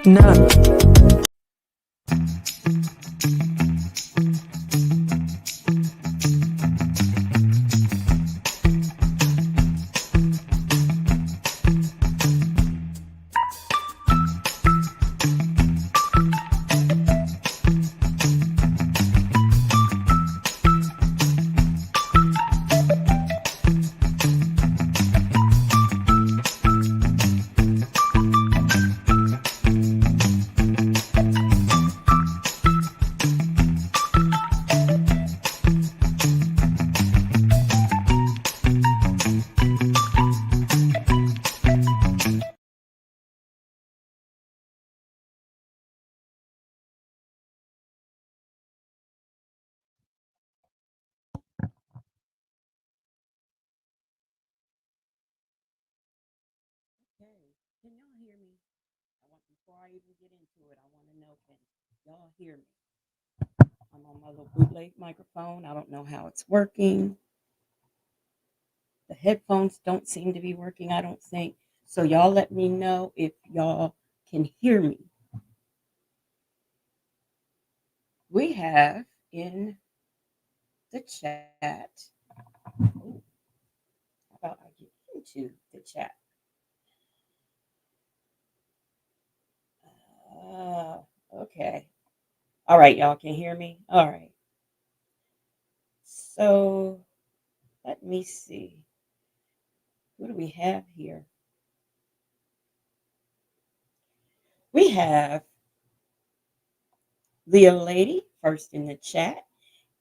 No. Okay. Can y'all hear me? Before I even get into it, I want to know, can y'all hear me? I'm on my little bootleg microphone. I don't know how it's working. The headphones don't seem to be working, I don't think. So y'all let me know if y'all can hear me. We have in the chat. Ooh, how about I get into the chat? Okay. All right, y'all can hear me? All right. So let me see. Who do we have here? We have Leah Lady first in the chat,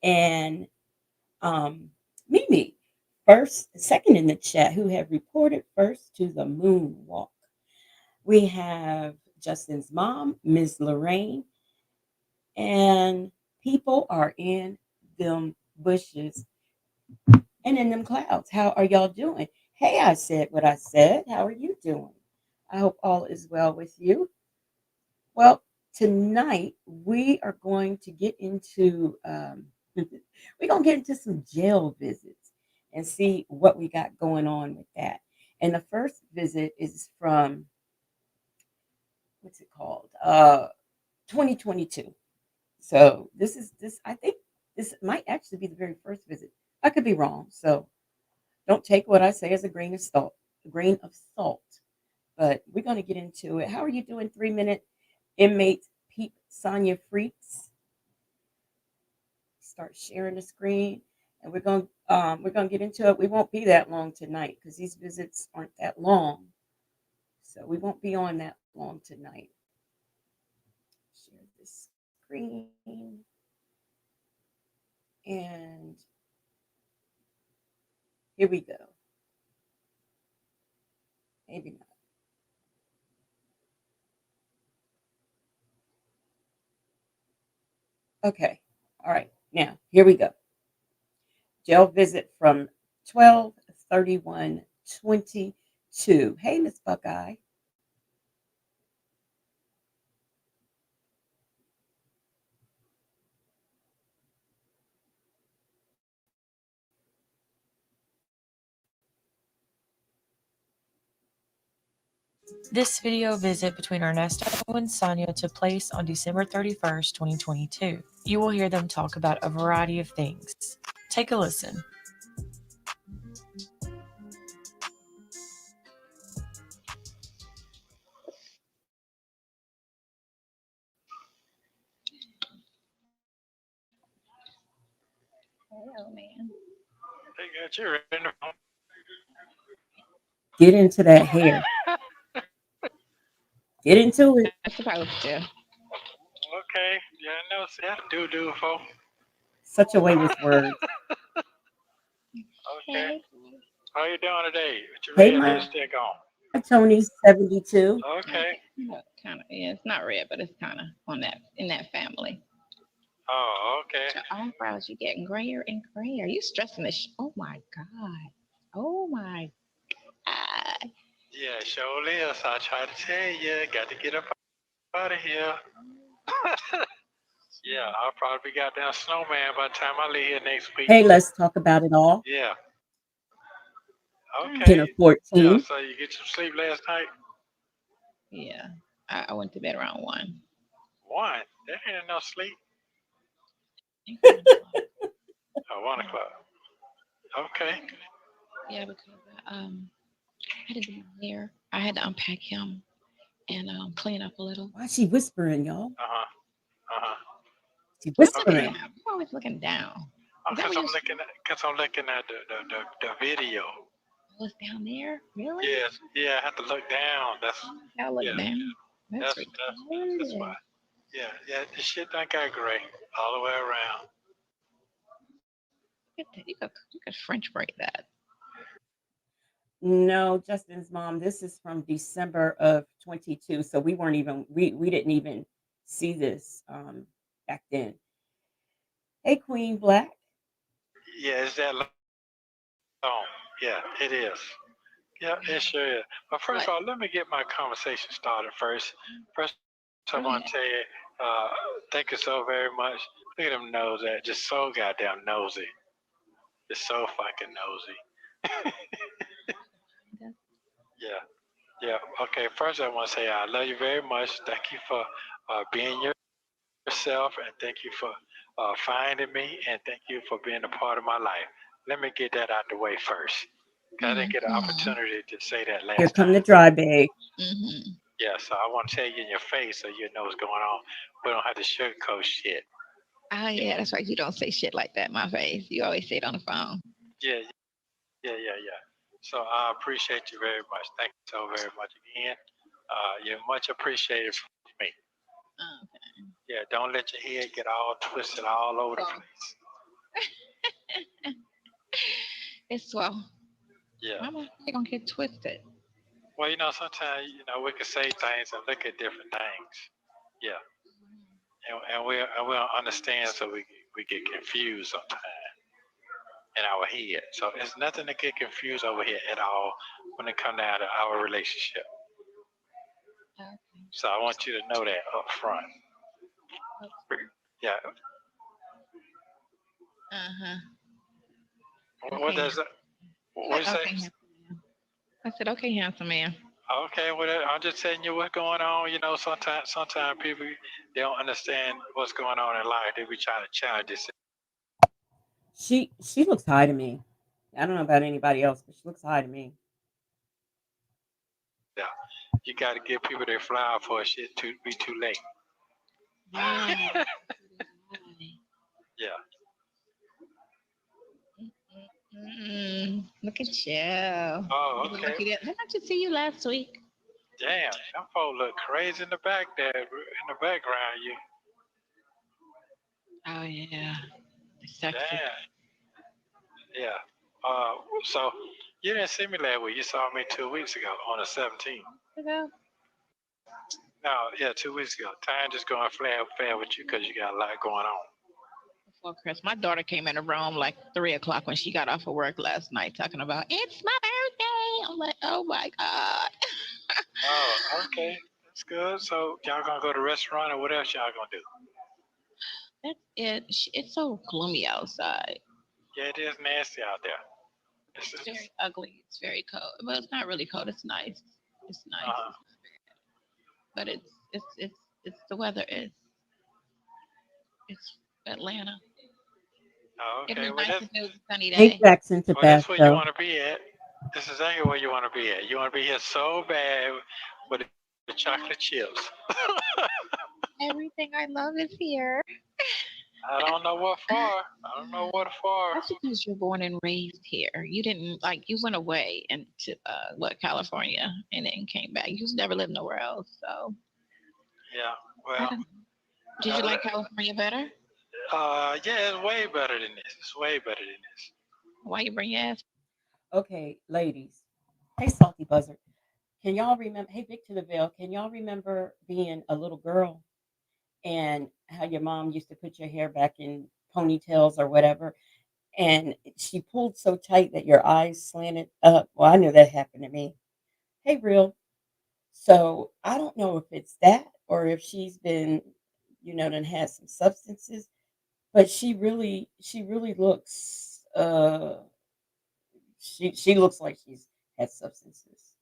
and Mimi second in the chat, who have reported first to the moonwalk. We have Justin's mom, Ms. Lorraine, and people are in them bushes and in them clouds. How are y'all doing? Hey, I said what I said. How are you doing? I hope all is well with you. Well, tonight we are going to get into we're gonna get into some jail visits and see what we got going on with that. And the first visit is from what's it called? 2022. So this I think this might actually be the very first visit. I could be wrong. So don't take what I say as a grain of salt. But we're gonna get into it. How are you doing, 3 minute inmate Peep Sonia Freaks? Start sharing the screen, and we're gonna get into it. We won't be that long tonight because these visits aren't that long, so we won't be on that long tonight. Share this screen, and here we go. Maybe not. Okay. All right. Now here we go. Jail visit from 12/31/22. Hey, Miss Buckeye. This video visit between Ernesto and Sonia took place on December 31st, 2022. You will hear them talk about a variety of things. Take a listen. Oh man. They got you in the phone. Get into that hair. Get into it. I'm supposed to. Okay. Yeah, I know. See, I do folks. Such a way with words. Okay. Hey. How you doing today? With your Hey, red my lipstick on? Tony 72. Okay. Kind of. Yeah, it's not red, but it's kind of on that in that family. Oh, okay. Your eyebrows, you getting grayer and grayer. You stressing the. Oh my god. Oh my god. Yeah, surely is. I try to tell you, got to get up out of here. Yeah, I'll probably be goddamn snowman by the time I leave here next week. Hey, let's talk about it all. Yeah. 10 or Okay. Yeah. 14. So you get some sleep last night? Yeah. I went to bed around 1. One. That ain't enough sleep. I think 1 o'clock. Oh, 1 o'clock. Yeah. Okay. Yeah, because I had to do my hair. I had to unpack him and clean up a little. Why is she whispering, y'all? Uh huh. Uh huh. She What's looking Okay. whispering. down? I'm always looking down. Is that Cause where I'm you're looking at, cause I'm looking at the video. was down there? Really? Yes. Yeah. I have to look down. That's I look yeah. down. That's That's why. retarded. Yeah. Yeah. This shit done got gray all the way around. You could French braid that. No, Justin's mom, this is from December of 22. So we weren't even, we didn't even see this back then. Hey, Queen Black. Yeah. Is that long? Yeah. It is. Yeah. It sure is. But first What? of all, let me get my conversation started first. First, I Go want to ahead. tell you, thank you so very much. Look at them nose that just so goddamn nosy. Just so fucking nosy. Yeah. Yeah. Okay. First, I want to say I love you very much. Thank you for being yourself, and thank you for finding me, and thank you for being a part of my life. Let me get that out the way first. 'Cause I didn't get an Mm-hmm. opportunity to say that Here last come the time. dry bag. Mm-hmm. Yeah. So I want to tell you in your face so you know what's going on. We don't have to sugarcoat shit. Oh Yeah. yeah, that's right. You don't say shit like that in my face. You always say it on the phone. Yeah. Yeah. So I appreciate you very much. Thank you so very much again. You're much appreciated from me. Oh, Yeah, don't let your head get all twisted all over the okay. place. It's well. Yeah. Mama, they gonna get twisted. Well, sometimes we can say things and look at different things. Yeah, and we don't understand, so we get confused sometimes in our head. So it's nothing to get confused over here at all when it comes down to our relationship. Okay. So I want you to know that up front. Yeah. Uh huh. What Okay. does that? What you Okay, say? handsome man. I said, okay, handsome man. Okay, well, I'm just telling you what's going on. Sometimes people they don't understand what's going on in life. They be trying to challenge this. She looks high to me. I don't know about anybody else, but she looks high to me. Yeah, you got to give people their flower for shit to be too late. Right. Yeah. Look at you. Oh, You're okay. lucky that. Didn't I just see you last week? Damn, them folks look crazy in the back there. In the background, you. Oh yeah. Sexy. Damn. Yeah. So you didn't see me last week. You saw me 2 weeks ago on the 17th. Ago? No, yeah, 2 weeks ago. Time just going fair with you because you got a lot going on. Before Chris, my daughter came in the room like 3 o'clock when she got off of work last night, talking about it's my birthday. I'm like, oh my god. Oh, okay. That's good. So y'all gonna go to the restaurant or what else y'all gonna do? That's it. It's so gloomy outside. Yeah, it is nasty out there. It's very ugly. It's very cold. Well, it's not really cold. It's nice. It's nice. Uh-huh. But it's the weather is it's Atlanta. Oh, It'd okay. be Well, nice if it was a sunny Hey, day. Jackson that's where you Tabasco. want to be at. This is exactly where you want to be at. You want to be here so bad with the chocolate chips. Everything I love is here. I don't know what for. I don't know what for. That's because you're born and raised here. You didn't like you went away and to California and then came back. You've never lived nowhere else. So Yeah. I Well, don't- did you like California better? yeah, it's way better than this. It's way better than this. Why you bring your ass? Okay, ladies. Hey, Salty Buzzard. Can y'all remember? Hey, Vic to the Veil. Can y'all remember being a little girl and how your mom used to put your hair back in ponytails or whatever? And she pulled so tight that your eyes slanted up. Well, I knew that happened to me. Hey, real. So I don't know if it's that or if she's been, done had some substances, but she really looks She looks like she's had substances.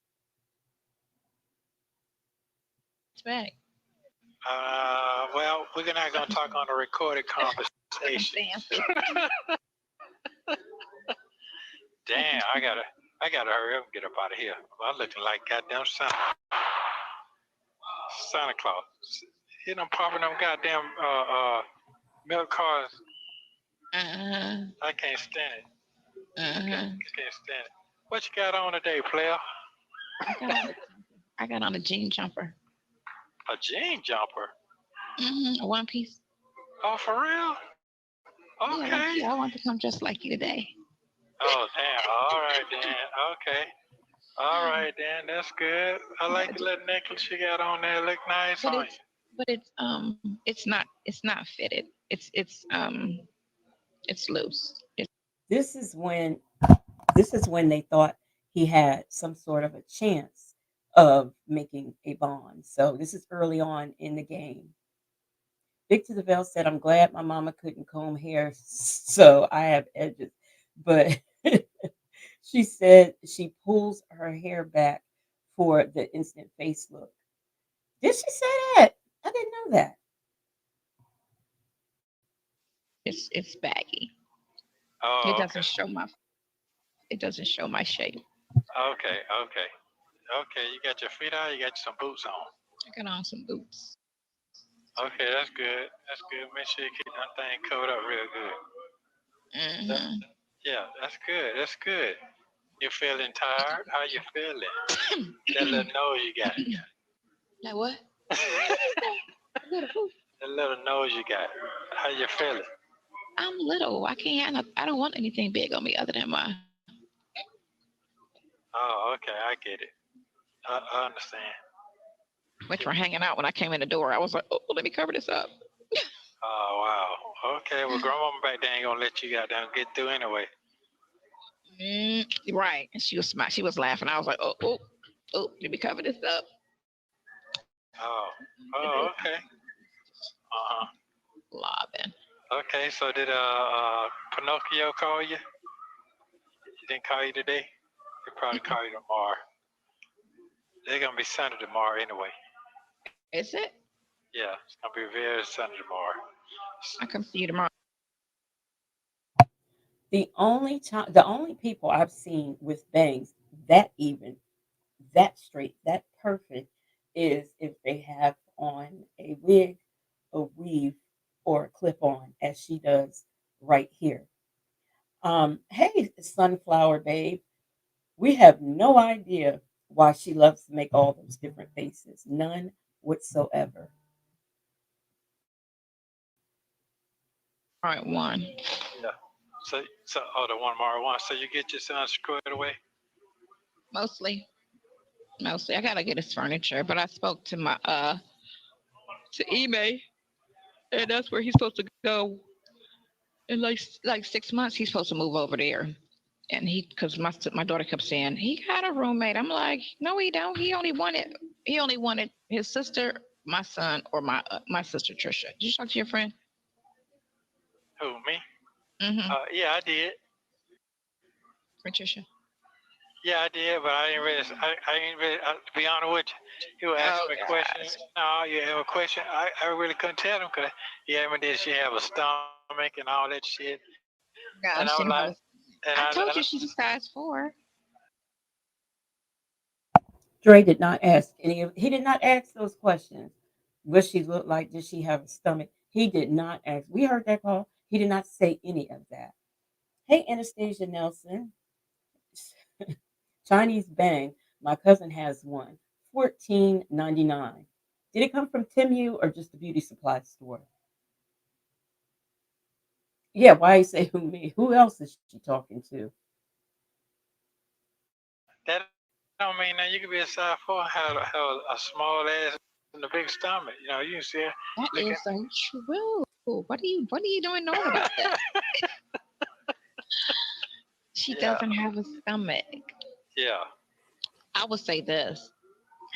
It's back. Well, we're not gonna talk on a recorded conversation. Circumstances. Damn, I gotta hurry up and get up out of here. I'm looking like goddamn Santa Claus. You know, popping them goddamn milk cars. I can't stand it. Can't stand it. What you got on today, player? I got on a jean jumper. A jean jumper? A one piece. Oh, for real? Okay. Yeah, I want to come just like you today. Oh, damn. All right, then. Okay. All right, then. That's good. I like the little necklace you got on there. Look nice on you. But it's not fitted. It's loose. This is when they thought he had some sort of a chance of making a bond. So this is early on in the game. Victor DeVille said, "I'm glad my mama couldn't comb hair, so I have edges." But she said she pulls her hair back for the instant face look. Did she say that? I didn't know that. It's baggy. Oh, It okay. doesn't show my shape. Okay, okay. Okay, you got your feet out, you got some boots on. I got on some boots. Okay, that's good. That's good. Make sure you keep that thing covered up real good. Yeah, that's good. That's good. You feeling tired? How you feeling? That little nose you got. That what? That little nose you got. How you feeling? I'm little. I don't want anything big on me other than my. Oh, okay, I get it. I understand. Which were hanging out when I came in the door. I was like, oh, let me cover this up. Oh, wow. Okay, well, grandmama back there ain't gonna let you out down get through anyway. Right. And she was smart. She was laughing. I was like, oh, let me cover this up. Oh, okay. Uh-huh. Lobbing. Okay, so did Pinocchio call you? He didn't call you today? He'll probably call you tomorrow. They're gonna be sunny tomorrow anyway. Is it? Yeah, it's gonna be very sunny tomorrow. I come see you tomorrow. The only people I've seen with bangs that even, that straight, that perfect is if they have on a wig, a weave, or a clip on, as she does right here. Hey, sunflower babe, we have no idea why she loves to make all those different faces. None whatsoever. All right, one. Yeah. So the one more one. So you get your son squared away? Mostly. I gotta get his furniture, but I spoke to my to Ime, and that's where he's supposed to go. In like 6 months, he's supposed to move over there. And because my daughter kept saying he got a roommate. I'm like, no, he don't. He only wanted his sister, my son, or my sister Trisha. Did you talk to your friend? Who, me? Mm-hmm. Yeah, I did. Patricia. Yeah, I did, but I ain't really, to be honest with you, he was asking me questions. No, you have a question. I really couldn't tell him because he asked me, did she have a stomach and all that shit? And I was like, I told you she's a size 4. Dre did not ask he did not ask those questions. What she look like? Did she have a stomach? He did not ask. We heard that call. He did not say any of that. Hey, Anastasia Nelson. Chinese bang. My cousin has one. $14.99. Did it come from Timu or just the beauty supply store? Yeah, why you say who me? Who else is she talking to? that don't mean that you can be a size 4 and have a small ass and a big stomach. You know, you can see it. That is so true. What are you doing knowing about that? She doesn't have a stomach. Yeah. I would say this: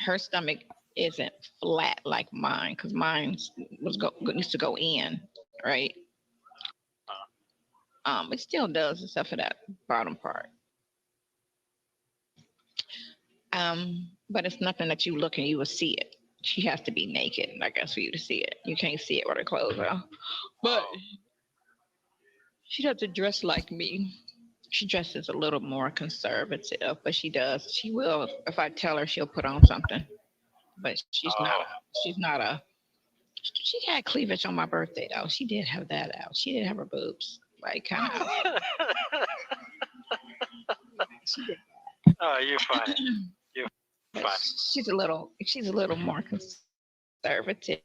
her stomach isn't flat like mine, because mine needs to go in, right? It still does, except for that bottom part. But it's nothing that you look and you will see it. She has to be naked, I guess, for you to see it. You can't see it with her clothes on. But she doesn't dress like me. She dresses a little more conservative, but she does. She will. If I tell her, she'll put on something. But she's not. She's not a. She had cleavage on my birthday though. She did have that out. She did have her boobs like kind of out. She did. Oh, you're funny. You're But funny. she's a little. She's a little more conservative,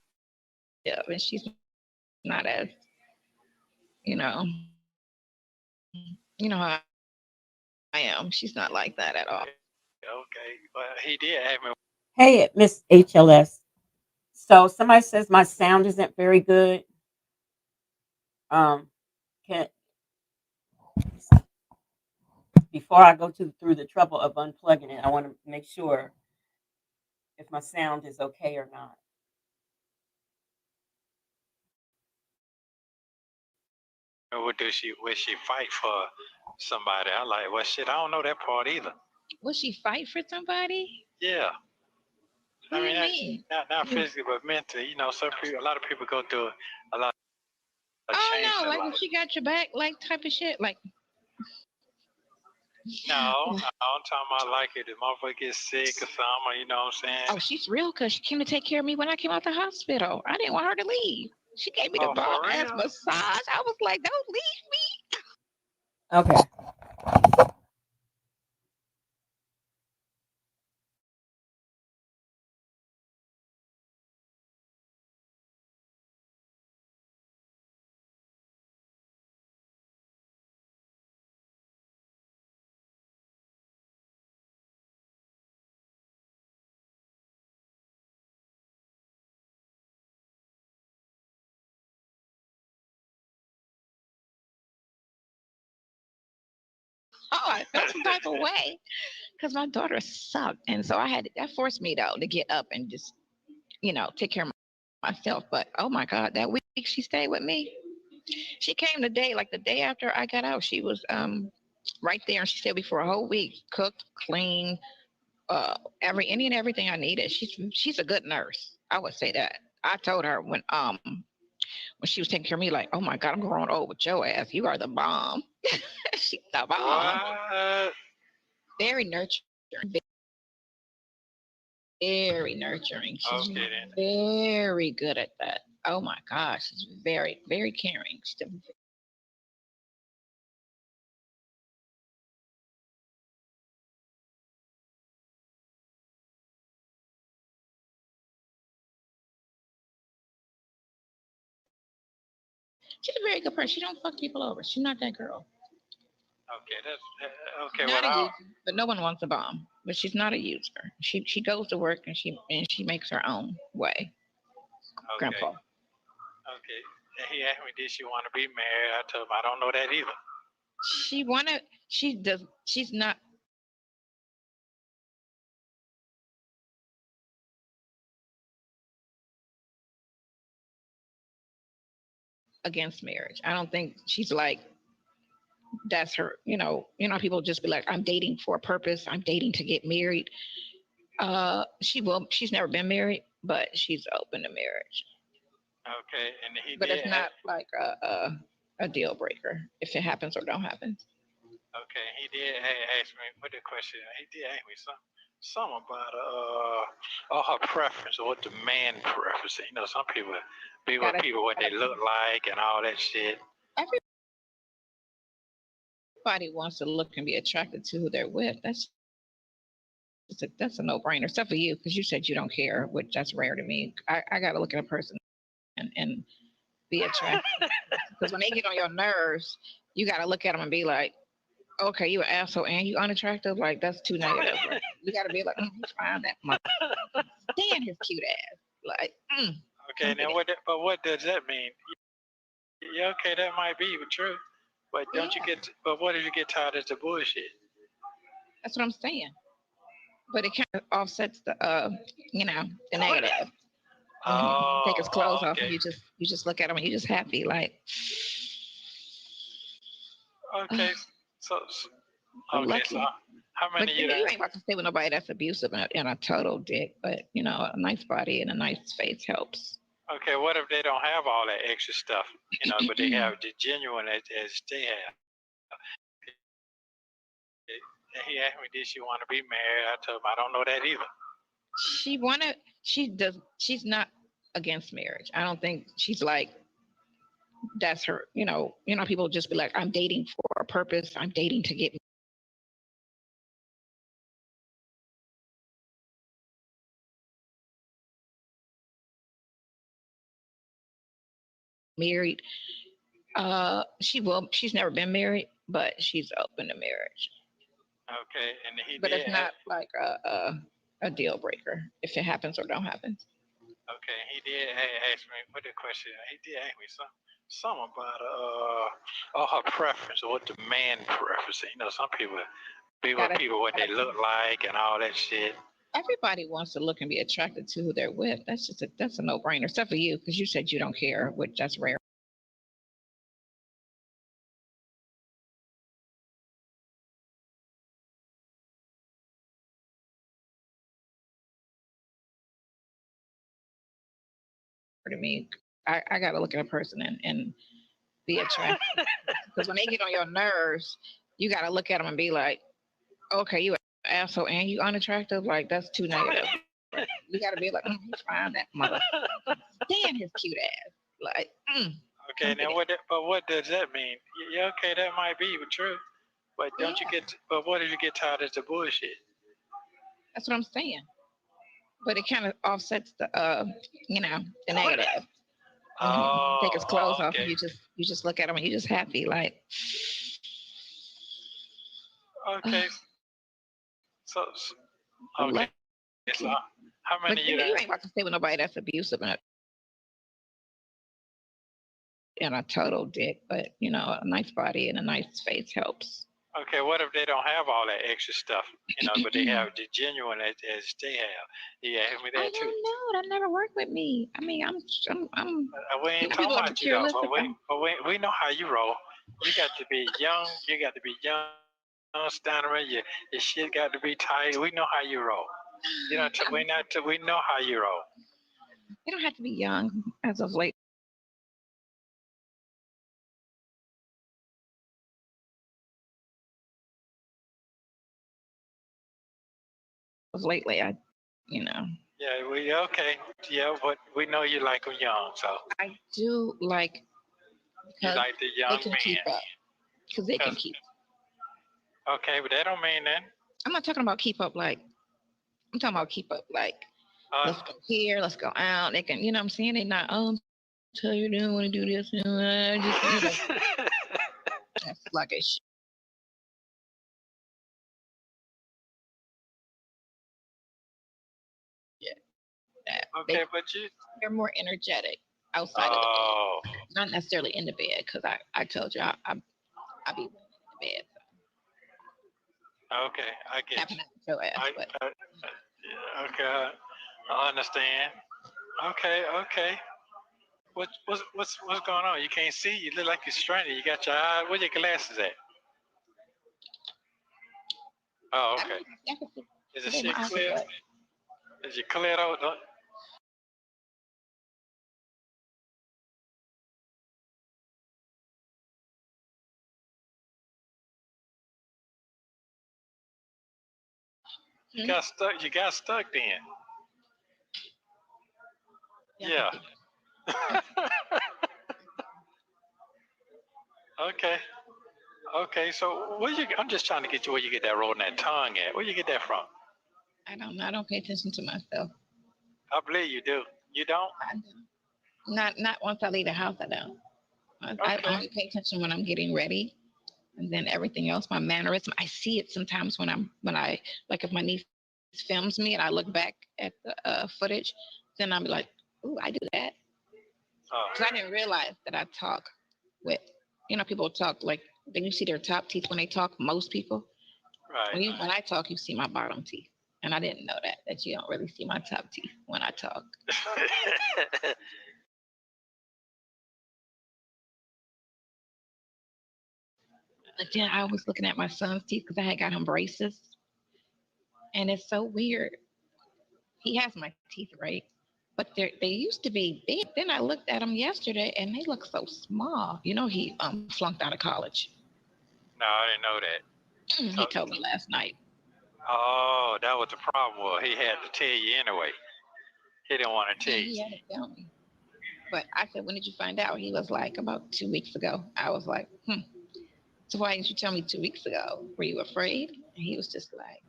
and she's not as, you know, you know how I am. She's not like that at all. Okay. Well, he did ask me. Hey, Miss HLS. So somebody says my sound isn't very good. Um, can before I go through the trouble of unplugging it, I want to make sure if my sound is okay or not. What do she? Will she fight for somebody? I like. Well, shit. I don't know that part either. Will she fight for somebody? Yeah. What I do mean, you mean? not physically, but mentally. You know, some people, a lot of people go through a lot of Oh change no, in like if life. she got your back, like type of shit. Like No, I'm talking about like if the motherfucker gets sick or something. You know what I'm saying? oh, she's real because she came to take care of me when I came out the hospital. I didn't want her to leave. She gave me the Oh, bomb for ass real? massage. I was like, don't leave. Okay. Oh, I felt some type of way because my daughter sucked, and so that forced me though to get up and just take care of myself. But oh my god, that week she stayed with me. She came the day, like the day after I got out. She was right there, and she stayed with me for a whole week. Cooked, cleaned, any and everything I needed. She's a good nurse. I would say that. I told her when she was taking care of me, like, oh my god, I'm growing old with your ass. You are the bomb. She's the bomb. What? Very nurturing. Very nurturing. She's Okay then. very good at that. Oh my gosh, she's very, very caring. She's a very good person. She don't fuck people over. She's not that girl. Okay, that's okay. Not Well, a user, but no one wants a bomb. But she's not a user. She goes to work and she makes her own way. okay, Grandpa. okay. And he asked me, did she want to be married? I told him I don't know that either. She wanna. She does. She's not against marriage. I don't think she's like that's her. People just be like, I'm dating for a purpose. I'm dating to get married. She will. She's never been married, but she's open to marriage. Okay, and he But did. it's not like a deal breaker if it happens or don't happen. Okay, he did ask me what the question. He did ask me something about her preference or what the man preference. You know, some people be with Gotta, people what they look like and all that shit. everybody wants to look and be attracted to who they're with. That's a no brainer. Except for you, because you said you don't care, which that's rare to me. I got to look at a person and be attracted. Because when they get on your nerves, you got to look at them and be like, okay, you an asshole and you unattractive. Like that's too negative. Like, you got to be like, he's fine. That mother. Damn, his cute ass. Like, Okay, now but what does that mean? Yeah, okay, that might be true. But don't you yeah, get? But what if you get tired of the bullshit? that's what I'm saying. But it kind of offsets the negative. When he take his clothes off and Okay, you just look at him and you just happy like, okay. So oh okay, so lucky. How But many you, you you done? ain't about to stay with nobody that's abusive and a total dick. But a nice body and a nice face helps. Okay, what if they don't have all that extra stuff, but they have the genuine as they have? And he asked me, did she want to be married? I told him, I don't know that either. She's not against marriage. I don't think she's like, that's her, people just be like, I'm dating for a purpose. I'm dating to get married. She's never been married, but she's open to marriage. Okay, and he But did. it's not like a deal breaker if it happens or don't happen. Okay, he did ask me what the question. He did ask me something about her preference or what the man preference. Some people be with people what they look like and all that shit. Everybody wants to look and be attracted to who they're with. That's a no brainer. Except for you, because you said you don't care, which that's rare. To me, I got to look at a person and be attracted. Because when they get on your nerves, you got to look at them and be like, okay, you an asshole and you unattractive. Like, that's too negative. You got to be like, he's fine, that mother. Damn his cute ass. Like, Okay, now what does that mean? Yeah, okay, that might be true. But but what if you get tired of the bullshit? That's what I'm saying. But it kind of offsets the the negative. Take his clothes off and you just look at him and you just happy, like. Okay. So okay. So how many you ain't about to stay with nobody that's abusive and a total dick, but a nice body and a nice face helps. Okay, what if they don't have all that extra stuff, but they have the genuine as they have? He asked me that too. I don't know. That never worked with me. I mean, we ain't talking about you though, but we know how you roll. You got to be young. You got to be young, stuttering. Your shit got to be tight. We know how you roll. We know how you roll. You don't have to be young as of late. Lately, Yeah, okay. Yeah, but we know you like them young, so. I do like. You like the young they can men. Keep up. Because they can keep. Okay, but that don't mean that. I'm not talking about keep up like. I'm talking about keep up like. Let's go here. Let's go out. They can, what I'm saying? They not tell you they don't want to do this. That's sluggish. Okay, but they're more energetic outside of the bed, not necessarily in the bed. Because I told you I be in the bed. So. Okay, I get you. Your ass, okay, I understand. Okay. What's going on? You can't see. You look like you're stranded. You got your eyes. Where your glasses at? Oh, okay. Is the shit clear? Is it cleared out? You got stuck. You got stuck then. Yeah. Okay. So I'm just trying to get you where you get that rolling that tongue at. Where you get that from? I don't know. I don't pay attention to myself. I believe you do. You don't? I don't. Not once I leave the house. I don't. I only pay attention when I'm getting ready, and then everything else, my mannerism. I see it sometimes when I like if my niece films me and I look back at the footage, then I'll be like, "Ooh, I do that." Because I didn't realize that I talk with, people talk like then you see their top teeth when they talk. Most people, right? When I talk, you see my bottom teeth, and I didn't know that you don't really see my top teeth when I talk. But then I was looking at my son's teeth because I had got him braces. And it's so weird. He has my teeth right, but they used to be big. Then I looked at them yesterday, and they look so small. You know, he flunked out of college. No, I didn't know that. He So, told me last night. oh, that was the problem. Well, he had to tell you anyway. He didn't want to Yeah, tell you. he had to tell me. But I said, when did you find out? He was like, about 2 weeks ago. I was like, hmm. So why didn't you tell me 2 weeks ago? Were you afraid? And he was just like,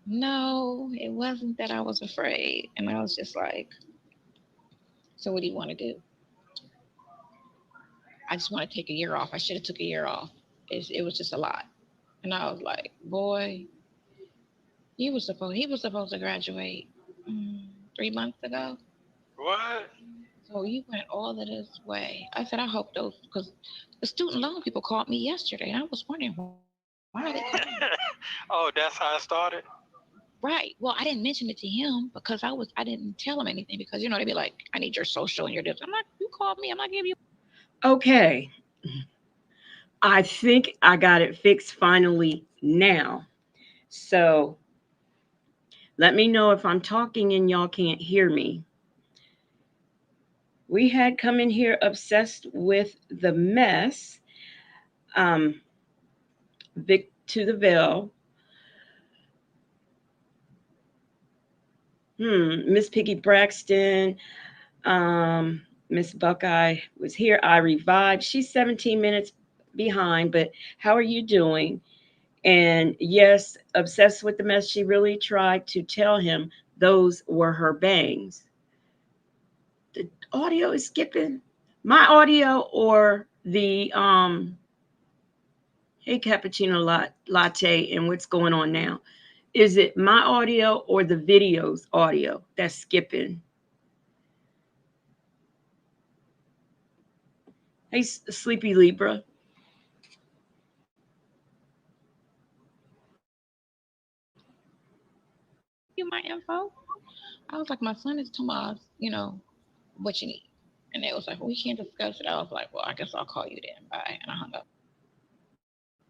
no, it wasn't that I was afraid. And I was just like, so what do you want to do? I just want to take a year off. I should have took a year off. It was just a lot. And I was like, boy, he was supposed to graduate 3 months ago. What? So you went all of this way. I said, I hope those, because the student loan people called me yesterday, and I was wondering why are they calling me? Oh, that's how it started? Right. Well, I didn't mention it to him because I didn't tell him anything because they'd be like, I need your social and your this. I'm like, you called me. I'm not giving you. Okay. I think I got it fixed finally now. So let me know if I'm talking and y'all can't hear me. We had come in here obsessed with the mess. Vic to the Veil. Miss Piggy Braxton. Miss Buckeye was here. I revived. She's 17 minutes behind, but how are you doing? And yes, obsessed with the mess. She really tried to tell him those were her bangs. The audio is skipping. My audio or the hey cappuccino latte and what's going on now? Is it my audio or the video's audio that's skipping? Hey, Sleepy Libra. You my info. I was like, my son is Tomas. What you need. And they was like, well, we can't discuss it. I was like, well, I guess I'll call you then. Bye. And I hung up.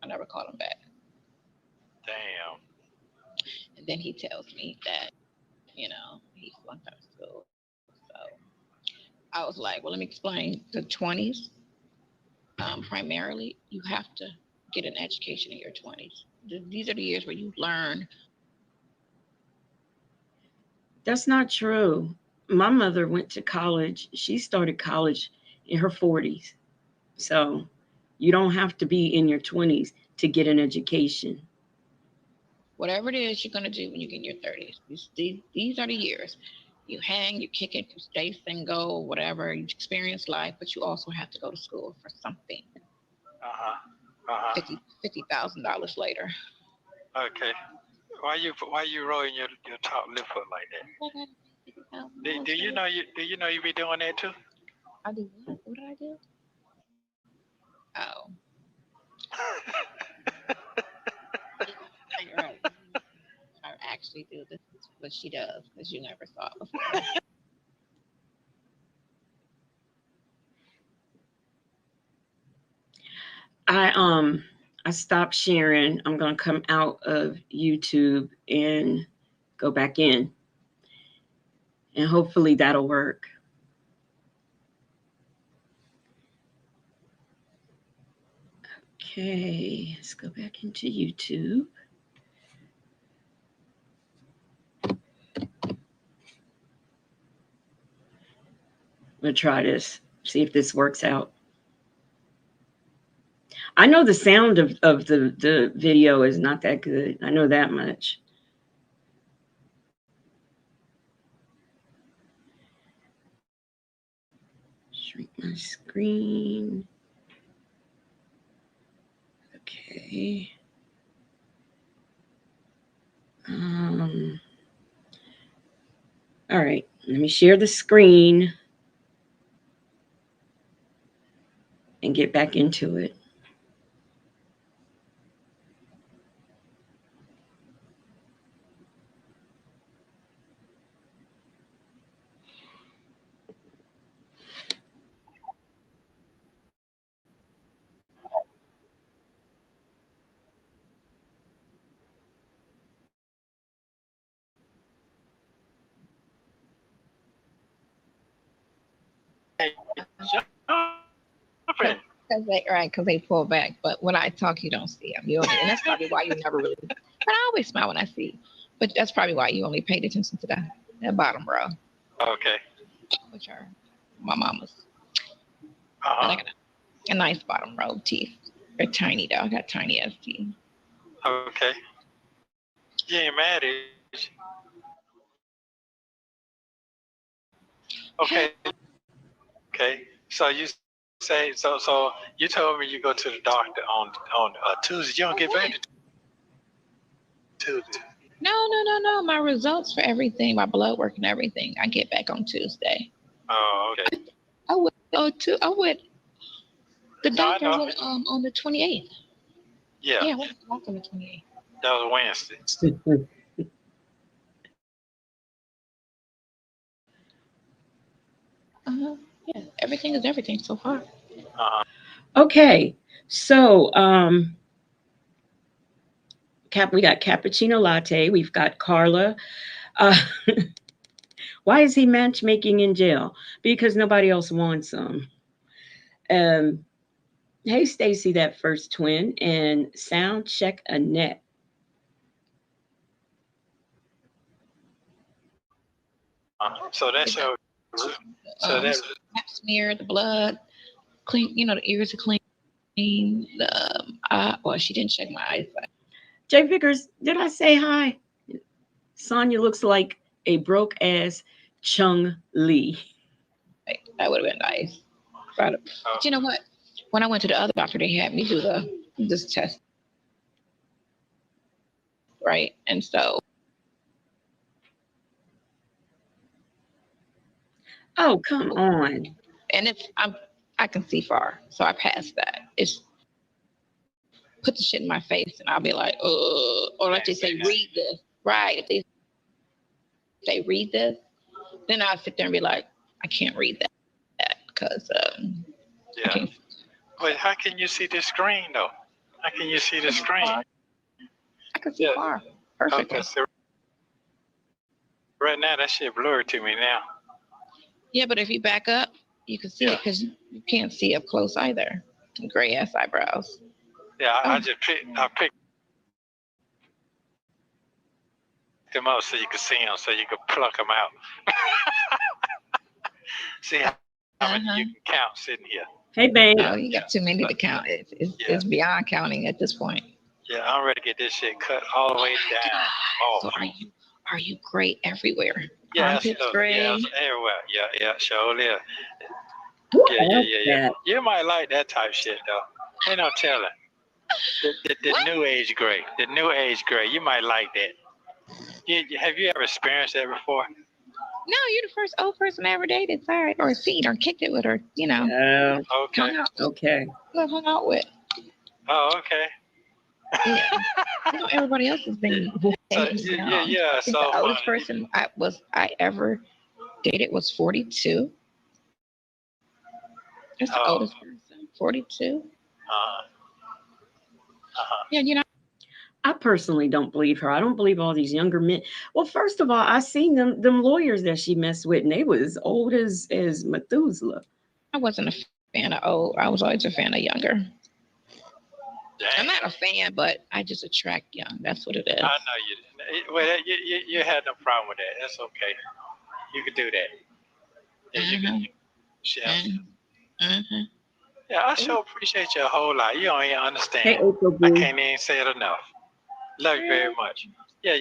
I never called him back. Damn. And then he tells me that, he flunked out of school. So I was like, well, let me explain. The 20s, primarily, you have to get an education in your 20s. These are the years where you learn. That's not true. My mother went to college. She started college in her 40s. So you don't have to be in your 20s to get an education. Whatever it is you're going to do when you get in your 30s. These are the years. You hang, you kick it, you stay single, whatever. You experience life, but you also have to go to school for something. Uh huh. Uh huh. $50,000 later. Okay. Why you rolling your top lip up like that? I got Do $50,000 you later. know you be doing that too? I do what? What did I do? Oh, you're right. I actually do. This is what she does because you never saw it before. I um I stopped sharing. I'm gonna come out of YouTube and go back in, and hopefully that'll work. Okay, let's go back into YouTube. I'm gonna try this. See if this works out. I know the sound of the video is not that good. I know that much. Shrink my screen. Okay. Um, all right. Let me share the screen and get back into it. jumping. Because they pull back. But when I talk, you don't see them. And that's probably why you never really. But I always smile when I see you. But that's probably why you only paid attention to that bottom row, Okay. which are my mama's. Uh-huh. And I got a nice bottom row of teeth. They're tiny though. I got tiny ass teeth. Okay. You ain't mad at you. Okay. Okay. So you say so you told me you go to the doctor on Tuesday. You don't get back to Tuesday. No. My results for everything, my blood work and everything, I get back on Tuesday. Oh, okay. I went the No, doctor I know. went on the 28th. Yeah. Yeah, I went to the doctor on the 28th. That was Wednesday. Yeah, everything is everything so far. Uh-huh. Okay, so we got cappuccino latte. We've got Carla. Uh, why is he matchmaking in jail? Because nobody else wants him. Hey, Stacy, that first twin, and sound check Annette. So that's your. So that's Pap smear, the blood, clean. The ears are clean. Well, she didn't check my eyesight. Jay Vickers, did I say hi? Sonia looks like a broke ass Chung Lee. That would have been nice. But you know what? When I went to the other doctor, they had me do this test, right? And so. Oh, come on. And I can see far, so I passed that. It's put the shit in my face, and I'll be like, or like they say, read this, right? If they read this, then I'll sit there and be like, I can't read that because yeah. But how can you see the screen though? How can you see the screen? I can see far perfectly. Okay, so right now that shit blurred to me now. Yeah, but if you back up, you can see it because you can't see up close either. Gray ass eyebrows. Yeah, I picked them up so you could see them, so you could pluck them out. See how many you can count sitting here. Hey, babe. Oh, you got too many to count. It's beyond counting at this point. Yeah, I'm ready to get this shit cut all the way down. Oh. So are you gray everywhere? Yeah, armpits gray. Yeah, everywhere. Yeah, sure. Yeah. Yeah. You might like that type shit though. Ain't no telling. The new age gray. The new age gray. You might like that. Have you ever experienced that before? No, you're the first old person I ever dated, sorry, or seen or kicked it with, or Okay. Hung out with. Oh, okay. Yeah. Everybody else has been. So, I think the oldest person I ever dated was 42. That's the oldest person. 42. Yeah, I personally don't believe her. I don't believe all these younger men. Well, first of all, I seen them lawyers that she messed with, and they was old as Methuselah. I wasn't a fan of old. I was always a fan of younger. Dang. I'm not a fan, but I just attract young. That's what it is. I know you didn't. Well, you had no problem with that. That's okay. You could do that. Yeah, you could. Yeah, I sure appreciate you a whole lot. You don't even understand. Hey, I can't even say it enough. Love you very much. Yeah.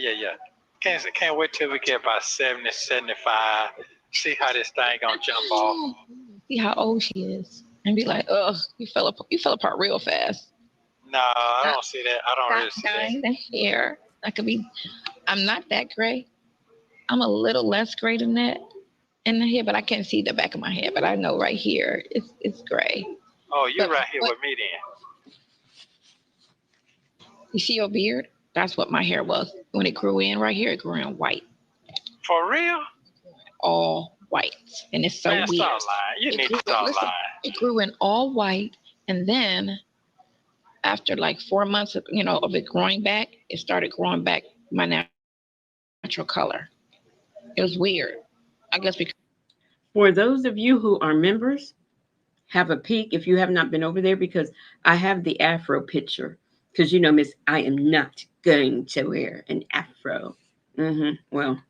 Can't wait till we get about 70, 75. See how this thing gonna jump off. See how old she is, and be like, "Ugh, you fell apart real fast." No, I don't see that. I don't really see that. The hair. I'm not that gray. I'm a little less gray than that in the hair, but I can't see the back of my head. But I know right here, it's gray. Oh, you're right here with me then. You see your beard? That's what my hair was. When it grew in right here, it grew in white. For real? All white. And it's so weird. Stop lying. You need to stop lying. It grew in all white, and then after like 4 months of it growing back, it started growing back my natural color. It was weird. I guess because For those of you who are members, have a peek if you have not been over there because I have the afro picture. Because you know, Miss, I am not going to wear an afro. Well,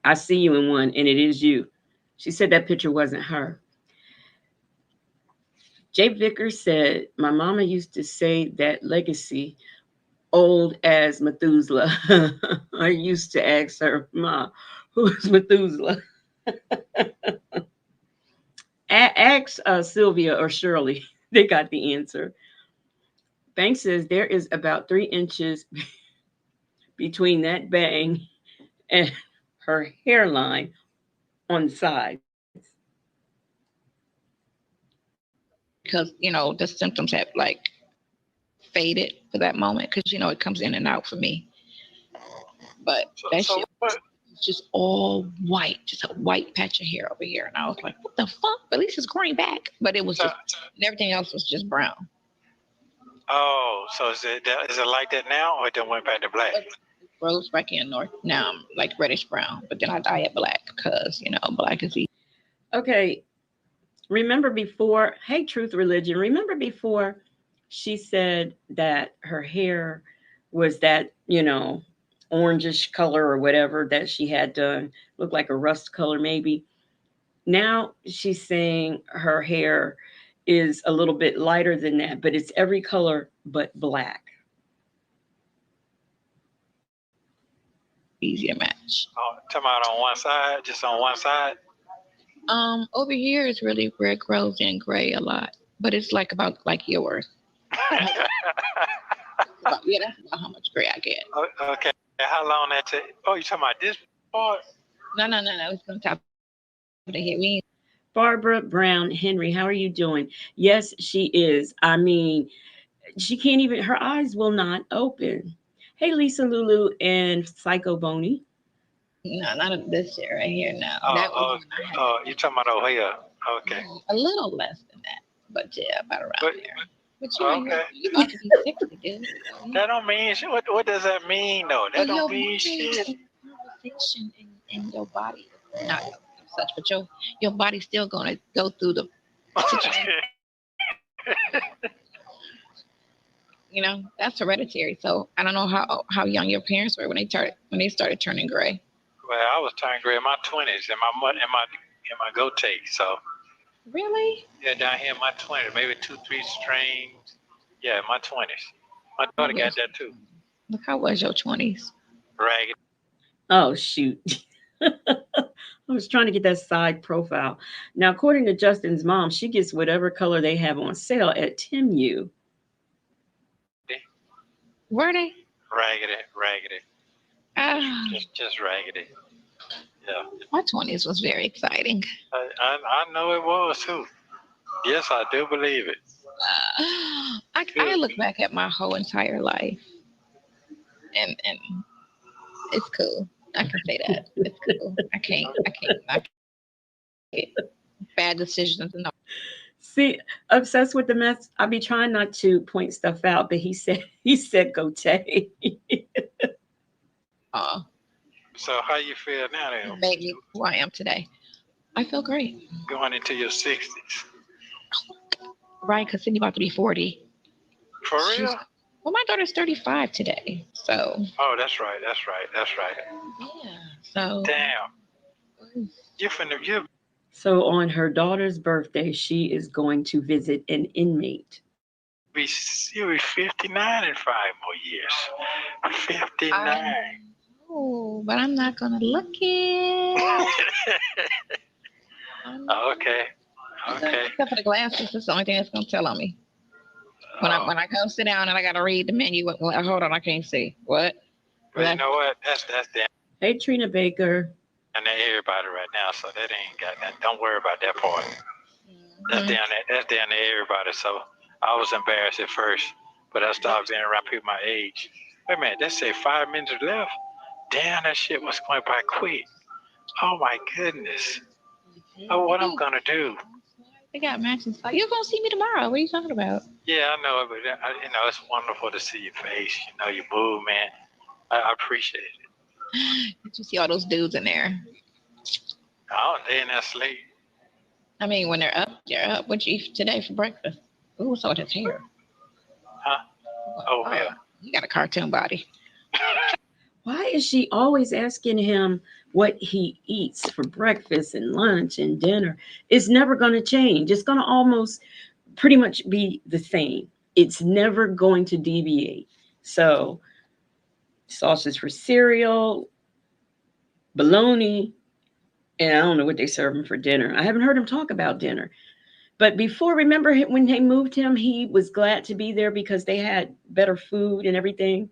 I see you in one, and it is you. She said that picture wasn't her. Jay Vickers said, my mama used to say that legacy old as Methuselah. I used to ask her, Ma, who's Methuselah? Ask Sylvia or Shirley. They got the answer. Banks says there is about 3 inches between that bang and her hairline on the sides. Because the symptoms have like faded for that moment because it comes in and out for me. But that shit was just all white, just a white patch of hair over here, and I was like, "What the fuck?" At least it's growing back, but it was just, and everything else was just brown. Oh, so is it like that now, or it done went back to black? It grows back in north. Now I'm like reddish brown, but then I dye it black because black is easy. Okay, remember before? Hey, Truth Religion. Remember before she said that her hair was that orangish color or whatever that she had done, looked like a rust color maybe. Now she's saying her hair is a little bit lighter than that, but it's every color but black. Easier match. Oh, talking about on one side, just on one side. Over here is really where it grows in gray a lot, but it's like about like yours. Yeah, that's about how much gray I get. Okay, how long that take? Oh, you talking about this part? No. It's on top of the head. We Barbara Brown Henry, how are you doing? Yes, she is. I mean, she can't even, her eyes will not open. Hey, Lisa Lulu and Psycho Boney. No, not this year right here. No, that was you talking about over here? Okay, a little less than that, but yeah, about around there. But okay. You about to be 60, dude. That don't mean shit. What does that mean though? That don't mean shit. Conversation in your body, not such, but your body's still gonna go through the situation. That's hereditary. So I don't know how young your parents were when they started turning gray. Well, I was turning gray in my 20s, in my goatee. So. Really? Yeah, down here in my 20s, maybe 2-3 strains. Yeah, in my 20s. My daughter got that too. Look, how was your 20s? Ragged. Oh, shoot. I was trying to get that side profile. Now, according to Justin's mom, she gets whatever color they have on sale at Timu. Were they? Raggedy. Just raggedy. Yeah. My 20s was very exciting. I know it was too. Yes, I do believe it. I look back at my whole entire life, and it's cool. I can say that it's cool. I can't. Bad decisions. No. See, obsessed with the mess. I be trying not to point stuff out, but he said go Tay. So how you feel now then? Made me who I am today. I feel great. Going into your 60s. Right, because Cindy about to be 40. For real? Well, my daughter's 35 today, so. Oh, that's right. Yeah. So. Damn. You. So on her daughter's birthday, she is going to visit an inmate. You'll be 59 in 5 more years. 59. Oh, but I'm not gonna look it. Okay. Except for the glasses, that's the only thing that's gonna tell on me. When I go sit down and I gotta read the menu, hold on, I can't see. What? Well, you know what? That's damn. Hey, Trina Baker. And everybody right now, so that ain't got that. Don't worry about that part. That's down to everybody. So I was embarrassed at first, but I started being around people my age. Wait a minute, they say 5 minutes left. Damn, that shit was going by quick. Oh my goodness. Oh, what I'm gonna do? They got matching stuff. You're gonna see me tomorrow. What are you talking about? Yeah, I know, but it's wonderful to see your face. Your movement. I appreciate it. Did you see all those dudes in there? Oh, they in there sleep. I mean, when they're up, they're up. What'd you eat today for breakfast? Ooh, so his hair. Huh? Oatmeal. You got a cartoon body. Why is she always asking him what he eats for breakfast and lunch and dinner? It's never going to change. It's going to almost pretty much be the same. It's never going to deviate. So, sausage for cereal, bologna, and I don't know what they serve him for dinner. I haven't heard him talk about dinner. But before, remember when they moved him, he was glad to be there because they had better food and everything.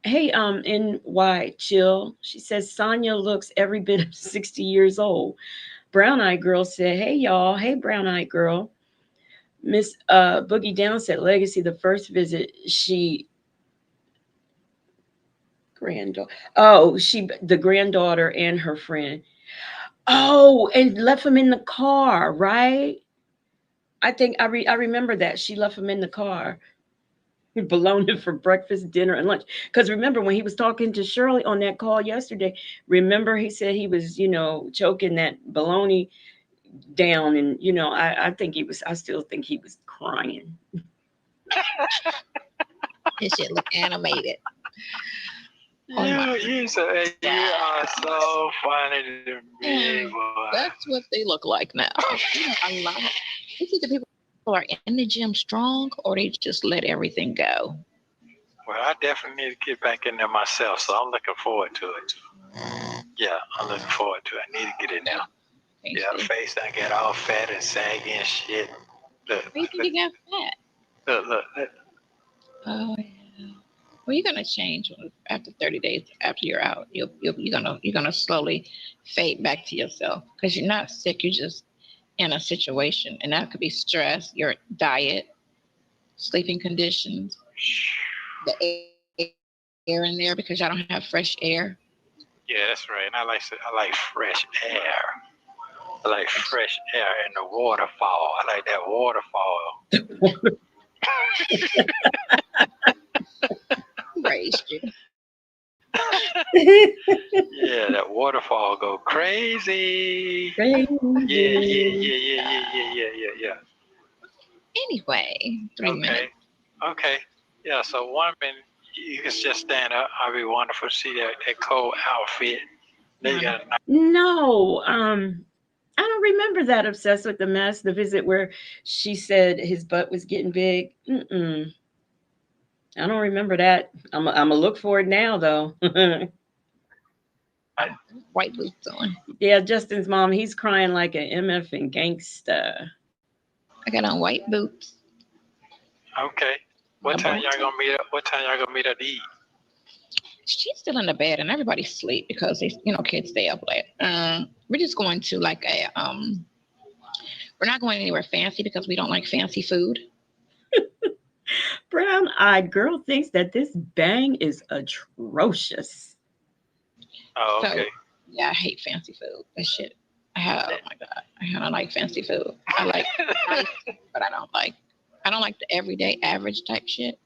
Hey, NY Chill. She says Sonya looks every bit of 60 years old. Brown Eyed Girl said, hey y'all. Hey, Brown Eyed Girl. Miss Boogie Down said Legacy, the first visit, she granddaughter. Oh, she the granddaughter and her friend. Oh, and left him in the car, right? I think I remember that. She left him in the car. Bologna for breakfast, dinner, and lunch. Because remember when he was talking to Shirley on that call yesterday, remember he said he was, choking that bologna down. And, I think I still think he was crying. This shit look animated. You are so funny to me, boy. That's what they look like now. A lot. You think the people are in the gym strong, or they just let everything go? Well, I definitely need to get back in there myself, so I'm looking forward to it. Yeah, I'm looking forward to it. I need to get in there. Yeah, the face I get all fat and saggy and shit. Look, why you think you got fat? Look. Oh yeah. Well, you're gonna change after 30 days after you're out. You're gonna slowly fade back to yourself because you're not sick. You're just in a situation, and that could be stress, your diet, sleeping conditions, the air in there because y'all don't have fresh air. Yeah, that's right. And I like fresh air. I like fresh air and the waterfall. I like that waterfall. Raised you. Yeah, that waterfall go crazy. Yeah. Anyway, 3 minutes. Okay. Yeah, so one minute you can just stand up. I'll be wonderful to see that cold outfit. No, I don't remember that Obsessed with the Mess, the visit where she said his butt was getting big. I don't remember that. I'm going to look for it now, though. White boots on. Yeah, Justin's mom, he's crying like an MF and gangsta. I got on white boots. Okay. What time y'all gonna meet up? What time y'all gonna meet up to eat? She's still in the bed and everybody's asleep because kids stay up late. We're just going to like we're not going anywhere fancy because we don't like fancy food. Brown Eyed Girl thinks that this bang is atrocious. Oh, okay. So, yeah, I hate fancy food. That shit. Oh my god, I don't like fancy food. I like nice, but I don't like the everyday average type shit.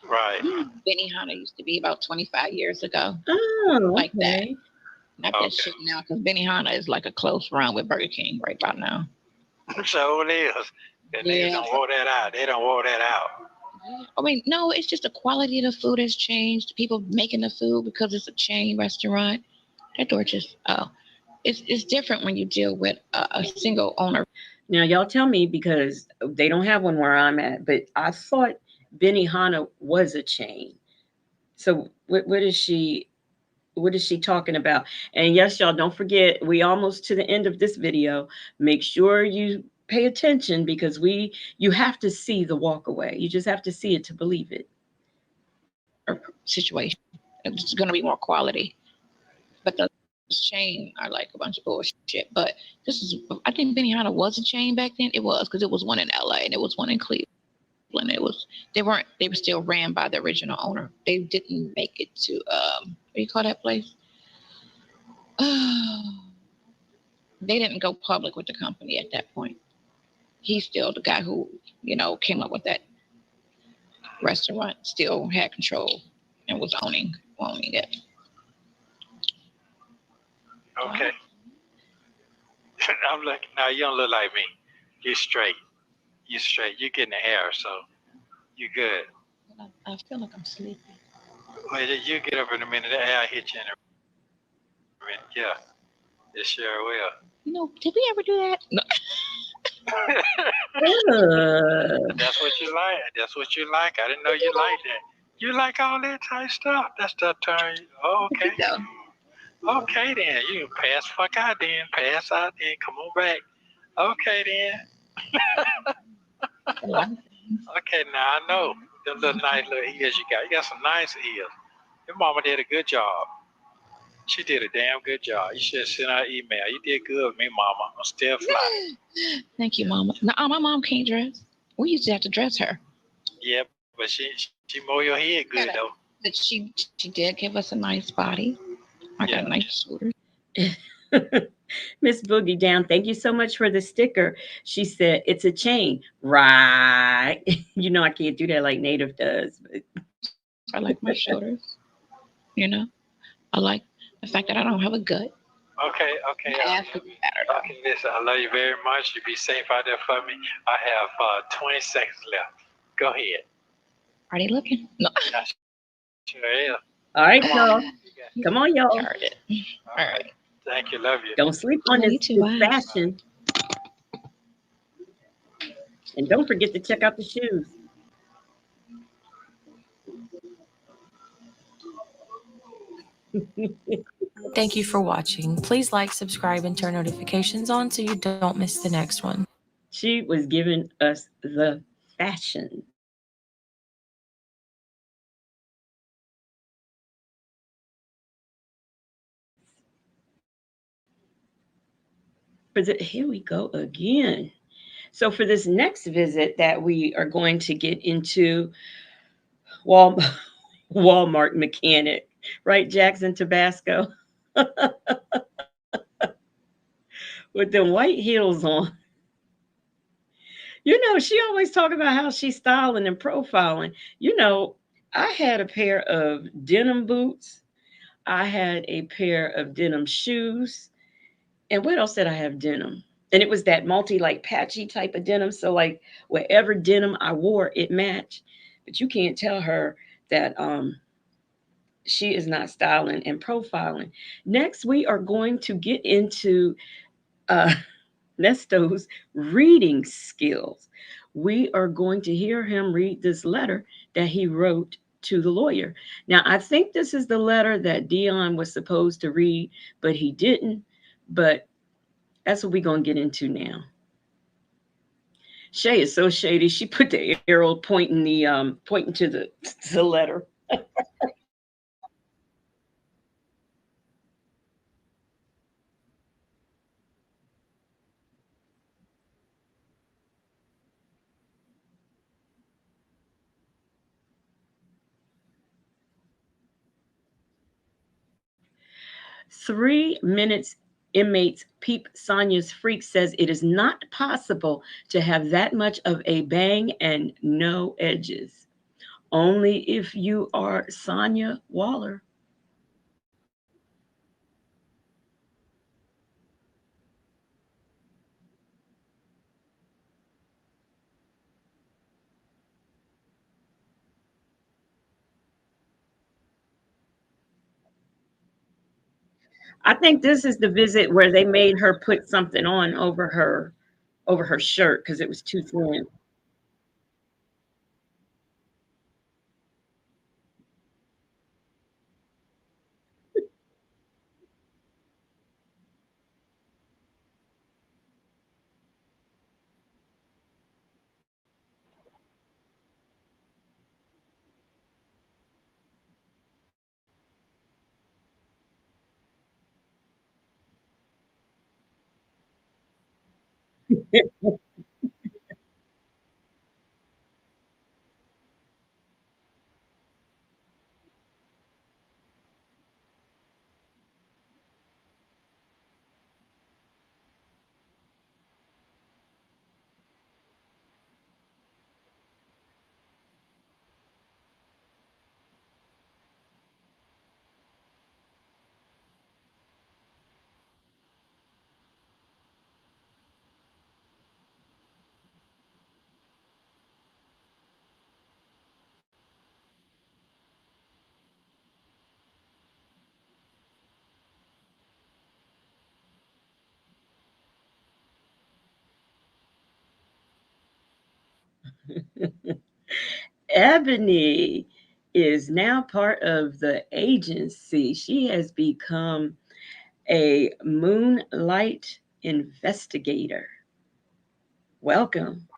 Right. Benihana used to be about 25 years ago. Oh, like that. okay. Not that shit now, because Benihana is like a close run with Burger King right about now. So it is. They don't wore that out. They don't wore that out. I mean, no, it's just the quality of the food has changed. People making the food because it's a chain restaurant. That door just it's different when you deal with a single owner. Now, y'all tell me because they don't have one where I'm at, but I thought Benihana was a chain. So what is she talking about? And yes, y'all don't forget, we almost to the end of this video. Make sure you pay attention because you have to see the walkaway. You just have to see it to believe it. Situation. It's going to be more quality. But the chain are like a bunch of bullshit. But I think Benihana was a chain back then. It was because it was one in LA and it was one in Cleveland. They were still ran by the original owner. They didn't make it to what do you call that place? They didn't go public with the company at that point. He's still the guy who came up with that restaurant. Still had control and was owning it. Okay. I'm like, no, you don't look like me. You straight. You straight. You getting the hair, so you good. I feel like I'm sleepy. Well, you get up in a minute. The air hit you in a minute. Yeah, it sure will. Did we ever do that? No. That's what you like. That's what you like. I didn't know you liked that. You like all that type stuff. That's the turn. Oh, okay. No. Okay then. You can pass fuck out then. Pass out then. Come on back. Okay then. A lot of things. Okay, now I know the little nice little ears you got. You got some nice ears. Your mama did a good job. She did a damn good job. You should have sent her an email. You did good with me, mama. I'm still fly. Thank you, Mama. No, my mom can't dress. We used to have to dress her. Yeah, but she mow your head good though. But she did give us a nice body. I got Yeah. nice shoulders. Miss Boogie Down, thank you so much for the sticker. She said it's a chain. Right. You know I can't do that like Native does. But I like my shoulders. You know, I like the fact that I don't have a gut. Okay. My ass looks better though. Okay, listen, I love you very much. You be safe out there for me. I have 20 seconds left. Go ahead. Are they looking? No. I sure am. all right, Come y'all. on. You got Come on, y'all. Started. all right. Thank you. Love you. Don't sleep I on love you this, too. this Bye. fashion. And don't forget to check out the shoes. Thank you for watching. Please like, subscribe, and turn notifications on so you don't miss the next one. She was giving us the fashion. Here we go again. So for this next visit that we are going to get into, Wal- Walmart mechanic, right, Jackson Tabasco, with them white heels on. She always talk about how she's styling and profiling. I had a pair of denim boots. I had a pair of denim shoes. And what else did I have denim? And it was that multi like patchy type of denim. So like whatever denim I wore, it matched. But you can't tell her that she is not styling and profiling. Next, we are going to get into uh, Nesto's reading skills. We are going to hear him read this letter that he wrote to the lawyer. Now, I think this is the letter that Dion was supposed to read, but he didn't. But that's what we're going to get into now. Shay is so shady. She put the arrow pointing to the letter. 3 minutes inmates peep Sonia's freak says it is not possible to have that much of a bang and no edges. Only if you are Sonia Waller. I think this is the visit where they made her put something on over her shirt because it was too thin. Ebony is now part of the agency. She has become a moonlight investigator. Welcome.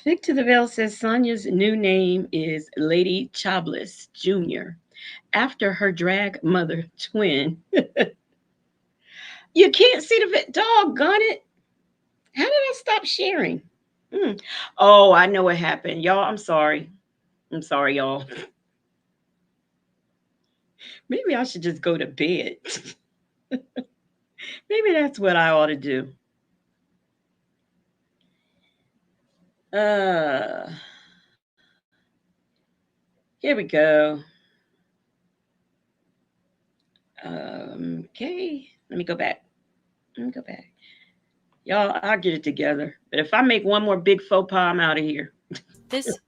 Victor the Veil says Sonia's new name is Lady Chablis Jr. after her drag mother twin. You can't see the doggone it. How did I stop sharing? Hmm. Oh, I know what happened. Y'all, I'm sorry. I'm sorry, y'all. Maybe I should just go to bed. Maybe that's what I ought to do. Uh, Here we go. Okay, let me go back. Let me go back. Y'all, I'll get it together. But if I make one more big faux pas, I'm out of here. This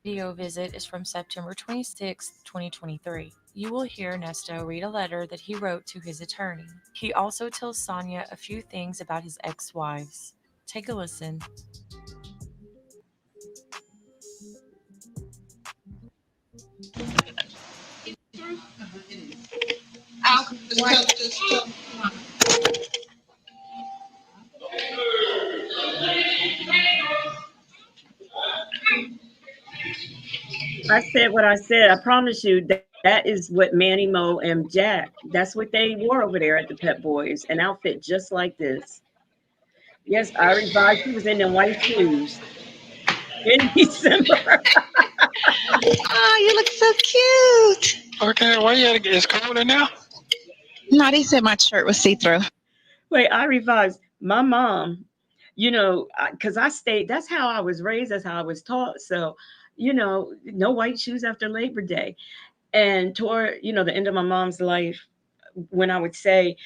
video visit is from September 26, 2023. You will hear Nesto read a letter that he wrote to his attorney. He also tells Sonia a few things about his ex-wives. Take a listen. I said what I said. I promise you that is what Manny Mo and Jack, that's what they wore over there at the Pet Boys, an outfit just like this. Yes, I revised. She was in them white shoes in December. Oh, you look so cute. Okay, where you at? It's colder now? No, they said my shirt was see through. Wait, I revised. My mom, because I stayed, that's how I was raised, that's how I was taught. So, no white shoes after Labor Day. And toward, the end of my mom's life, when I would say,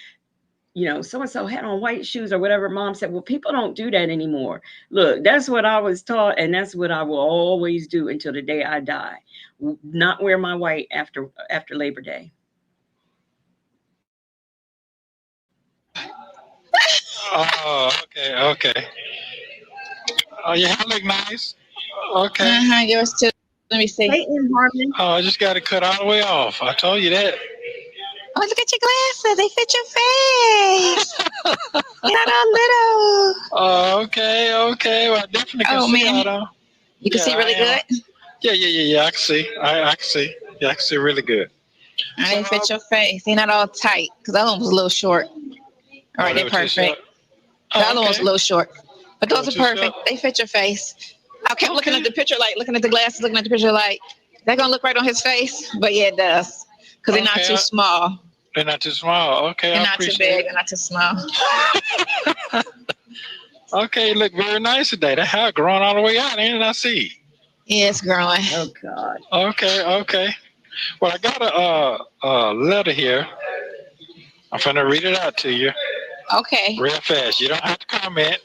so and so had on white shoes or whatever, mom said, well, people don't do that anymore. Look, that's what I was taught, and that's what I will always do until the day I die. Not wear my white after Labor Day. Oh, okay, okay. Oh, your hair look nice. Okay. Yours too. Let me see. Hey, in Harmon. Oh, I just got to cut all the way off. I told you that. Oh, look at your glasses. They fit your face. You're not all little. Oh, okay, okay. Well, I definitely can see man. all them. You can see really good. Yeah. I can see. I can see. Yeah, I can see really good. I didn't fit your face. They're not all tight because that one was a little short. All right, they they're were too short? perfect. The other one was a little short, but those They are were too perfect. short? They fit your face. Okay, I'm looking at the picture light, looking at the glasses, looking at the picture light. That gonna look right on his face, but yeah, it does because they're not Okay, too small. They're not too small. Okay, They're I not too appreciate big. it. They're not too small. Okay, you look very nice today. That hair growing all the way out, ain't it? I see. Yeah, it's growing. Oh, God. Okay. Well, I got a letter here. I'm gonna read it out to you Okay. real fast. You don't have to comment,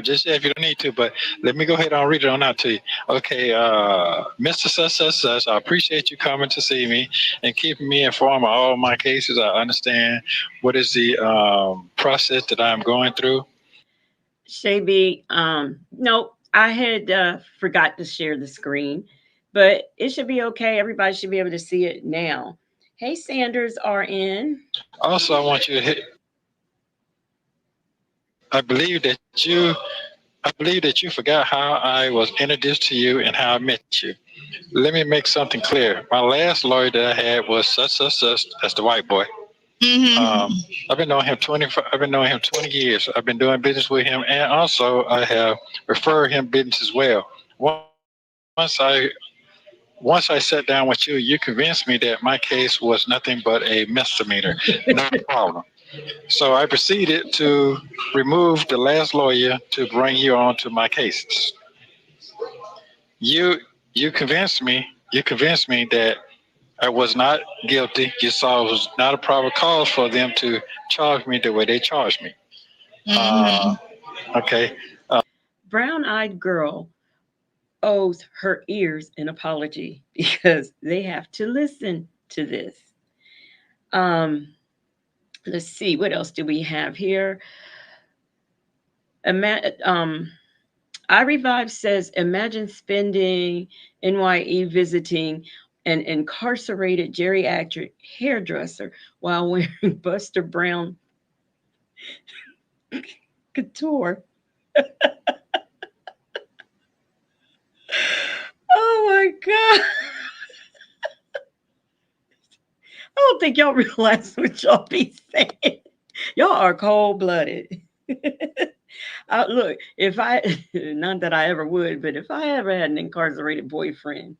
just if you don't need to, but let me go ahead and read it on out to you. Okay, Mr. Such, I appreciate you coming to see me and keeping me informed of all my cases. I understand what is the process that I'm going through. Shay no, I had forgot to share the screen, but it should be okay. Everybody should be able to see it now. Hey, Sanders are in. Also, I want you to hit. I believe that you. I believe that you forgot how I was introduced to you and how I met you. Let me make something clear. My last lawyer that I had was such. That's the white boy. Mm-hmm. I've been knowing him 20. I've been knowing him 20 years. I've been doing business with him, and also I have referred him business as well. Once I sat down with you convinced me that my case was nothing but a misdemeanor, not a problem. So I proceeded to remove the last lawyer to bring you on to my case. You you convinced me. You convinced me that I was not guilty. You saw it was not a proper cause for them to charge me the way they charged me. Mm-hmm. Okay. Brown eyed girl owes her ears an apology because they have to listen to this. Um, let's see, what else do we have here? Ima- um, I Revive says, imagine spending NYE visiting an incarcerated geriatric hairdresser while wearing Buster Brown couture. Oh my God. I don't think y'all realize what y'all be saying. Y'all are cold blooded. Look, if I, not that I ever would, but if I ever had an incarcerated boyfriend,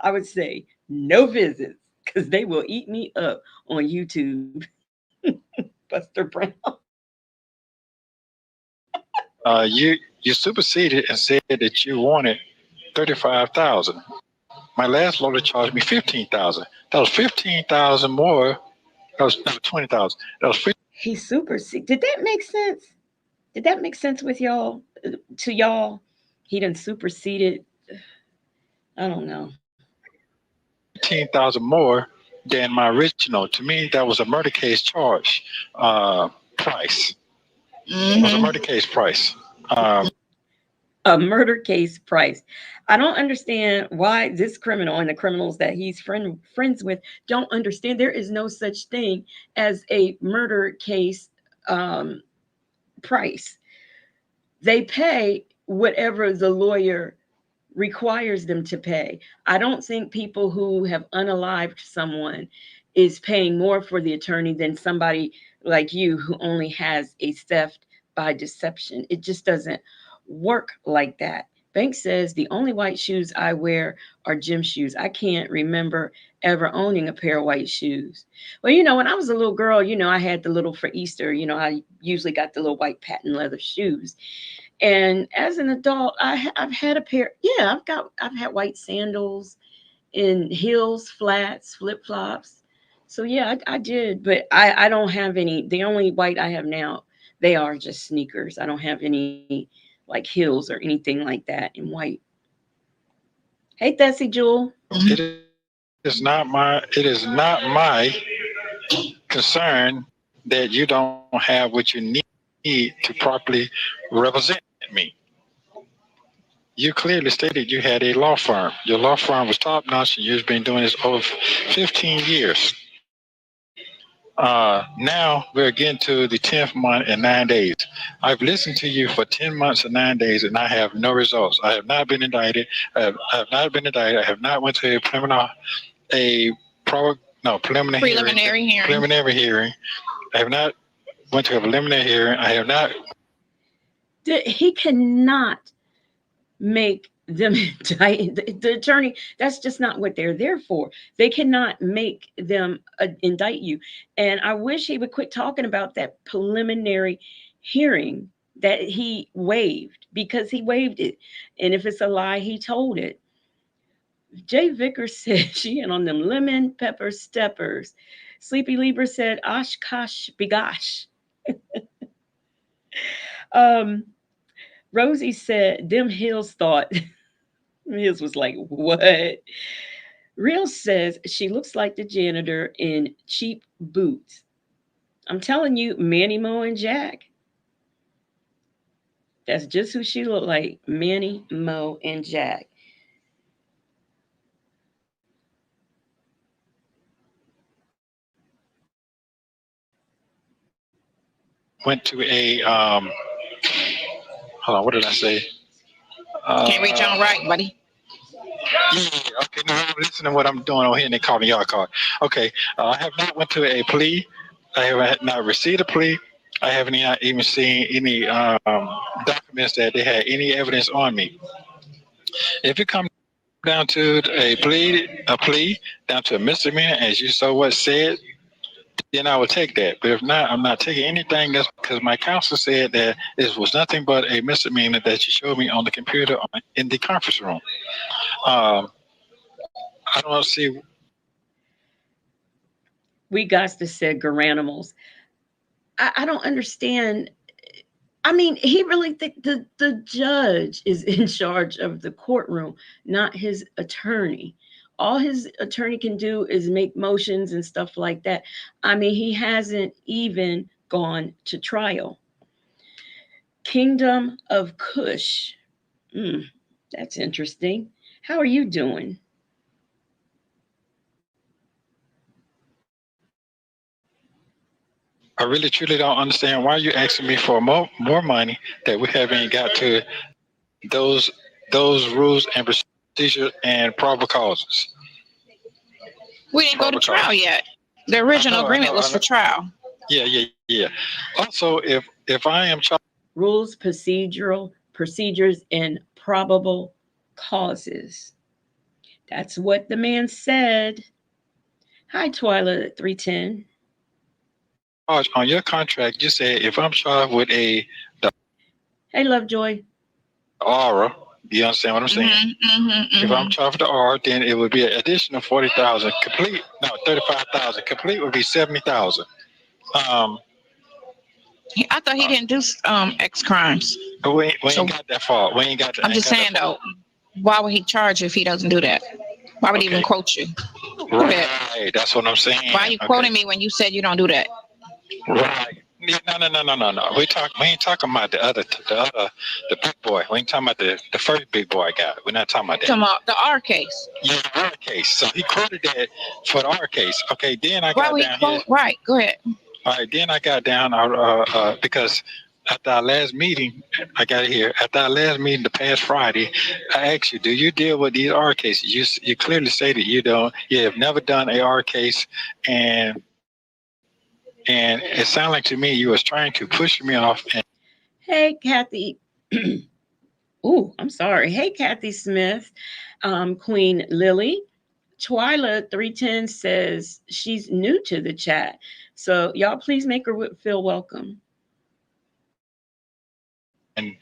I would say no visits because they will eat me up on YouTube. Buster Brown. You superseded and said that you wanted 35,000. My last lawyer charged me 15,000. That was 15,000 more. That was no, 20,000. That was 50. He super sick. Did that make sense? Did that make sense with y'all? To y'all, he done superseded. I don't know. 15,000 more than my original. To me, that was a murder case charge price. It was a Mm-hmm. murder case price. A murder case price. I don't understand why this criminal and the criminals that he's friends with don't understand there is no such thing as a murder case um, price. They pay whatever the lawyer requires them to pay. I don't think people who have unalived someone is paying more for the attorney than somebody like you who only has a theft by deception. It just doesn't work like that. Bank says the only white shoes I wear are gym shoes. I can't remember ever owning a pair of white shoes. Well, when I was a little girl, I had the little for Easter, I usually got the little white patent leather shoes. And as an adult, I've had a pair. Yeah, I've had white sandals and heels, flats, flip flops. So yeah, I did, but I don't have any. The only white I have now, they are just sneakers. I don't have any like heels or anything like that in white. Hey, Tessie Jewel. It is not my concern that you don't have what you need to properly represent me. You clearly stated you had a law firm. Your law firm was top notch, and you've been doing this over 15 years. Now we're getting to the 10th month and 9 days. I've listened to you for 10 months and 9 days, and I have no results. I have not been indicted. I have not been indicted. I have not went to a pro, no preliminary hearing. Preliminary hearing. Preliminary hearing. I have not went to a preliminary hearing. I have not. He cannot make them indict the attorney. That's just not what they're there for. They cannot make them indict you. And I wish he would quit talking about that preliminary hearing that he waived, because he waived it. And if it's a lie, he told it. Jay Vickers said she in on them lemon pepper steppers. Sleepy Libra said oshkosh bigosh. um Rosie said them hills thought his was like, what? Real says she looks like the janitor in cheap boots. I'm telling you, Manny Mo and Jack. That's just who she looked like. Manny Mo and Jack. Went to a hold on. What did I say? Can't reach on right, buddy. Yeah, okay, no, I'm listening to what I'm doing on here, and they call me y'all card. Okay, I have not went to a plea. I have not received a plea. I haven't even seen any documents that they had any evidence on me. If it comes down to a plea down to a misdemeanor, as you so what said, then I would take that. But if not, I'm not taking anything. That's because my counsel said that it was nothing but a misdemeanor that you showed me on the computer in the conference room. Um, I don't see. We got to say garanimals. I don't understand. I mean, he really think the judge is in charge of the courtroom, not his attorney. All his attorney can do is make motions and stuff like that. I mean, he hasn't even gone to trial. Kingdom of Kush. Mm, that's interesting. How are you doing? I really truly don't understand why you're asking me for more money that we haven't got to those those rules and procedures and probable causes. We didn't go to trial yet. The original agreement was for trial. Yeah. Also, if I am charged, Rules, procedures, and probable causes. That's what the man said. Hi, Twyla 310. on your contract, you said if I'm charged with the Hey, Lovejoy. aura, you understand what I'm saying? If I'm charged with the R, then it would be an additional 40,000. Complete, no, 35,000. Complete would be 70,000. Um, I thought he didn't do X crimes. we ain't got that far. We ain't got. I'm just saying though, why would he charge you if he doesn't do that? Why would he even quote you? Right, that's what I'm saying. Why are you quoting me when you said you don't do that? Right. No. We ain't talking about the big boy. We ain't talking about the first big boy I got. We're not talking about that. Talking about the R case. Yeah, the R case. So he quoted that for the R case. Okay, then I got down here. Right, go ahead. All right, then I got down because after our last meeting, I got here. After our last meeting, the past Friday, I asked you, "Do you deal with these R cases?" You clearly say that you don't. You have never done a R case, and it sounded like to me you was trying to push me off. Hey, Kathy. Ooh, I'm sorry. Hey, Kathy Smith, Queen Lily. Twyla 310 says she's new to the chat. So y'all please make her feel welcome. And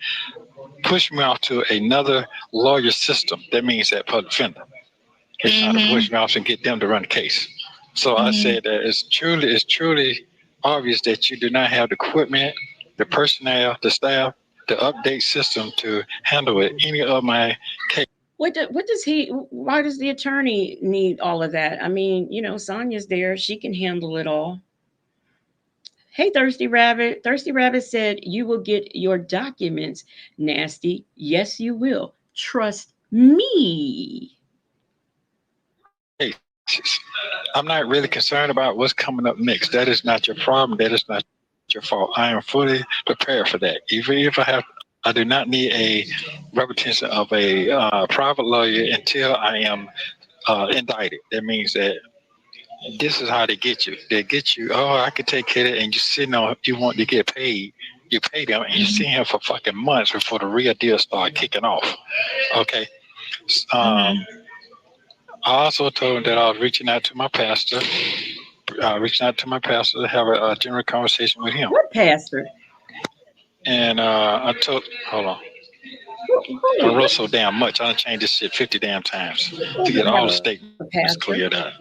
push me off to another lawyer system. That means that public defender. He's trying to push me off and get them to run the case. So I said that it's truly obvious that you do not have the equipment, the personnel, the staff, the update system to handle it, any of my case. What does why does the attorney need all of that? I mean, Sonia's there. She can handle it all. Hey, Thirsty Rabbit. Thirsty Rabbit said, you will get your documents, Nasty. Yes, you will. Trust me. I'm not really concerned about what's coming up next. That is not your problem. That is not your fault. I am fully prepared for that. Even if I do not need a representation of a private lawyer until I am indicted. That means that this is how they get you. They get you, oh, I can take care of it, and you sitting on, you want to get paid. You pay them, and you see him for fucking months before the real deal start kicking off. Okay. I also told him that I was reaching out to my pastor, to have a general conversation with him. What pastor? And I told, hold on. I wrote so damn much. I done changed this shit 50 damn times to get all the statements cleared out.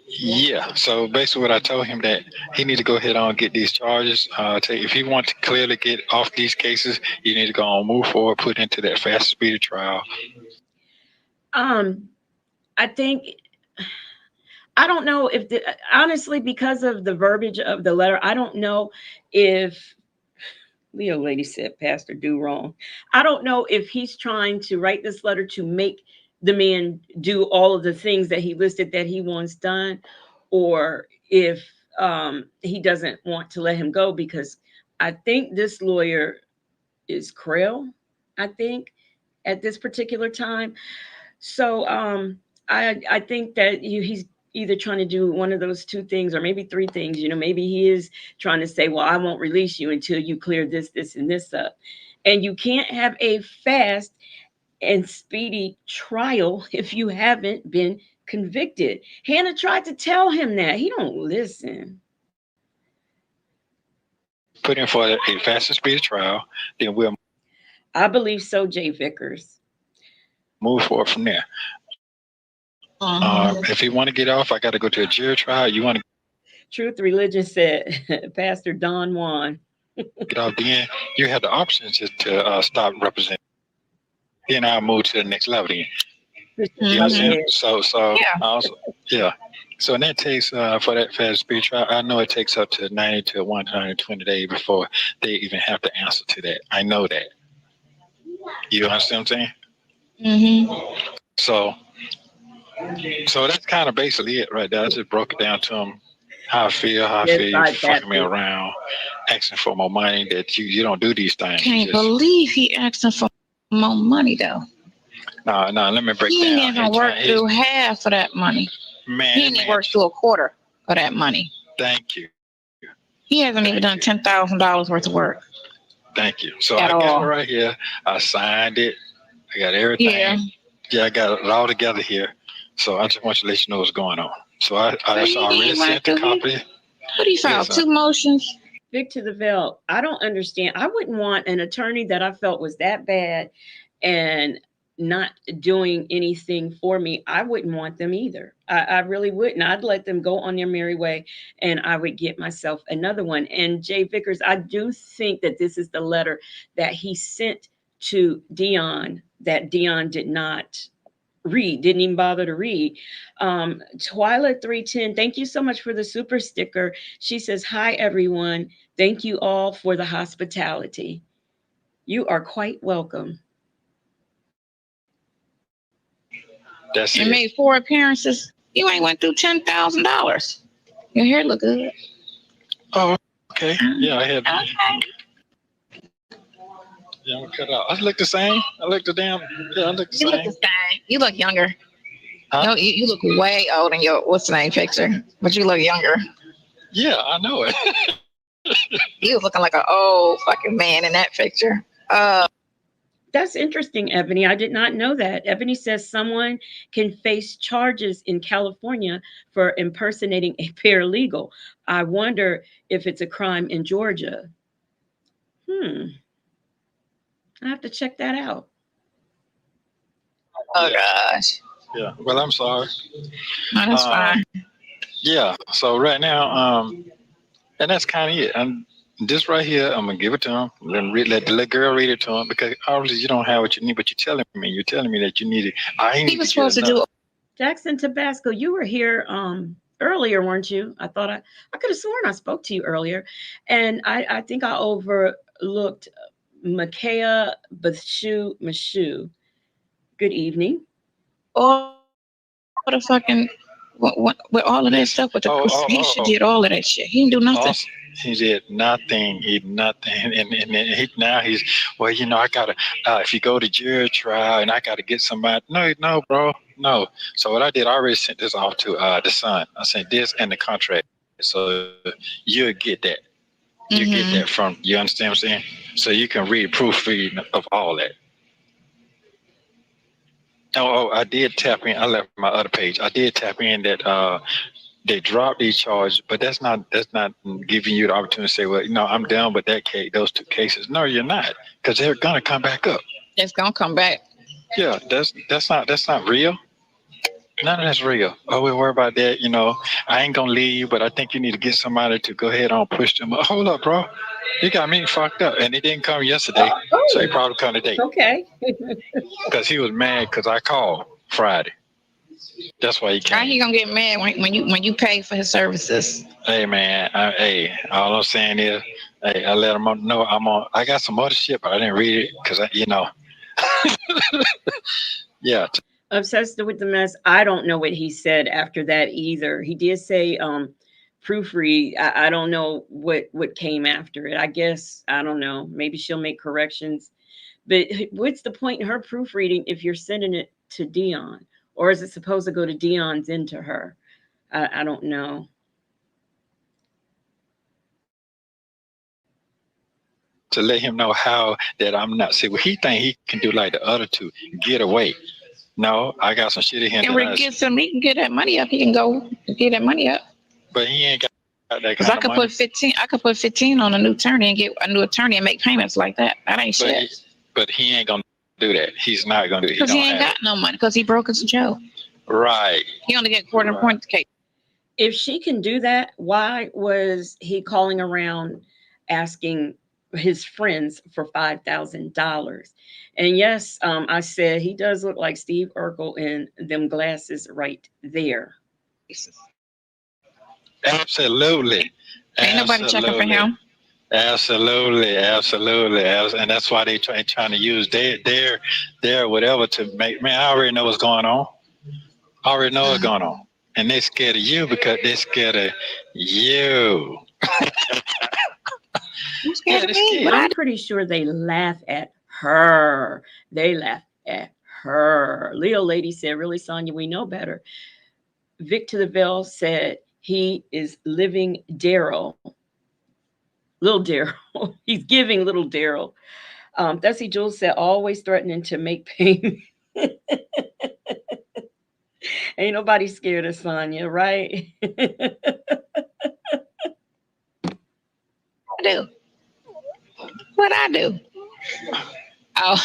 Yeah, so basically what I told him that he need to go ahead on and get these charges. If he wants to clearly get off these cases, you need to go on, move forward, put into that fast speedy trial. I think, I don't know if honestly, because of the verbiage of the letter, I don't know if Leo lady said Pastor do wrong. I don't know if he's trying to write this letter to make the man do all of the things that he listed that he wants done, or if he doesn't want to let him go, because I think this lawyer is Krill, I think, at this particular time. So I think that he's either trying to do one of those two things or maybe three things. Maybe he is trying to say, well, I won't release you until you clear this, and this up. And you can't have a fast and speedy trial if you haven't been convicted. Hannah tried to tell him that. He don't listen. Put in for a fast and speedy trial, then we'll I believe so, Jay Vickers. move forward from there. If you want to get off, I got to go to a jury trial. You want to Truth Religion said, Pastor Don Juan. get off, then you have the option to stop representing. Then I'll move to the next level. Then you understand? So yeah. So and that takes for that fast speed trial. I know it takes up to 90 to 120 days before they even have to answer to that. I know that. You understand what I'm saying? So that's kind of basically it right there. I just broke it down to them. How I feel you fucking me around, asking for more money, that you don't do these things. Can't believe he asking for more money though. No, let me break he down. He ain't even work through half of that money. Man, he ain't even work through a quarter of that money. Thank you. He hasn't even done $10,000 worth of work. Thank you. So I got it right here. I signed it. I got everything. Yeah, I got it all together here. So I just want to let you know what's going on. So I already sent the copy. What do you file? Yes, 2 motions? Vic to the Veil. I don't understand. I wouldn't want an attorney that I felt was that bad and not doing anything for me. I wouldn't want them either. I really wouldn't. I'd let them go on their merry way and I would get myself another one. And Jay Vickers, I do think that this is the letter that he sent to Dion that Dion did not read, didn't even bother to read. Twyla 310, thank you so much for the super sticker. She says, hi everyone, thank you all for the hospitality. You are quite welcome. That's and made 4 appearances. You ain't went through $10,000. Your hair look good. Oh, okay. Yeah, I had. Okay. Yeah, I'm gonna cut out. I look the same. I look the damn. Yeah, I look the same. You look the same. You look younger. Huh? No, you look way old in your what's the name picture, but you look younger. Yeah, I know it. You was looking like an old fucking man in that picture. That's interesting, Ebony. I did not know that. Ebony says someone can face charges in California for impersonating a paralegal. I wonder if it's a crime in Georgia. I have to check that out. Oh gosh. Yeah. Well, I'm sorry. No, that's fine. Yeah. So right now, and that's kind of it. And this right here, I'm gonna give it to him. Let the little girl read it to him because obviously you don't have what you need, but you're telling me that you need it. He was supposed to do. Jackson Tabasco, you were here earlier, weren't you? I thought I could have sworn I spoke to you earlier, and I think I overlooked Makaya Mashu. Good evening. All the fucking with all of that stuff with the he did all of that shit. He didn't do nothing. He did nothing. He did nothing. And now he's well. I gotta. If you go to jury trial, and I gotta get somebody. No, bro. No. So what I did, I already sent this off to the son. I sent this and the contract. So you'll get that. You get that from. You understand what I'm saying? So you can read proofreading of all that. Oh, I did tap in. I left my other page. I did tap in that they dropped these charges, but that's not giving you the opportunity to say, well, I'm done with that case, those 2 cases. No, you're not, because they're gonna come back up. It's gonna come back. Yeah, that's not real. None of that's real. Oh, we worry about that. I ain't gonna leave you, but I think you need to get somebody to go ahead and push them. Hold up, bro. You got me fucked up, and he didn't come yesterday, so he probably come today. Okay. Because he was mad because I called Friday. That's why he came. How he gonna get mad when you pay for his services? Hey man, all I'm saying is, I let him know I got some other shit, but I didn't read it because yeah. Obsessed with the mess. I don't know what he said after that either. He did say proofread. I don't know what came after it. I guess I don't know. Maybe she'll make corrections. But what's the point in her proofreading if you're sending it to Dion, or is it supposed to go to Dion then to her? I don't know. To let him know how that I'm not. See, what he think he can do like the other two, get away. No, I got some shit in here And that Rick gets him, he can get that money up. He can go get that money up. but he ain't got that Because kind I of could money. put 15. I could put 15 on a new attorney and get a new attorney and make payments like that. That ain't But shit. but he ain't gonna do that. He's not gonna do it. Because he ain't got no money. Because he broke his Joe. Right. He only get quarter point case. If she can do that, why was he calling around asking his friends for $5,000? And yes, I said he does look like Steve Urkel in them glasses right there. Absolutely. Ain't nobody checking for him. Absolutely, and that's why they trying to use their whatever to make. Man, I already know what's going on. I already know what's going on, and they scared of you because they scared of you. Who's scared of me? I'm pretty sure they laugh at her. They laugh at her. Leo Lady said, "Really, Sonya, we know better." Vic to the Veil said he is living Daryl. Little Daryl. He's giving little Daryl. Thursy Jules said, always threatening to make payment. Ain't nobody scared of Sonya, right? I do. What I do? Oh,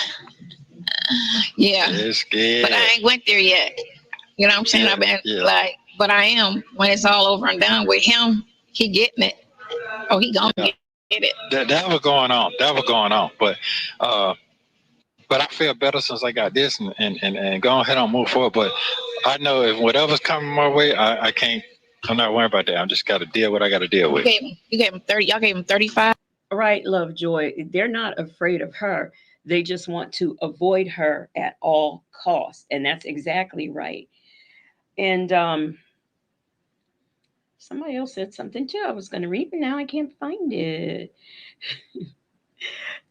yeah. But I ain't went there yet. You know what I'm saying? I've been like, but I am. When it's all over and done with him, he getting it. Oh, he gonna get it. That was going on. But I feel better since I got this and go ahead and move forward. But I know if whatever's coming my way, I can't. I'm not worried about that. I just got to deal with what I got to deal with. You gave him 30. Y'all gave him 35. Right, Lovejoy. They're not afraid of her. They just want to avoid her at all costs, and that's exactly right. And somebody else said something too. I was going to read it now. I can't find it.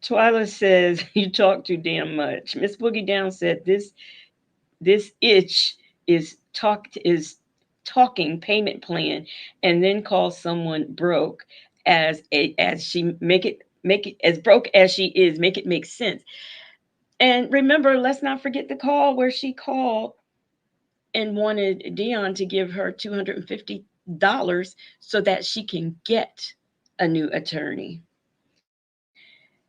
Twyla says you talk too damn much. Miss Boogie Down said this itch is talking payment plan, and then calls someone broke as she make it as broke as she is, make it make sense. And remember, let's not forget the call where she called and wanted Dion to give her $250 so that she can get a new attorney.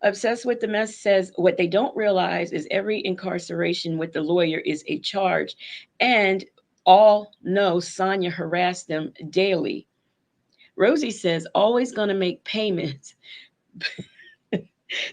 Obsessed with the Mess says what they don't realize is every incarceration with the lawyer is a charge, and all know Sonya harassed them daily. Rosie says always gonna make payments.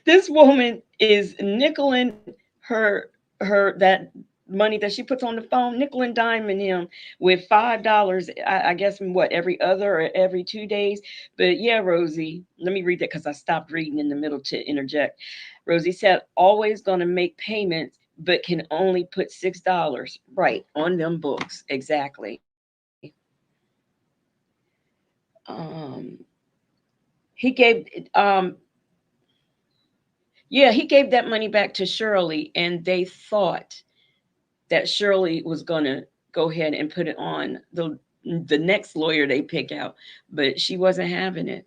This woman is nickeling her that money that she puts on the phone, nickel and diming him with $5. I guess what, every other or every 2 days. But yeah, Rosie, let me read that because I stopped reading in the middle to interject. Rosie said, always gonna make payments, but can only put $6 right on them books. Exactly. He gave yeah, he gave that money back to Shirley, and they thought that Shirley was gonna go ahead and put it on the next lawyer they pick out, but she wasn't having it.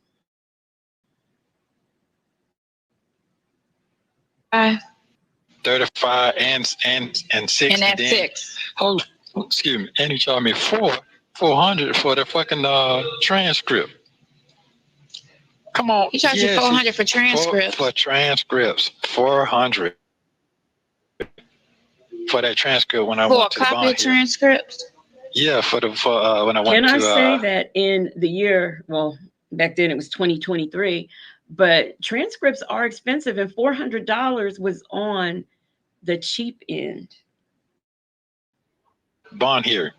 35 and 60. And that's 6. Hold, excuse me. And he charged me 400 for the fucking transcript. Come on. He charged you 400 for transcripts. For transcripts, 400 for that transcript when I went to the bond for a copy of transcripts. Yeah, for when I went to. Can I say that in the year? Well, back then it was 2023, but transcripts are expensive, and $400 was on the cheap end. Bond hearing.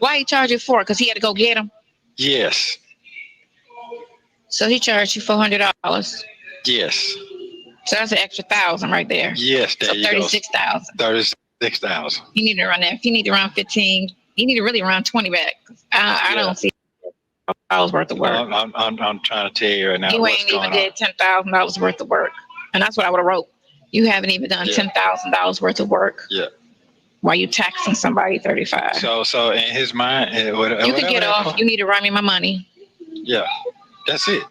Why he charged you for it? Because he had to go get them. Yes. So he charged you $400. Yes. So that's an extra 1,000 right there. Yes, there so you 36,000. 36,000. You need to run that. If you need to run 15, you need to really run 20 back. I don't see $1,000 worth of work. I'm trying to tell you right now. You ain't even did $10,000 worth of work, and that's what I would have wrote. You haven't even done $10,000 worth of work. Yeah. Why you taxing somebody 35? So in his mind, You could get off. You need to write me my money. Yeah, that's it.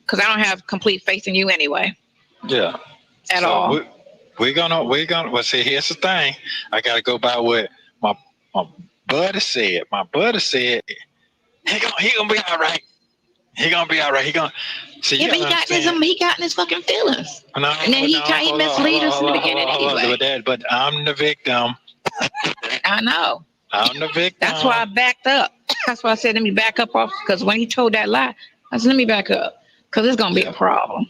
Because I don't have complete faith in you anyway. Yeah. At all. We're gonna. Well, see, here's the thing. I gotta go by what my buddy said. My buddy said he gonna be all right. He gonna be all right. He gonna see. Yeah, but he got in his fucking feelings. No, and then he mislead us in the beginning anyway. But I'm the victim. I know. I'm the victim. That's why I backed up. That's why I said let me back up off, because when he told that lie, I said let me back up because it's gonna be a problem.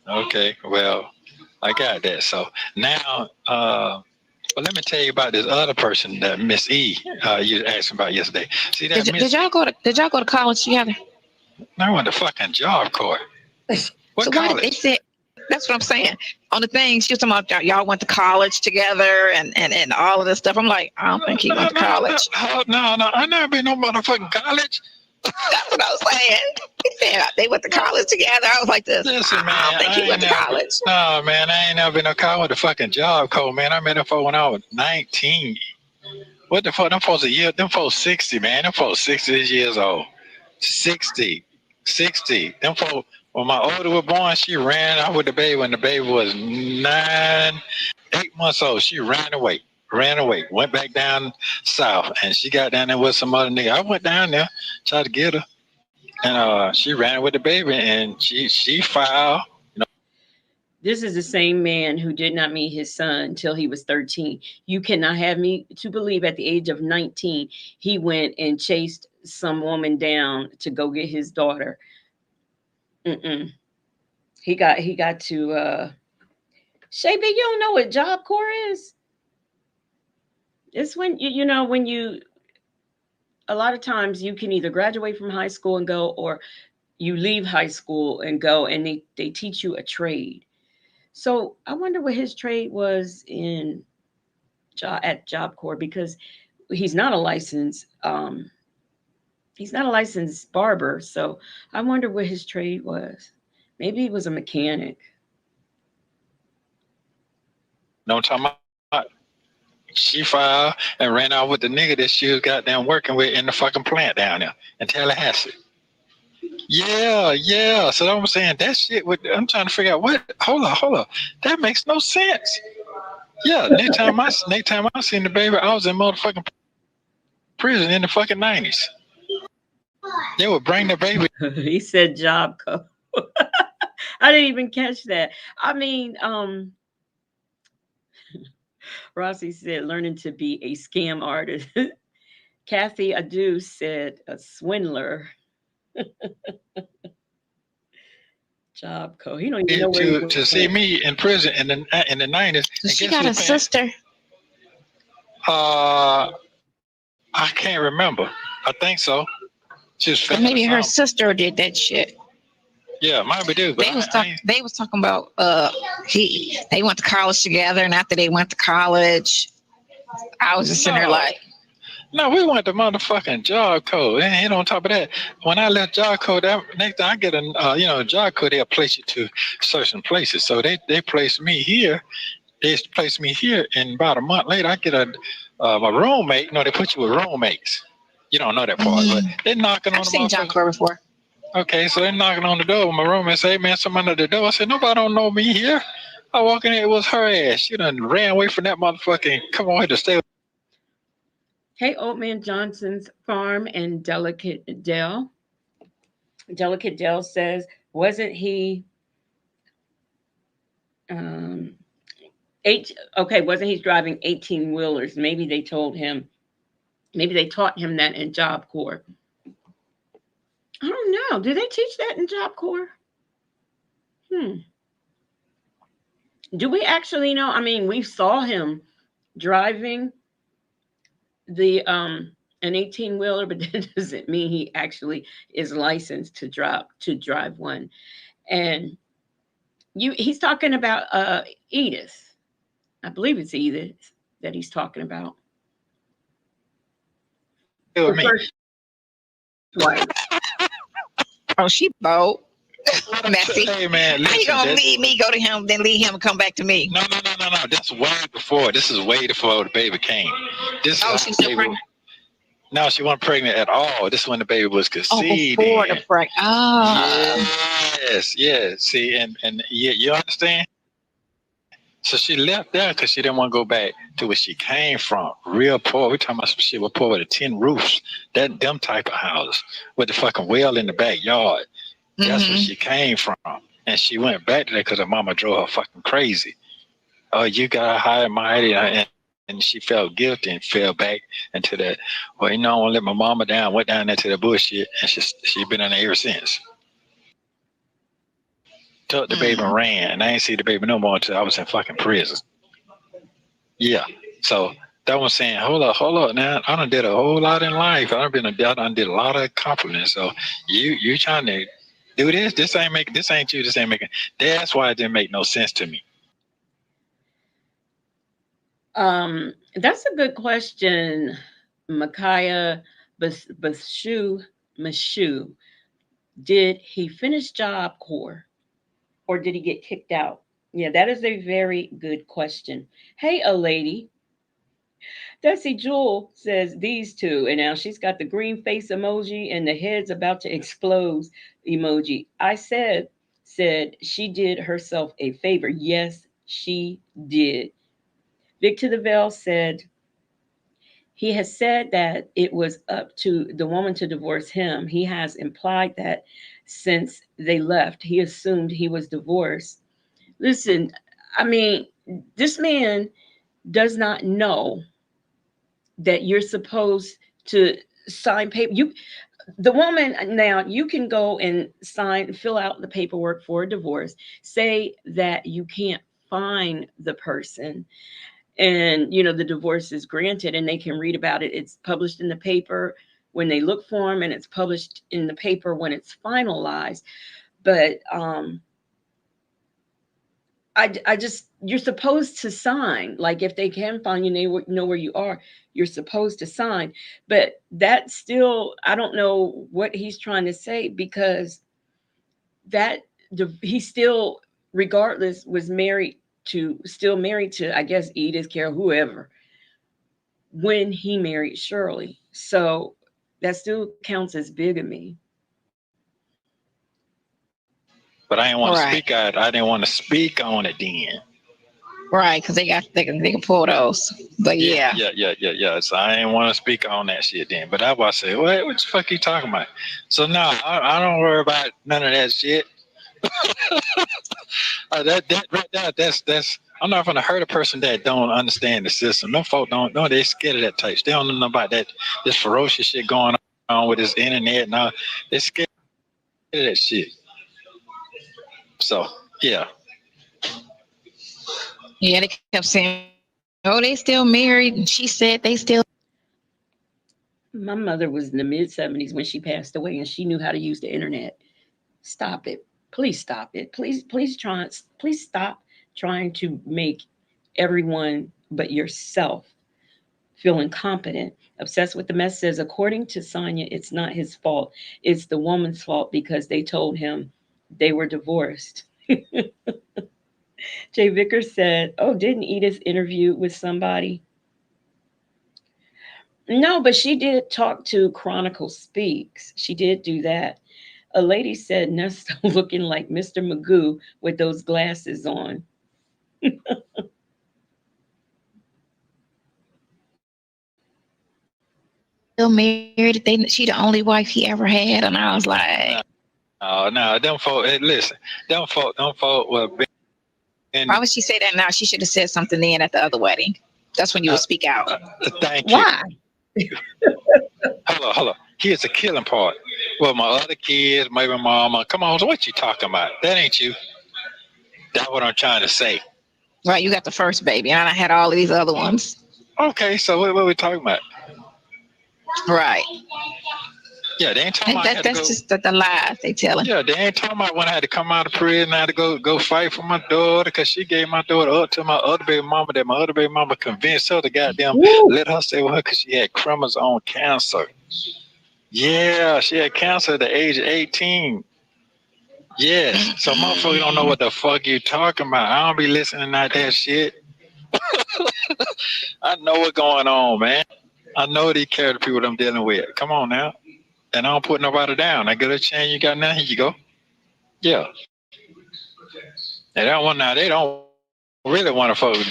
Okay, well, I got that. So now, well, let me tell you about this other person that Miss E. You asked about yesterday. See that? Did y'all go to college together? No, I went to fucking Job Corps. What so college? Why did they say? That's what I'm saying. On the thing, she was talking about y'all went to college together and all of this stuff. I'm like, I don't think he went to college. No, I never been no motherfucking college. That's what I was saying. He said they went to college together. I was like this. Listen, man, I don't think he went to college. No, man, I ain't never been no college with the fucking Job Corps, man. I met them folks when I was 19. What the fuck? Them folks a year. Them folks 60, man. Them folks 60 years old. 60. Them folks. When my older was born, she ran out with the baby when the baby was 8 months old. She ran away, went back down south, and she got down there with some other nigga. I went down there, tried to get her, and she ran with the baby, and she filed. This is the same man who did not meet his son until he was 13. You cannot have me to believe at the age of 19, he went and chased some woman down to go get his daughter. He got to Shay B, you don't know what Job Corps is? It's when you know when you a lot of times you can either graduate from high school and go, or you leave high school and go, and they teach you a trade. So I wonder what his trade was at Job Corps, because he's not a licensed barber. So I wonder what his trade was. Maybe he was a mechanic. No time out. She filed and ran out with the nigga that she was goddamn working with in the fucking plant down there in Tallahassee. Yeah. So I'm saying that shit. I'm trying to figure out what. Hold on. That makes no sense. Yeah. Next time I seen the baby, I was in motherfucking prison in the fucking 90s. They would bring the baby. He said Job Corps. I didn't even catch that. I mean, Rossi said learning to be a scam artist. Kathy Adu said a swindler. Job Corps. He don't even know where to see me in prison in the 90s. So she got a sister. I can't remember. I think so. Or maybe her sister did that shit. Yeah, might be dude. They was talking about they went to college together, and after they went to college, I was just sitting there like, no, we went to motherfucking Job Corps. And on top of that, when I left Job Corps, that next time I get Job Corps, they'll place you to certain places. So they placed me here. They placed me here, and about a month later, I get my roommate. They put you with roommates. You don't know that part, but they're knocking on the motherfucker. I've seen Job Corps before. Okay, so they're knocking on the door. My roommate say, "Hey, man, somebody at the door." I said, "Nobody don't know me here." I walk in there, it was her ass. She done ran away from that motherfucking come on here to stay. Hey, Oatman Johnson's Farm and Delicate Dell. Delicate Dell says, wasn't he wasn't he driving 18-wheelers? Maybe they taught him that in Job Corps. I don't know. Do they teach that in Job Corps? Do we actually know? I mean, we saw him driving the an 18-wheeler, but that doesn't mean he actually is licensed to drive one. And he's talking about Edith. I believe it's Edith that he's talking about. Oh, she bold. Messy. Hey man, How you listen. gonna leave me, go to him, then leave him and come back to me? No. That's way before. This is way before the baby came. This is Oh, how she's the still baby. pregnant. No, she wasn't pregnant at all. This is when the baby was Oh, conceived before the in. break. Ah. Yes. See, and yeah, you understand? So she left there because she didn't want to go back to where she came from. Real poor. We talking about some shit with poor with the tin roofs. Them type of houses with the fucking well in the backyard. That's where she came from. And she went back to that because her mama drove her fucking crazy. Oh, you got high and mighty, and she felt guilty and fell back into that. Well, I want to let my mama down. Went down there to the bullshit, and she been in there ever since. Took the baby and ran, and I ain't see the baby no more until I was in fucking prison. Yeah, so that was saying, hold up, now I done did a whole lot in life. I done did a lot of accomplishments. So you trying to do this? This ain't making. This ain't you. This ain't making. That's why it didn't make no sense to me. That's a good question, Micaiah Mashu. Did he finish Job Corps or did he get kicked out? Yeah, that is a very good question. Hey, a lady. Desi Jewel says these two, and now she's got the green face emoji and the head's about to explode emoji. I said she did herself a favor. Yes, she did. Victor the Veil said he has said that it was up to the woman to divorce him. He has implied that since they left, he assumed he was divorced. Listen, I mean, this man does not know that you're supposed to sign paper. The woman, now you can go and fill out the paperwork for a divorce, say that you can't find the person, and the divorce is granted and they can read about it. It's published in the paper when they look for them, and it's published in the paper when it's finalized. But I just, you're supposed to sign. Like, if they can find you, they know where you are, you're supposed to sign. But that still, I don't know what he's trying to say, because that he still, regardless, was married to, I guess, Edith, Carol, whoever, when he married Shirley. So that still counts as bigamy. But I didn't want to Right. speak out. I didn't want to speak on it then. Right, because they can pull those. But yeah. Yeah. So I didn't want to speak on that shit then. But I was say, what the fuck you talking about? So no, I don't worry about none of that shit. That right there, that's. I'm not gonna hurt a person that don't understand the system. No folk don't. No, they scared of that type. They don't know about that. This ferocious shit going on with this internet and all. They scared of that shit. So yeah. Yeah, they kept saying, oh, they still married. And she said they still. My mother was in the mid 70s when she passed away, and she knew how to use the internet. Stop it. Please stop it. Please stop trying to make everyone but yourself feel incompetent. Obsessed with the mess says, according to Sonia, it's not his fault. It's the woman's fault because they told him they were divorced. Jay Vickers said, oh, didn't Edith interview with somebody? No, but she did talk to Chronicle Speaks. She did do that. A lady said Nesta looking like Mr. Magoo with those glasses on. Still married. She the only wife he ever had, and I was like, No, them folk. Listen, them folk were been. why would she say that now? She should have said something then at the other wedding. That's when you would speak out. Thank you. Why? Hold on. Here's the killing part. Well, my other kids, maybe mama. Come on, so what you talking about? That ain't you. That's what I'm trying to say. Right, you got the first baby, and I had all of these other ones. Okay, so what are we talking about? Right. Yeah, they ain't talking about that's just the lies they telling. Yeah, they ain't talking about when I had to come out of prison. I had to go fight for my daughter because she gave my daughter up to my other baby mama. That my other baby mama convinced her to goddamn let her stay with her because she had chromosome cancer. Yeah, she had cancer at the age of 18. Yes. So motherfucker don't know what the fuck you talking about. I don't be listening to that shit. I know what's going on, man. I know these character people I'm dealing with. Come on now. And I don't put nobody down. I get a chance you got now, here you go. Yeah. And that one now, they don't really want to fuck with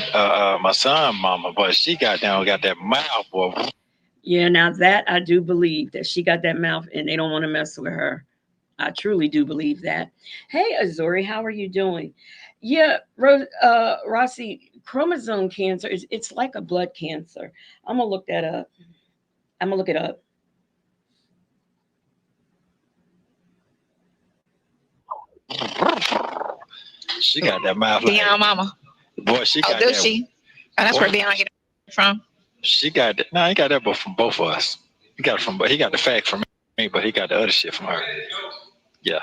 my son mama, but she got that mouth, boy. Yeah, now that I do believe that she got that mouth and they don't want to mess with her. I truly do believe that. Hey, Azuri, how are you doing? Yeah, Rossi, chromosome cancer is it's like a blood cancer. I'm gonna look that up. I'm gonna look it up. She got that mouth like Beyond Mama. boy. She Oh, got does that. she? Oh, that's Boy, where Beyond get it from. she got that. No, he got that, but from both of us. He got it from. He got the fact from me, but he got the other shit from her. Yeah,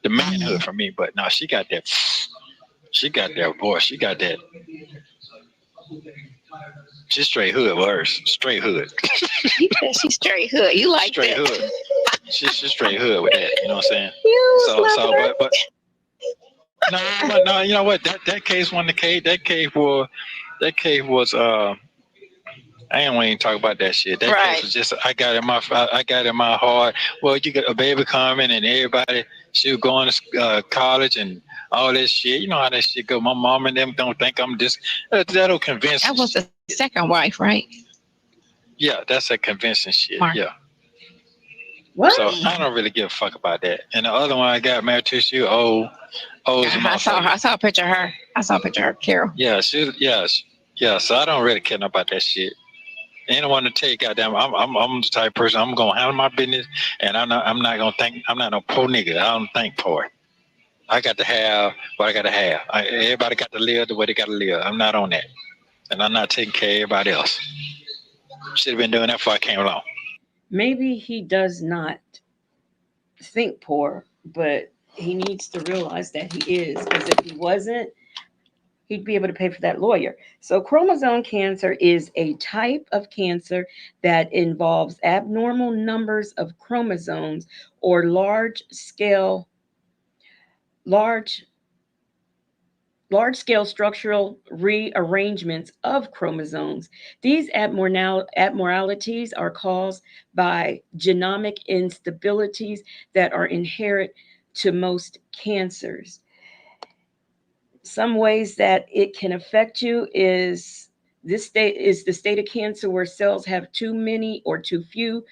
the manhood from me, but no, she got that. She got that, boy. She got that. She's straight hood with hers. Straight hood. You said she's straight hood. You like Straight that? hood. She's straight hood with that. You know what I'm saying? You But no. You know what? That case wasn't the case. That case was I ain't want to talk about that shit. That case was just I got in my heart. Well, you got a baby coming and everybody she was going to college and all this shit. You know how that shit go. My mom and them don't think I'm just that'll convince. That was the second wife, right? Yeah, that's a convincing shit. Mark. Yeah. What? So I don't really give a fuck about that. And the other one I got married to, she old as a motherfucker. I saw a picture of her. Carol. Yeah, yeah. So I don't really care about that shit. Anyone to take goddamn, I'm the type of person I'm gonna handle my business, and I'm not gonna think I'm not no poor nigga. I don't think poor. I got to have what I got to have. Everybody got to live the way they got to live. I'm not on that, and I'm not taking care of everybody else. Should have been doing that before I came along. Maybe he does not think poor, but he needs to realize that he is. Because if he wasn't, he'd be able to pay for that lawyer. So, chromosome cancer is a type of cancer that involves abnormal numbers of chromosomes or large large-scale structural rearrangements of chromosomes. These abnormalities are caused by genomic instabilities that are inherent to most cancers. Some ways that it can affect you is the state of cancer where cells have too many or too few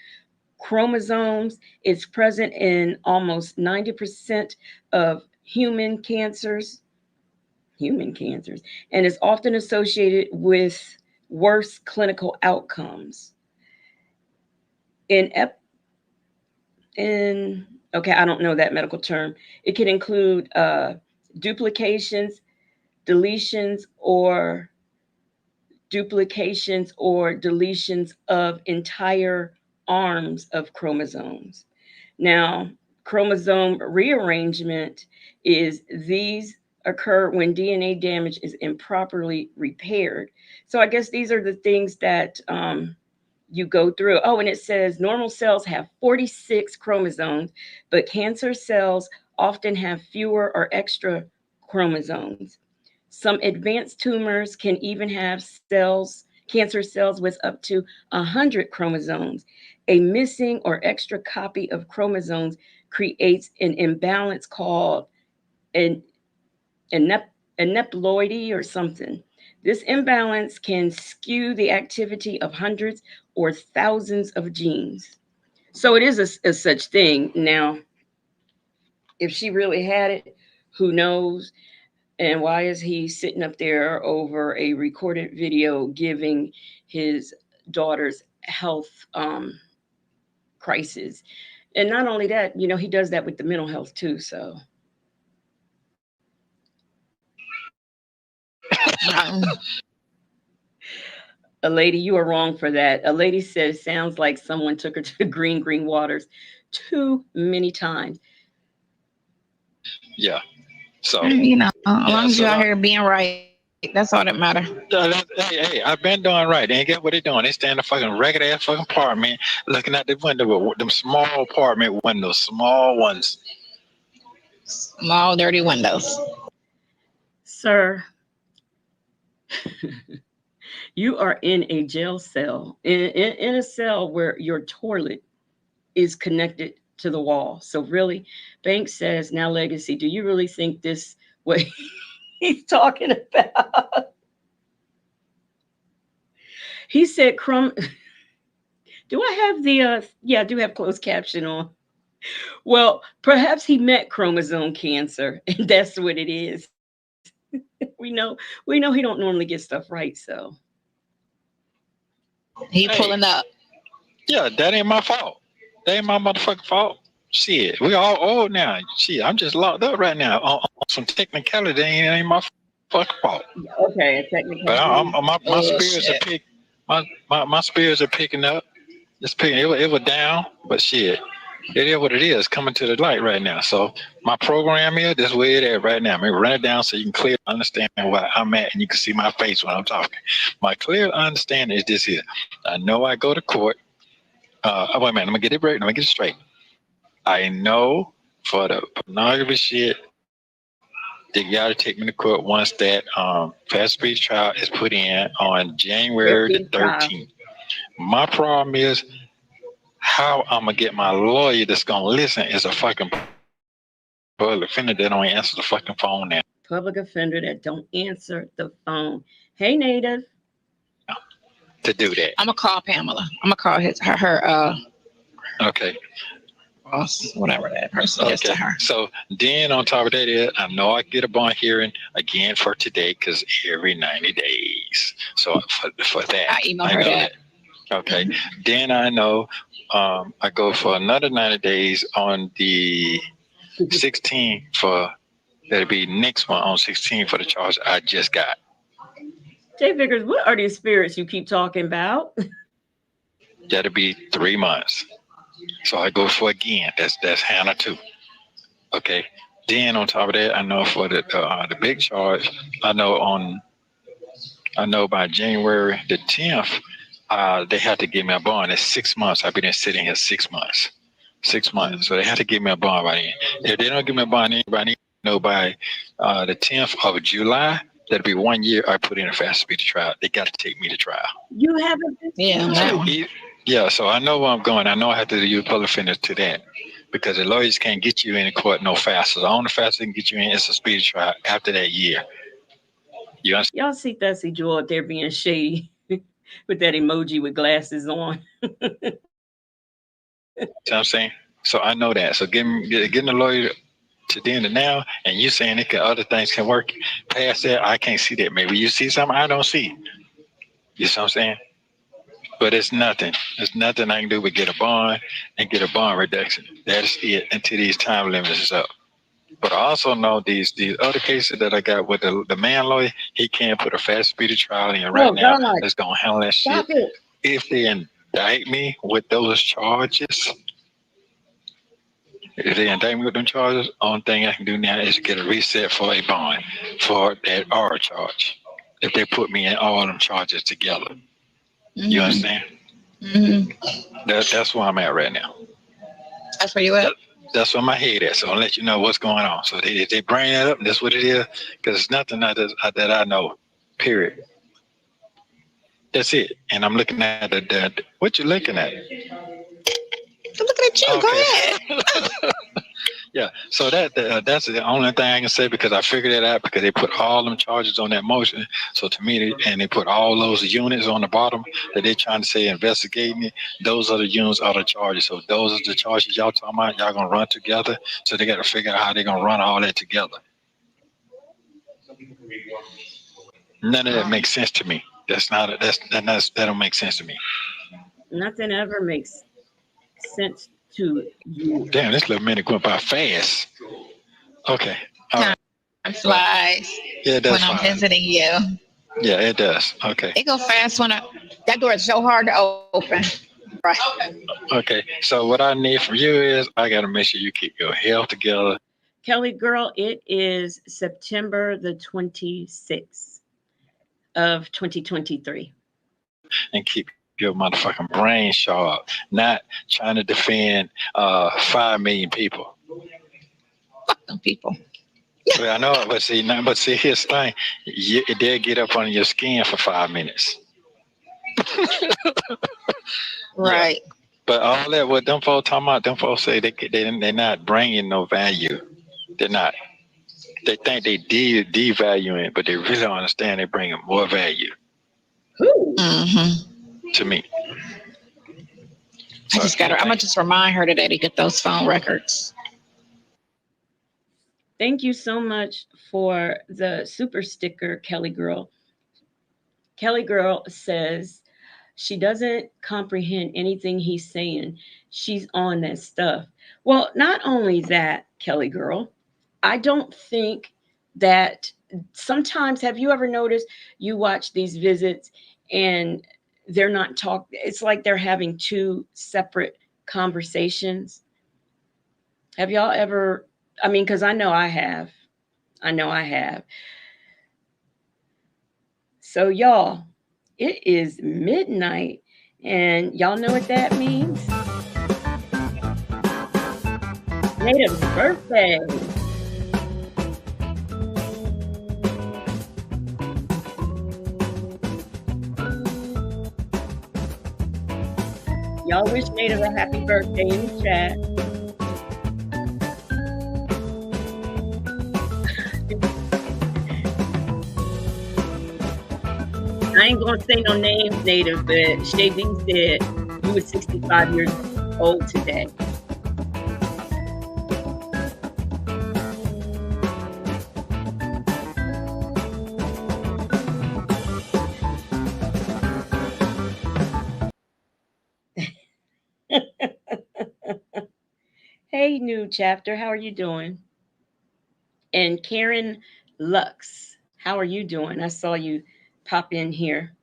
chromosomes. It's present in almost 90% of human cancers and is often associated with worse clinical outcomes. In ep- in okay, I don't know that medical term. It can include duplications, deletions, or deletions of entire arms of chromosomes. Now, chromosome rearrangement is these occur when DNA damage is improperly repaired. So I guess these are the things that you go through. Oh, and it says normal cells have 46 chromosomes, but cancer cells often have fewer or extra chromosomes. Some advanced tumors can even have cancer cells with up to 100 chromosomes. A missing or extra copy of chromosomes creates an imbalance called an aneuploidy or something. This imbalance can skew the activity of hundreds or thousands of genes. So it is a such thing. Now, if she really had it, who knows? And why is he sitting up there over a recorded video giving his daughter's health crisis? And not only that, he does that with the mental health too. So, a lady, you are wrong for that. A lady said, sounds like someone took her to green waters too many times. Yeah. So as long as you're out here being right, that's all that matters. Hey, I've been doing right. They ain't get what they doing. They stay in the fucking ragged ass fucking apartment, looking out the window with them small apartment windows, small ones. Small, dirty windows. Sir, you are in a jail cell, in a cell where your toilet is connected to the wall. So really, Banks says, now Legacy, do you really think this what he's talking about? He said, do I have the yeah, I do have closed caption on. Well, perhaps he met chromosome cancer, and that's what it is. We know he don't normally get stuff right, so He Hey, pulling up. yeah, that ain't my fault. That ain't my motherfucking fault. Shit, we all old now. Shit, I'm just locked up right now on some technicality. That ain't my fucking fault. okay, But technically. my Oh spirits are shit. my spirits are picking up. It's picking. It was down, but shit, it is what it is. Coming to the light right now. So my program is this way it is right now. I'm gonna run it down so you can clearly understand where I'm at, and you can see my face when I'm talking. My clear understanding is this here. I know I go to court. Wait a minute. Let me get it right. Let me get it straight. I know for the pornography shit, they gotta take me to court once that fast speech trial is put in on Yes, January the big time. 13th. My problem is how I'm gonna get my lawyer that's gonna listen is a fucking public defender that don't answer the fucking phone now Public offender that don't answer the phone. Hey, native. to do that. I'm gonna call Pamela. I'm gonna call her Okay. boss, whatever that person is to Okay. her. So then on top of that is I know I get a bond hearing again for today because every 90 days. So for that, I email her know that. Okay. Then I know I go for another 90 days on the 16th for that'll be next one on 16 for the charge I just got. Jay Vickers, what are these spirits you keep talking about? That'll be 3 months. So I go for again. That's Hannah too. Okay. Then on top of that, I know for the big charge, I know by January the 10th, they have to give me a bond. It's 6 months. I've been sitting here 6 months. 6 months. So they have to give me a bond by then. If they don't give me a bond, anybody know by the 10th of July, that'll be 1 year I put in a fast speed trial. They got to take me to trial. You haven't been Yeah, that So, one. yeah, so I know where I'm going. I know I have to use public defenders to that because the lawyers can't get you in court no faster. The only faster they can get you in is a speed trial after that year. You understand Y'all see Thursday Joe up there being shady with that emoji with glasses on. what I'm saying? So I know that. So getting the lawyer to the end of now, and you saying other things can work past that, I can't see that. Maybe you see something I don't see. You see what I'm saying? But it's nothing. There's nothing I can do but get a bond and get a bond reduction. That's it until these time limits is up. But I also know these other cases that I got with the man lawyer, he can't put a fast speedy trial in right Oh now. God. That's gonna handle that Stop shit. it. If they indict me with those charges, if they indict me with them charges, only thing I can do now is get a reset for a bond for that R charge. If they put me in all them charges together, you understand? That's where I'm at right now. That's where you at? That's where my head at. So I'll let you know what's going on. So they bring that up, and that's what it is. Because it's nothing that I know. Period. That's it. And I'm looking at what you looking at? I'm looking at you. Go ahead. Yeah. So that's the only thing I can say because I figured it out because they put all them charges on that motion. So to me, they put all those units on the bottom that they're trying to say investigating it. Those are the units, are the charges. So those are the charges y'all talking about. Y'all gonna run together. So they got to figure out how they're gonna run all that together. None of that makes sense to me. That don't make sense to me. Nothing ever makes sense to you. Damn, this little minute went by fast. Okay. All right. Time flies Yeah, it does. when I'm visiting you. Yeah, it does. Okay. It go fast when that door is so hard to open. Right. Okay. So what I need from you is I gotta make sure you keep your health together. Kelly girl, it is September the 26th of 2023. And keep your motherfucking brain sharp. Not trying to defend 5 million people. Fuck them people. Well, I know it, but see, here's the thing: they'll get up on your skin for 5 minutes. Yeah, Right. but all that what them folks talking about, them folks say they're not bringing no value. They're not. They think they devaluing, but they really don't understand they're bringing more value Who? to me. I So just if got her. I'm gonna anything, just remind her today to get those phone records. Thank you so much for the super sticker, Kelly Girl. Kelly Girl says she doesn't comprehend anything he's saying. She's on that stuff. Well, not only that, Kelly Girl, I don't think that sometimes, have you ever noticed you watch these visits and they're not talk it's like they're having two separate conversations. Have y'all ever, I mean, because I know I have. I know I have. So, y'all, it is midnight, and y'all know what that means? Native's birthday. Y'all wish Native a happy birthday in the chat. I ain't gonna say no names, Native, but Shay B said you were 65 years old today. Hey, new chapter, how are you doing? And Karen Lux, how are you doing? I saw you pop in here.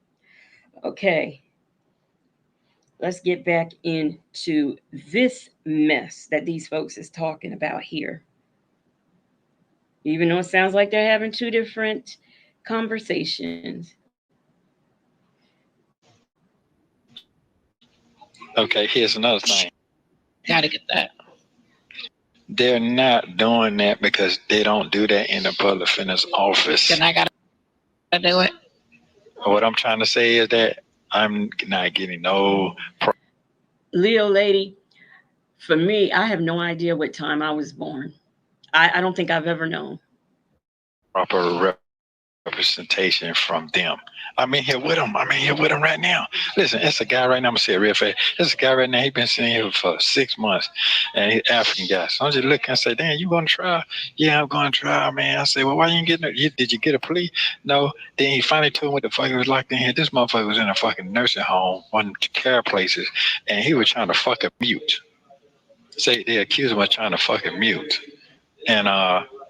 Okay, let's get back into this mess that these folks is talking about here. Even though it sounds like they're having two different conversations. okay, here's another thing. Gotta get that. They're not doing that because they don't do that in the public defender's office. Then I gotta do it. What I'm trying to say is that I'm not getting no Leo lady, for me, I have no idea what time I was born. I don't think I've ever known. proper representation from them. I'm in here with them. I'm in here with them right now. Listen, it's a guy right now. I'm gonna say it real fast. It's a guy right now. He been sitting here for 6 months, and he's African guy. So I'm just looking and say, "Damn, you going to trial?" Yeah, I'm going to trial, man. I say, "Well, why you ain't getting? Did you get a plea?" No. Then he finally told me what the fuck he was locked in here. This motherfucker was in a fucking nursing home, one of the care places, and he was trying to fucking mute. Say they accused him of trying to fucking mute. And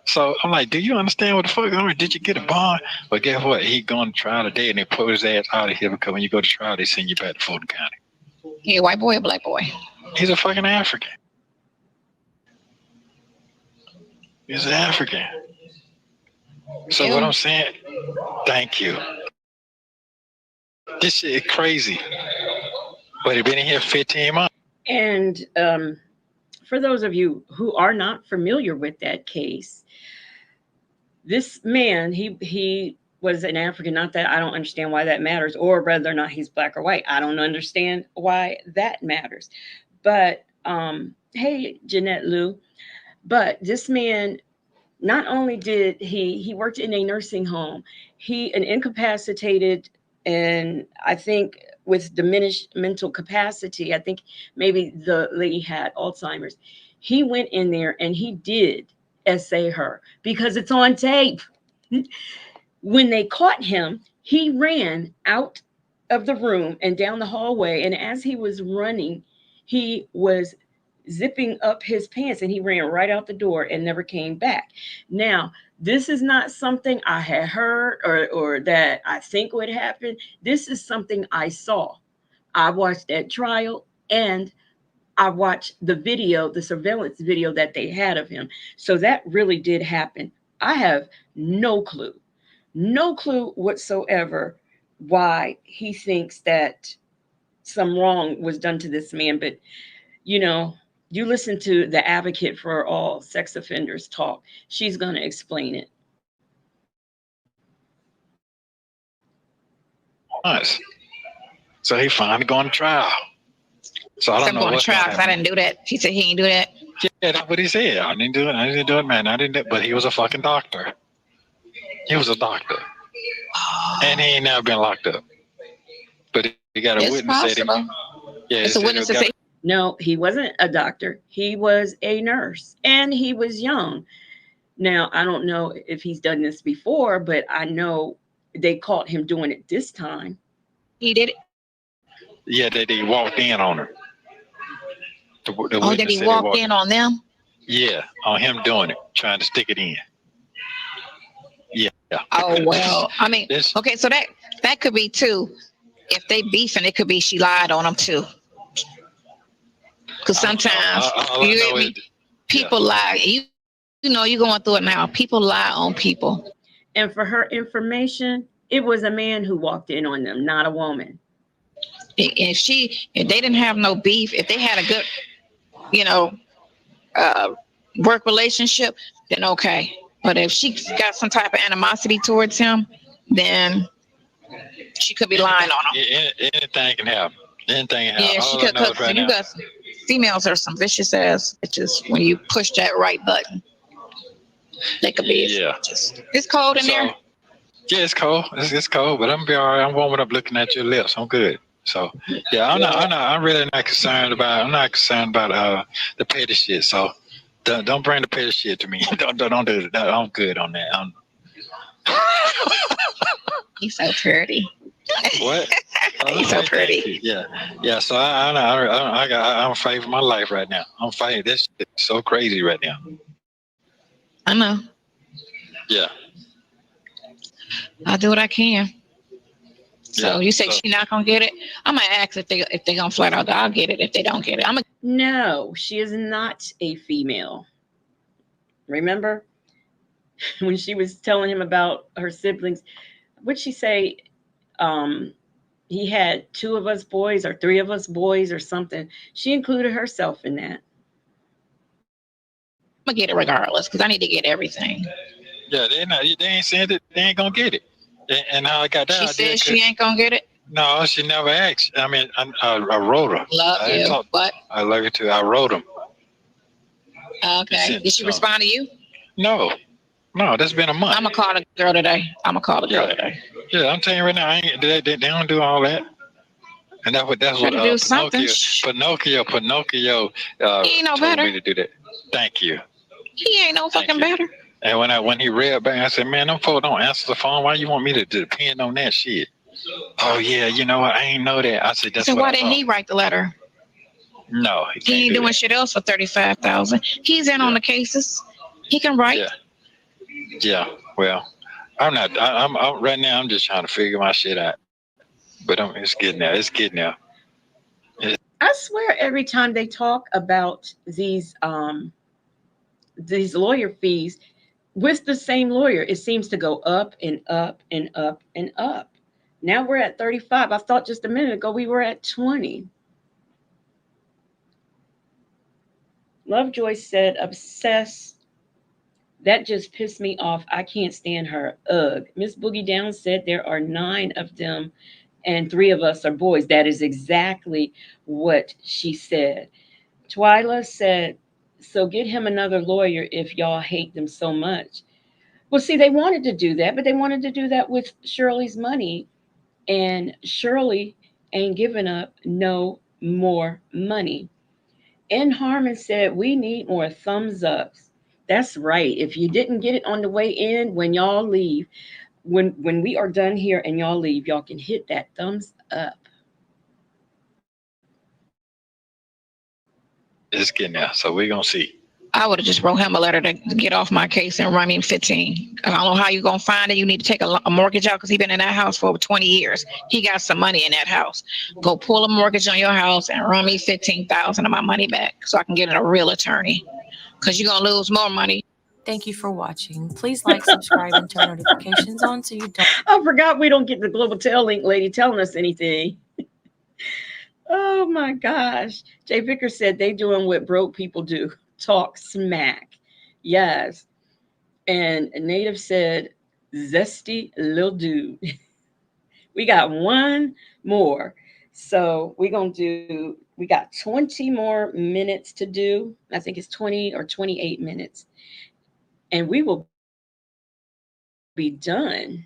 so I'm like, do you understand what the fuck? I mean, did you get a bond? But guess what? He going to trial today, and they pull his ass out of here because when you go to trial, they send you back to Fulton County. He a white boy or black boy? He's a fucking African. He's an African. So what I'm saying, thank you. This shit is crazy. But he been in here 15 months. And for those of you who are not familiar with that case, this man, he was an African. Not that I don't understand why that matters, or whether or not he's black or white. I don't understand why that matters. But hey, Jeanette Lou. But this man, not only did he worked in a nursing home, he an incapacitated, and I think with diminished mental capacity. I think maybe the lady had Alzheimer's. He went in there and he did essay her because it's on tape. When they caught him, he ran out of the room and down the hallway. And as he was running, he was zipping up his pants and he ran right out the door and never came back. Now, this is not something I had heard or that I think would happen. This is something I saw. I watched that trial and I watched the video, the surveillance video that they had of him. So that really did happen. I have no clue whatsoever why he thinks that some wrong was done to this man. But, you know, You listen to the advocate for all sex offenders talk. She's going to explain it. Months. So he finally going to trial. So I don't know going to what's trial going to because I happen. didn't do that. He said he didn't do that. Yeah, that's what he said. I didn't do it. I didn't do it, man. I didn't do it. But he was a fucking doctor. He was a doctor. And he ain't never been locked up. But he got a It's witness possible. said he, yeah, It's a witness to say. No, he wasn't a doctor. He was a nurse and he was young. Now, I don't know if he's done this before, but I know they caught him doing it this time. He did it. Yeah, that he walked in on her. Oh, did he walk in on them? Yeah, on him doing it, trying to stick it in. Yeah. Oh well, I mean, okay, so that could be too. If they beefing, it could be she lied on them too. Because sometimes people lie. You know, you're going through it now. People lie on people. And for her information, it was a man who walked in on them, not a woman. If they didn't have no beef, if they had a good, you know, work relationship, then okay. But if she got some type of animosity towards him, then she could be lying on him. Anything can happen. Anything can happen. Yeah, she could. Cause right you got females are some vicious ass bitches when you push that right button. They could be. Yeah. It's cold in there. Yeah, it's cold. It's cold, but I'm gonna be all right. I'm warming up, looking at your lips. I'm good. So yeah, I'm really not concerned about. I'm not concerned about the petty shit. So don't bring the petty shit to me. don't do that. I'm good on that. He's so pretty. What? He's so pretty. Yeah. So I'm fighting for my life right now. I'm fighting. This shit is so crazy right now. I know. Yeah. I'll do what I can. So you say she's not gonna get it? I'm gonna ask if they gonna flat out. I'll get it if they don't get it. No, she is not a female. Remember when she was telling him about her siblings? What'd she say? He had 2 of us boys or 3 of us boys or something. She included herself in that. I'm gonna get it regardless because I need to get everything. Yeah, they ain't saying that they ain't gonna get it. And how I got that. She said she ain't gonna get it. No, she never asked. I mean, I wrote her. Love you. What? I love you too. I wrote them. Okay. Did she respond to you? No, that's been a month. I'm gonna call the girl today. Yeah, I'm telling you right now, they don't do all that. And that's what Pinocchio he ain't no told better. me to do that. Thank you. He ain't no fucking better. And when he read back, I said, man, them folks don't answer the phone. Why you want me to depend on that shit? Oh yeah, you know what? I ain't know that. I said, that's so why didn't he write the letter? No, he ain't doing shit else for $35,000. He's in on the cases. He can write. Yeah. Well, I'm not. I'm right now. I'm just trying to figure my shit out. But it's getting there. I swear, every time they talk about these lawyer fees with the same lawyer, it seems to go up and up and up and up. Now we're at 35. I thought just a minute ago we were at 20. Lovejoy said, obsessed. That just pissed me off. I can't stand her. Ugh. Miss Boogie Down said there are 9 of them and 3 of us are boys. That is exactly what she said. Twyla said, so get him another lawyer if y'all hate them so much. Well, see, they wanted to do that, but they wanted to do that with Shirley's money. And Shirley ain't giving up no more money. And Harmon said, we need more thumbs ups. That's right. If you didn't get it on the way in, when y'all leave, when we are done here and y'all leave, y'all can hit that thumbs up. It's getting there. So we're going to see. I would have just wrote him a letter to get off my case and run me 15. I don't know how you're going to find it. You need to take a mortgage out because he's been in that house for over 20 years. He got some money in that house. Go pull a mortgage on your house and run me $15,000 of my money back so I can get a real attorney because you're going to lose more money. Thank you for watching. Please like, subscribe, and turn notifications on so you don't. I forgot we don't get the Global Tail Link lady telling us anything. Oh my gosh. Jay Vicker said they doing what broke people do. Talk smack. Yes. And Native said, zesty little dude. We got one more. So we're going to do, we got 20 more minutes to do. I think it's 20 or 28 minutes. And we will be done.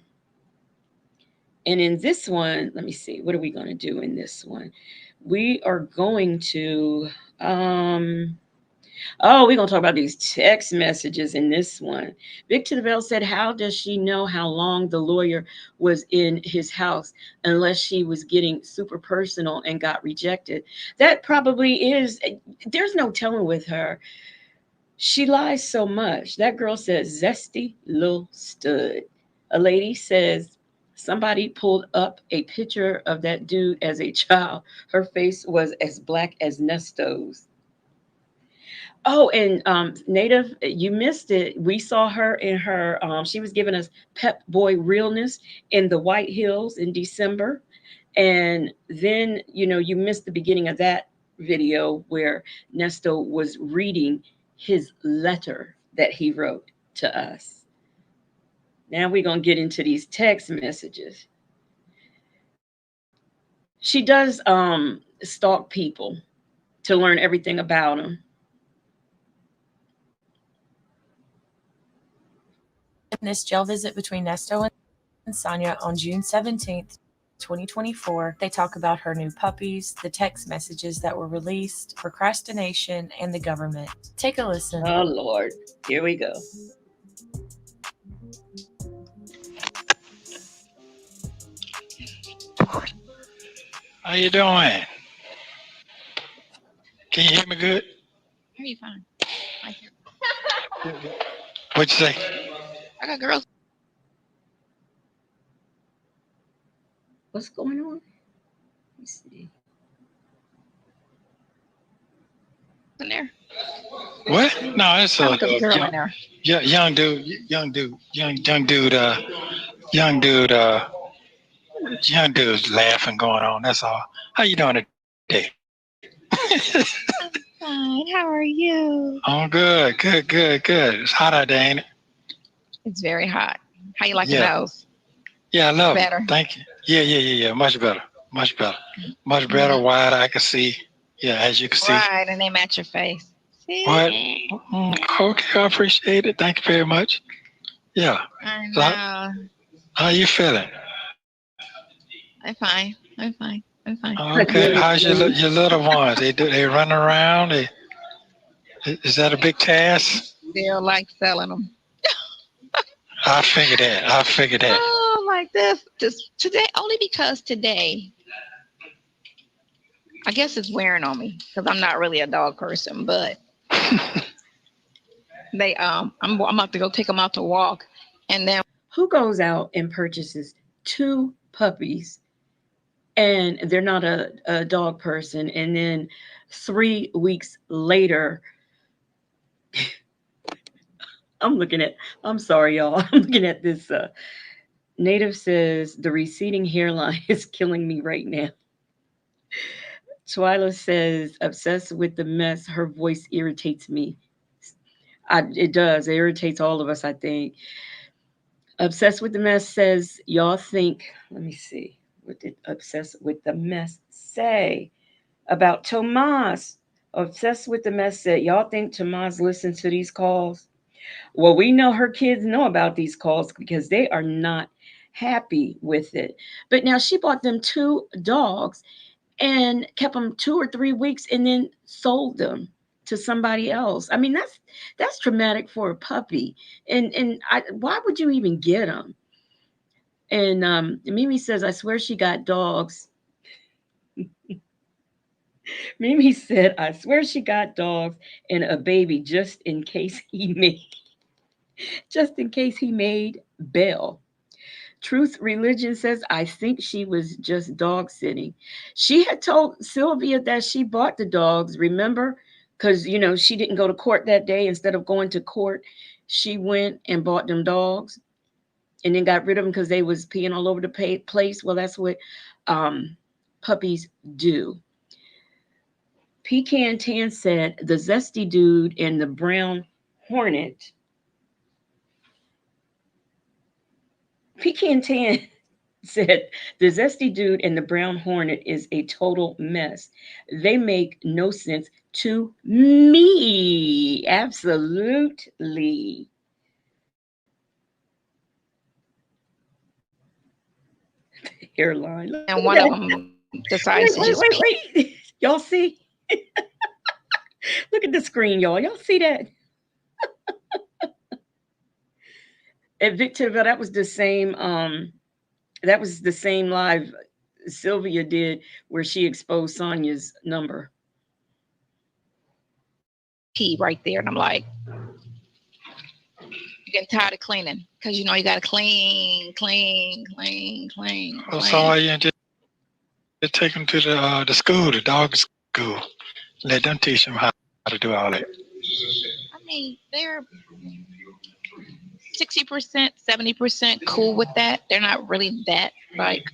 And in this one, let me see, what are we going to do in this one? We are going to, we're going to talk about these text messages in this one. Vic to the Bell said, how does she know how long the lawyer was in his house unless she was getting super personal and got rejected? That probably is, there's no telling with her. She lies so much. That girl says, zesty little stud. A lady says, somebody pulled up a picture of that dude as a child. Her face was as black as Nesto's. Oh, and Native, you missed it. We saw her in her, she was giving us Pep Boy realness in the White Hills in December. And then, you missed the beginning of that video where Nesto was reading his letter that he wrote to us. Now we're going to get into these text messages. She does stalk people to learn everything about them. In this jail visit between Nesto and Sonia on June 17th, 2024, they talk about her new puppies, the text messages that were released, procrastination, and the government. Take a listen. Oh, Lord. Here we go. How you doing? Can you hear me good? Are you fine? I hear. What'd you say? I got girls What's going on? Let me see. in there. What? No, it's Sound a like a girl in there. young dude, young dude, young dude's laughing going on. That's all. How you doing today? Fine. How are you? I'm good, good. It's hot out there, ain't it? It's very hot. How you liking Yeah, those? yeah, I love it. Better. Thank you. Yeah. Much better, much better. Mhm. Wide, I can see. Yeah, as you can see. Right, and they match your face. What? See? Okay, I appreciate it. Thank you very much. Yeah. I So know. how you feeling? I'm fine. I'm fine. I'm fine. I'm Okay. fine. How's your little ones? They run around. Is that a big task? Still like selling them. I figured that. Oh, like this. Just today, only because today, I guess it's wearing on me because I'm not really a dog person, but I'm about to go take them out to walk, and then Who goes out and purchases two puppies and they're not a dog person? And then 3 weeks later, I'm looking at, I'm sorry, y'all. I'm looking at this. Native says the receding hairline is killing me right now. Twyla says, obsessed with the mess. Her voice irritates me. It does. It irritates all of us, I think. Obsessed with the mess says, y'all think, let me see. What did obsessed with the mess say about Tomas? Obsessed with the mess said, y'all think Tomas listens to these calls? Well, we know her kids know about these calls because they are not happy with it. But now she bought them two dogs and kept them 2 or 3 weeks and then sold them to somebody else. I mean, that's traumatic for a puppy. And why would you even get them? And Mimi says, I swear she got dogs. Mimi said, I swear she got dogs and a baby just in case he made bail. Truth Religion says, I think she was just dog sitting. She had told Sylvia that she bought the dogs, remember? Because, she didn't go to court that day. Instead of going to court, she went and bought them dogs and then got rid of them because they was peeing all over the place. Well, that's what um, puppies do. Pecan Tan said the zesty dude and the brown hornet. Pecan Tan said the zesty dude and the brown hornet is a total mess. They make no sense to me. Absolutely. Hairline. Look at And that. one of them decides to Wait, just wait, pee. wait, wait. Y'all see? Look at the screen, y'all. Y'all see that? At Victorville, that was the same live Sylvia did where she exposed Sonia's number. Pee right there, and I'm like, you getting tired of cleaning because you got to clean, clean, clean, clean, Oh, so clean. why you just take them to the school, the dog school? Let them teach them how to do all that. I mean, they're 60%, 70% cool with that. They're not really that like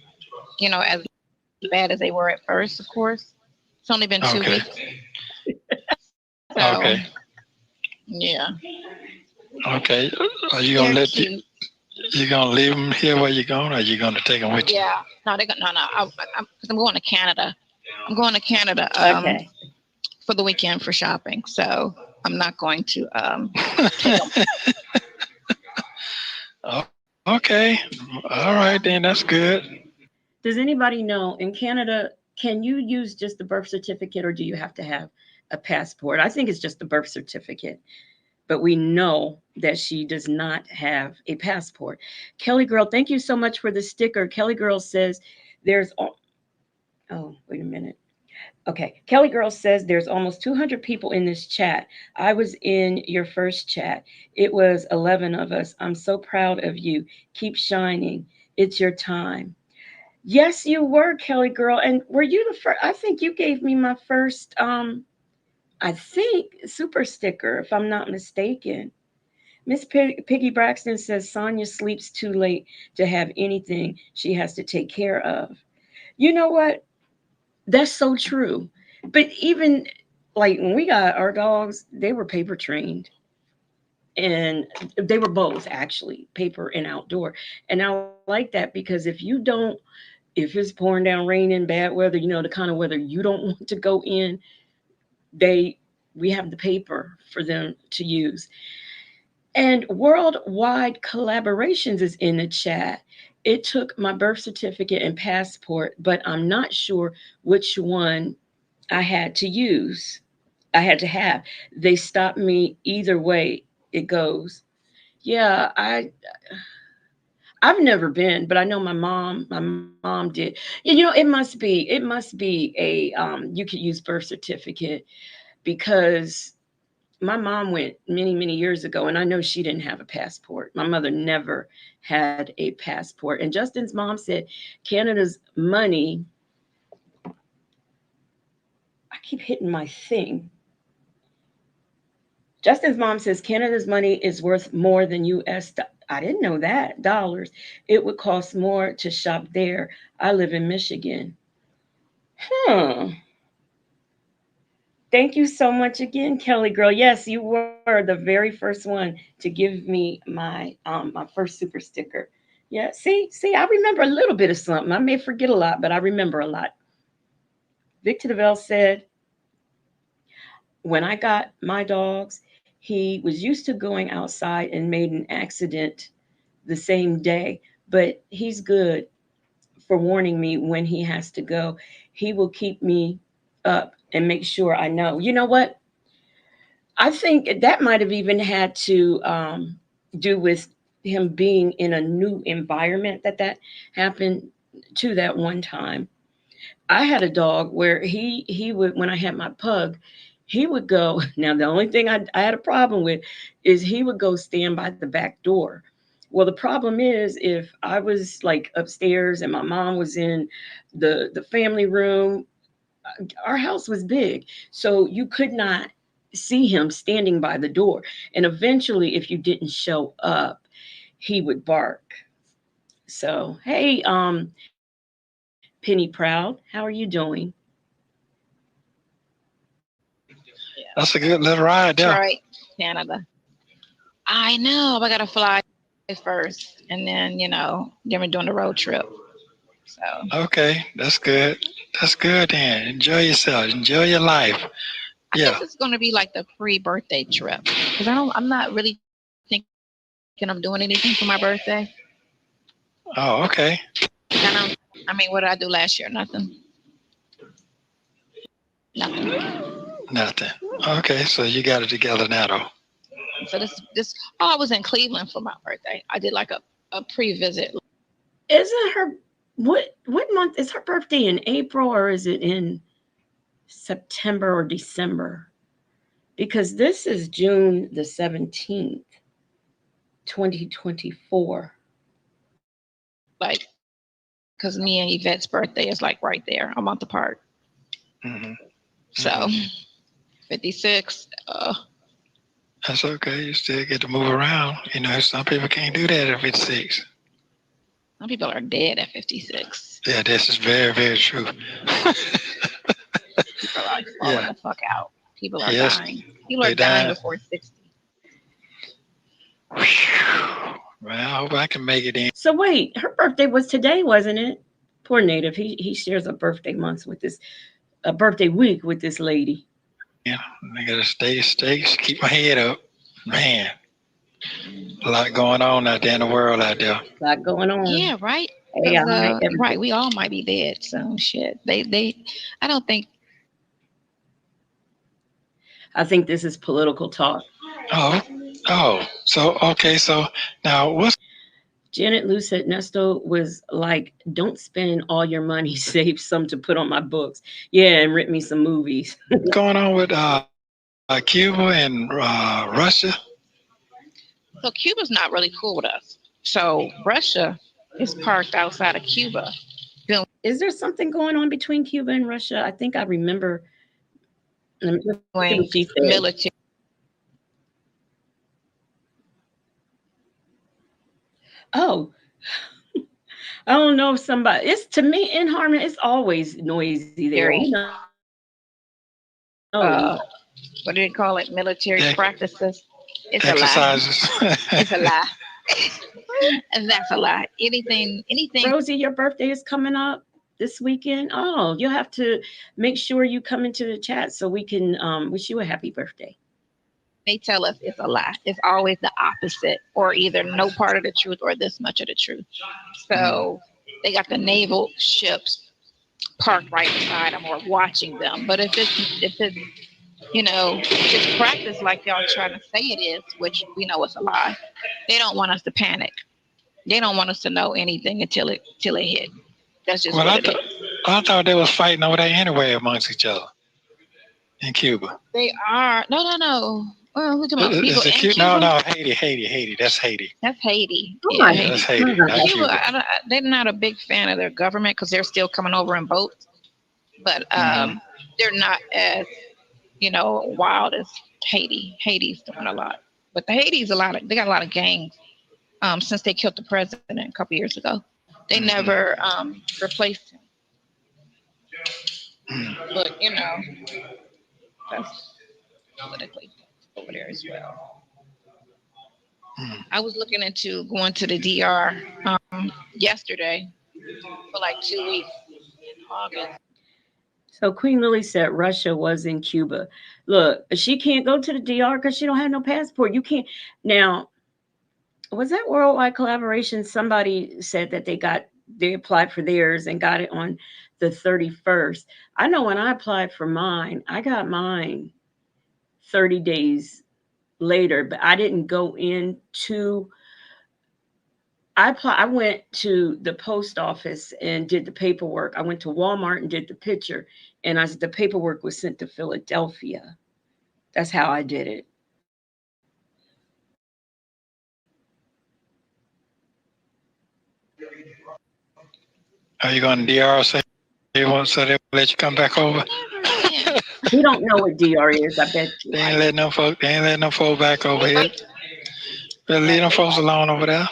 as bad as they were at first. Of course, it's only been 2 weeks, Okay. so Okay. yeah, Okay. Are you gonna they're let the, cute. you gonna leave them here where you going, or are you gonna take them with you? Yeah, no, they're no, no. I'm going to Canada. I'm going to Canada Okay. for the weekend for shopping. So I'm not going to take them. Okay. All right then. That's good. Does anybody know in Canada, can you use just the birth certificate or do you have to have a passport? I think it's just the birth certificate, but we know that she does not have a passport. Kelly Girl, thank you so much for the sticker. Kelly Girl says there's, oh, wait a minute. Okay. Kelly Girl says there's almost 200 people in this chat. I was in your first chat. It was 11 of us. I'm so proud of you. Keep shining. It's your time. Yes, you were, Kelly Girl. And were you the first? I think you gave me my first, I think, super sticker, if I'm not mistaken. Miss Piggy Braxton says Sonia sleeps too late to have anything she has to take care of. You know what? That's so true. But even like when we got our dogs, they were paper trained. And they were both actually paper and outdoor. And I like that because if you don't, if it's pouring down rain and bad weather, the kind of weather you don't want to go in, they we have the paper for them to use. And worldwide collaborations is in the chat. It took my birth certificate and passport, but I'm not sure which one I had to use. I had to have. They stopped me either way it goes. Yeah, I've never been, but I know my mom did. It must be a you could use birth certificate because my mom went many, many years ago, and I know she didn't have a passport. My mother never had a passport. And Justin's mom said Canada's money, I keep hitting my thing. Justin's mom says Canada's money is worth more than US. I didn't know that. Dollars. It would cost more to shop there. I live in Michigan. Hmm. Thank you so much again, Kelly girl. Yes, you were the very first one to give me my first super sticker. Yeah, see, I remember a little bit of something. I may forget a lot, but I remember a lot. Victor DeVille said, when I got my dogs, he was used to going outside and made an accident the same day, but he's good for warning me when he has to go. He will keep me up and make sure I know. You know what? I think that might have even had to do with him being in a new environment that happened to that one time. I had a dog where he would when I had my pug, he would go. Now the only thing I had a problem with is he would go stand by the back door. Well, the problem is if I was like upstairs and my mom was in the family room, our house was big, so you could not see him standing by the door. And eventually, if you didn't show up, he would bark. So, hey, Penny Proud, how are you doing? That's a good little ride there. Detroit, Canada. I know. I gotta fly first, and then then we're doing the road trip. So Okay, that's good. That's good then. Enjoy yourself. Enjoy your life. I Yeah. guess it's gonna be like the pre-birthday trip because I'm not really thinking of doing anything for my birthday. Oh, okay. I mean, what did I do last year? Nothing. Nothing. Nothing. Okay, so you got it together now, though. So this. Oh, I was in Cleveland for my birthday. I did like a pre-visit. Isn't her what month is her birthday, in April or is it in September or December? Because this is June the 17th, 2024. Like, because me and Yvette's birthday is like right there, a month apart. Mm-hmm. So, 56. That's okay. You still get to move around. Some people can't do that at 56. Some people are dead at 56. Yeah, this is very, very true. People are like falling the fuck out. People are Yes, dying. People are they dying die. before 60. Well, I hope I can make it in. So wait, her birthday was today, wasn't it? Poor Native. He shares a birthday month with this, a birthday week with this lady. Yeah, I gotta stay, keep my head up. Man, a lot going on out there in the world out there. A lot going on. Yeah, right. AI, Because everything. right, we all might be dead soon. Shit, I don't think. I think this is political talk. Oh, so okay, so now what's Janet Lew said Nesto was like, don't spend all your money, save some to put on my books. Yeah, and rent me some movies. going on with Cuba and Russia? So Cuba's not really cool with us. So Russia is parked outside of Cuba. Is there something going on between Cuba and Russia? I think I remember. Let me see what Doing she said. military. Oh, I don't know if somebody. It's to me in Harmon. It's always noisy there. Uh, what do they call it? Military practices. It's exercises. A lie. It's a lie. And that's a lie. Anything. Rosie, your birthday is coming up this weekend. Oh, you'll have to make sure you come into the chat so we can wish you a happy birthday. They tell us it's a lie. It's always the opposite, or either no part of the truth or this much of the truth. So they got the naval ships parked right beside them or watching them. But if it's just practice like y'all trying to say it is, which we know it's a lie, they don't want us to panic. They don't want us to know anything until it hit. That's just what it is. I thought they was fighting over there anyway amongst each other in Cuba. They are. No. Who talking about? People in Cuba? No, Haiti. That's Haiti. That's Haiti. Oh Yeah, my Haiti. That's Haiti, God. not Cuba. Cuba, they're not a big fan of their government because they're still coming over in boats. But they're not as wild as Haiti. Haiti's doing a lot, but the Haiti's they got a lot of gangs. Since they killed the president a couple years ago, they never replaced him. But that's politically over there as well. I was looking into going to the DR yesterday for like 2 weeks in August. So Queen Lily said Russia was in Cuba. Look, she can't go to the DR because she don't have no passport. You can't. Now, was that worldwide collaboration? Somebody said that they applied for theirs and got it on the 31st. I know when I applied for mine, I got mine 30 days later, but I didn't go into. I went to the post office and did the paperwork. I went to Walmart and did the picture, and the paperwork was sent to Philadelphia. That's how I did it. Are you going to DR so they let you come back over? We don't know what DR is. I bet you. They ain't letting them folk back over here. Better leave them folks alone over there.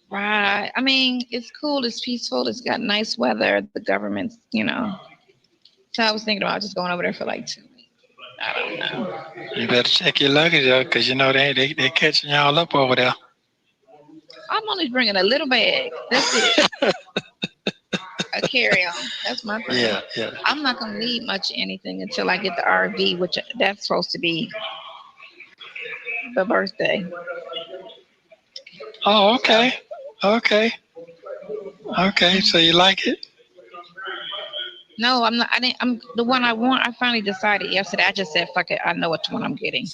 Right. I mean, it's cool. It's peaceful. It's got nice weather. The government's. So I was thinking about just going over there for like 2 weeks. I don't know. You better check your luggage out, because you know they catching y'all up over there. I'm only bringing a little bag. That's it. A carry on. That's my thing. Yeah, yeah. I'm not gonna need much anything until I get the RV, which that's supposed to be the birthday. Oh, So okay. Okay. Okay. So you like it? no, I'm not. I didn't. I'm the one I want. I finally decided yesterday. I just said, "Fuck it." I know which one I'm getting.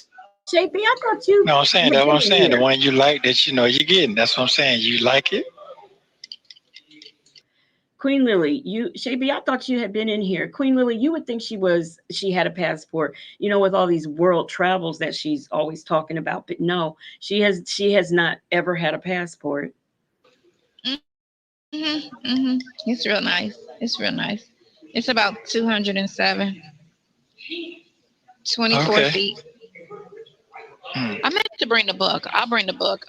JP, I thought you No, I'm saying had that. What been I'm in saying the here. one you like that you know you're getting. That's what I'm saying. You like it? Queen Lily, Shaby, I thought you had been in here. Queen Lily, you would think she had a passport, with all these world travels that she's always talking about, but no, she has not ever had a passport. It's real nice. It's real nice. It's about 207, 24 Okay. feet. Hmm. I meant to bring the book. I'll bring the book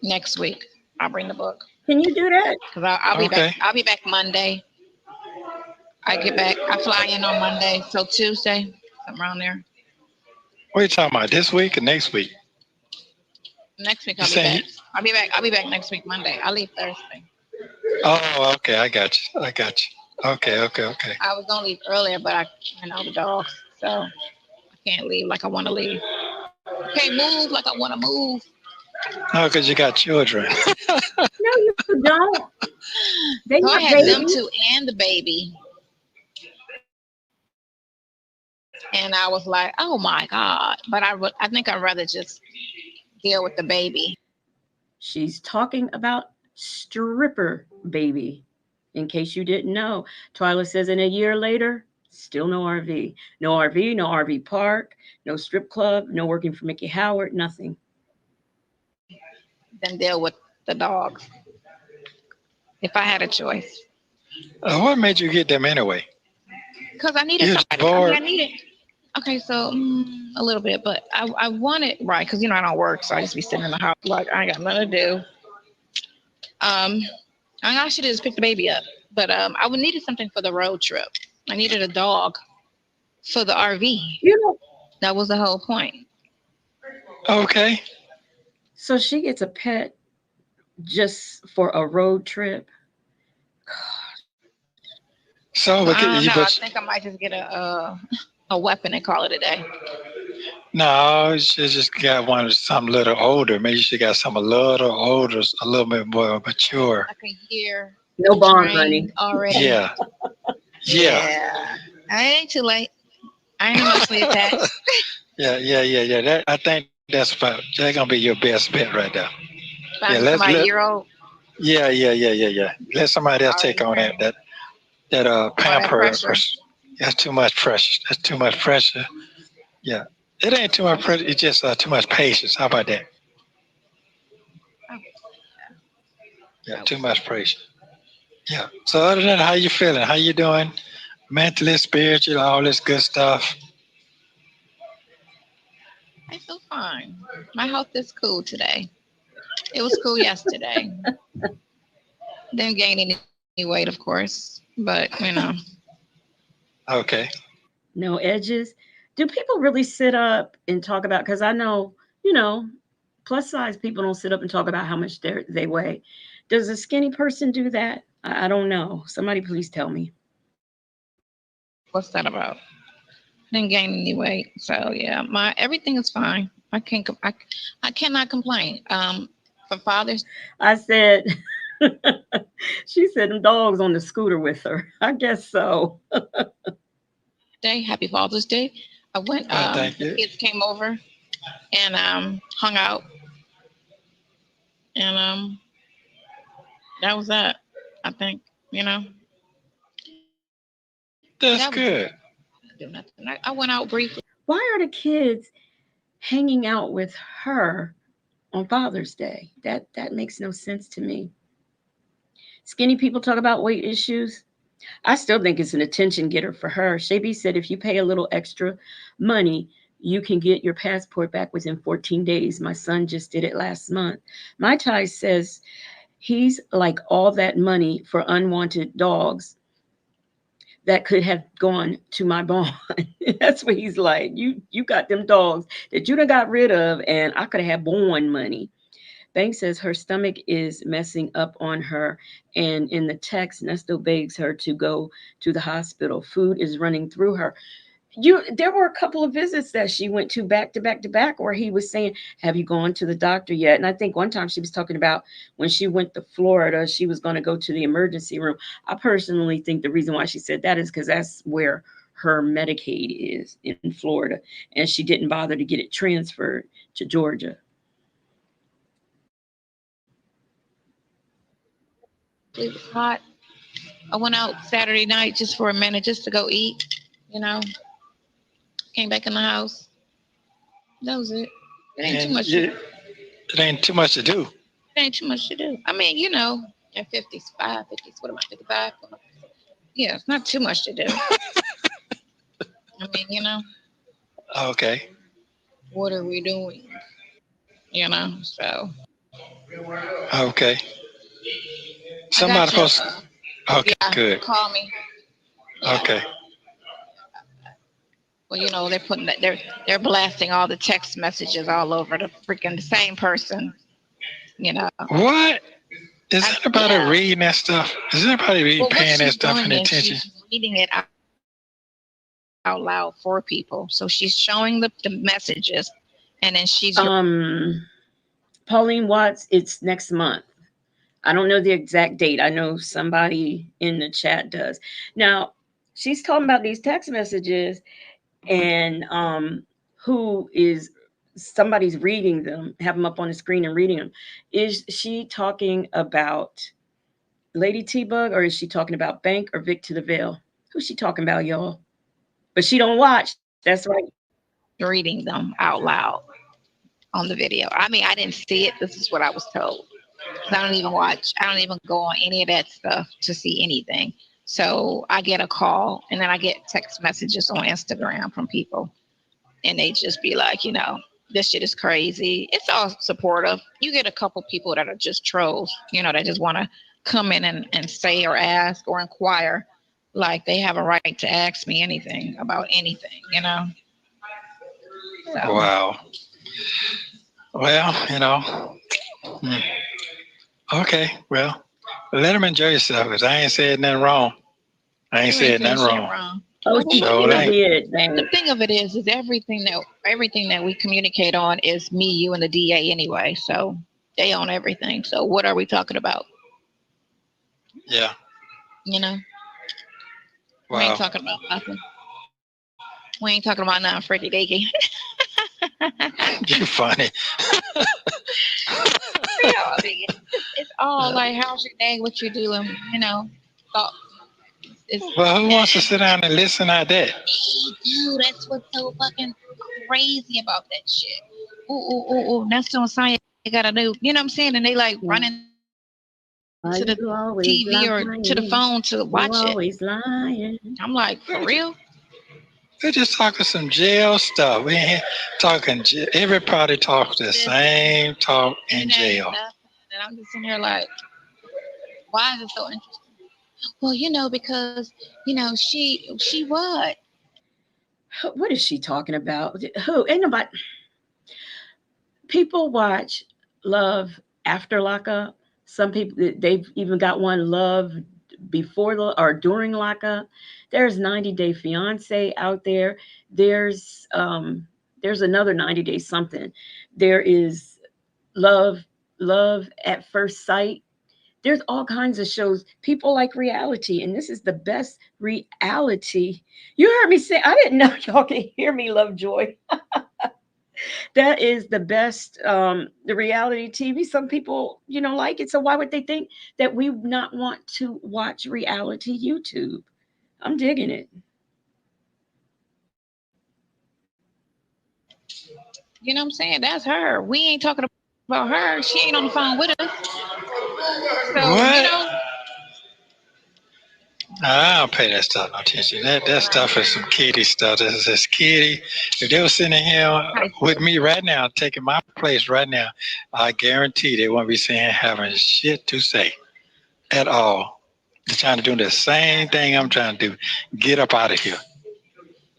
next week. I'll bring the book Can you do that? because I'll be back. Okay. I'll be back Monday. I get back. I fly in on Monday, so Tuesday, something around there. What are you talking about? This week or next week? Next week You I'll be saying? back. I'll be back. I'll be back next week Monday. I'll leave Thursday. Oh, okay. I got you. I got you. Okay. Okay. Okay. I was gonna leave earlier, but the dogs, so I can't leave like I want to leave. I can't move like I want to move. No, because you got children. No, you don't. They So I not had them babies. two and the baby, and I was like, oh my god. But I think I'd rather just deal with the baby. She's talking about stripper baby. In case you didn't know, Twyla says in a year later, still no RV. No RV, no RV park, no strip club, no working for Mickey Howard, nothing. Than deal with the dogs if I had a choice. What made you get them anyway? Because I needed You was somebody. I mean, I bored. needed. Okay, so a little bit, but I wanted right because I don't work, so I just be sitting in the house like I ain't got nothing to do. Um, I should have just picked the baby up, but I would needed something for the road trip. I needed a dog for the RV. You know, That was the whole point. Okay. so she gets a pet just for a road trip. So, I don't know. I but think I might just get a weapon and call it a day. no, you should just got one something a little older. Maybe you should got some a little older, a little bit more mature. Like a year No bond money. trained already. Yeah. Yeah. Yeah, I ain't too late. I ain't emotionally attached. Yeah. That I think that's gonna be your best bet right there. Yeah, Find me somebody a year old yeah. Let somebody else take already on trained. that All that pamper. pressure. That's too much pressure. That's too much pressure. Yeah, it ain't too much pressure. It's just too much patience. How about that? Oh, Yeah, oh. too much pressure. Yeah. So other than that, how you feeling? How you doing? Mentally, spiritually, all this good stuff. I feel fine. My health is cool today. It was cool yesterday. Didn't gain any weight, of course, but. Okay. No edges. Do people really sit up and talk about? Because I know, you know, plus size people don't sit up and talk about how much they weigh. Does a skinny person do that? I don't know. Somebody please tell me. What's that about? Didn't gain any weight, so yeah, my everything is fine. I cannot complain. For Father's I said, she said, them dogs on the scooter with her. I guess so. Day, Happy Father's Day. I went. Thank The you. kids came over and hung out, and that was that. I think That's that was it. good. Do nothing. I went out briefly. Why are the kids hanging out with her on Father's Day? That makes no sense to me. Skinny people talk about weight issues. I still think it's an attention getter for her. Shabi said if you pay a little extra money, you can get your passport back within 14 days. My son just did it last month. My Ty says he's like all that money for unwanted dogs that could have gone to my bond. That's what he's like. You got them dogs that you done got rid of, and I could have had bond money. Banks says her stomach is messing up on her, and in the text, Nesto begs her to go to the hospital. Food is running through her. There were a couple of visits that she went to back to back to back where he was saying, have you gone to the doctor yet? And I think one time she was talking about when she went to Florida, she was going to go to the emergency room. I personally think the reason why she said that is because that's where her Medicaid is in Florida, and she didn't bother to get it transferred to Georgia. It was hot. I went out Saturday night just for a minute, just to go eat. You know, came back in the house. That was it. It ain't too much. It ain't too much to do. It ain't too much to do. I mean, at 55, 50, what am I, 55? Yeah, it's not too much to do. I mean, Okay. what are we doing? So. Okay. Somebody supposed. Okay, yeah, good. Call me. Yeah. Okay. Well, they're putting that they're blasting all the text messages all over the freaking same person. What? Is anybody reading that stuff? Is anybody paying that stuff any attention? She's reading it out loud for people. So she's showing the messages, and then she's Pauline Watts, it's next month. I don't know the exact date. I know somebody in the chat does. Now, she's talking about these text messages and who is somebody's reading them, have them up on the screen and reading them. Is she talking about Lady T-Bug, or is she talking about Bank or Vic to the Veil? Who's she talking about, y'all? But she don't watch. That's right. Reading them out loud on the video. I mean, I didn't see it. This is what I was told. I don't even watch. I don't even go on any of that stuff to see anything. So I get a call, and then I get text messages on Instagram from people, and they just be like, this shit is crazy. It's all supportive. You get a couple people that are just trolls, that just want to come in and say or ask or inquire, like they have a right to ask me anything about anything, So. Wow. Well, Okay, well, let them enjoy yourself, because I ain't said nothing wrong. I ain't said nothing wrong. Oh, the thing of it is everything that we communicate on is me, you, and the DA anyway. So they own everything. So what are we talking about? Yeah. Wow. We ain't talking about nothing. We ain't talking about nothing freaky deaky. You're funny. I mean, it's all like, how's your day? What you doing? Well, who wants to sit down and listen like that? Dude, that's what's so fucking crazy about that shit. Ooh, that's what Sonya gotta do. You know what I'm saying? And they like running to the TV or to the phone to watch it. Lying. I'm like, for real? We're just talking some jail stuff. We ain't talking jail. Everybody talks the same talk in jail. And I'm just in here like, why is it so interesting? Well, because, she what? What is she talking about? Who? Ain't nobody. People watch Love after lockup. Some people, they've even got one Love before or during lockup. There's 90 Day Fiance out there. There's another 90 Day something. There is Love at First Sight. There's all kinds of shows. People like reality, and this is the best reality. You heard me say, I didn't know y'all can hear me, Lovejoy. That is the best, the reality TV. Some people, like it. So why would they think that we not want to watch reality YouTube? I'm digging it. You know what I'm saying? That's her. We ain't talking about her. She ain't on the phone with us. So, what? I don't pay that stuff no attention. That stuff is some kiddie stuff. This is just kiddie. If they were sitting here with me right now, taking my place right now, I guarantee they won't be saying having shit to say at all. They're trying to do the same thing I'm trying to do. Get up out of here.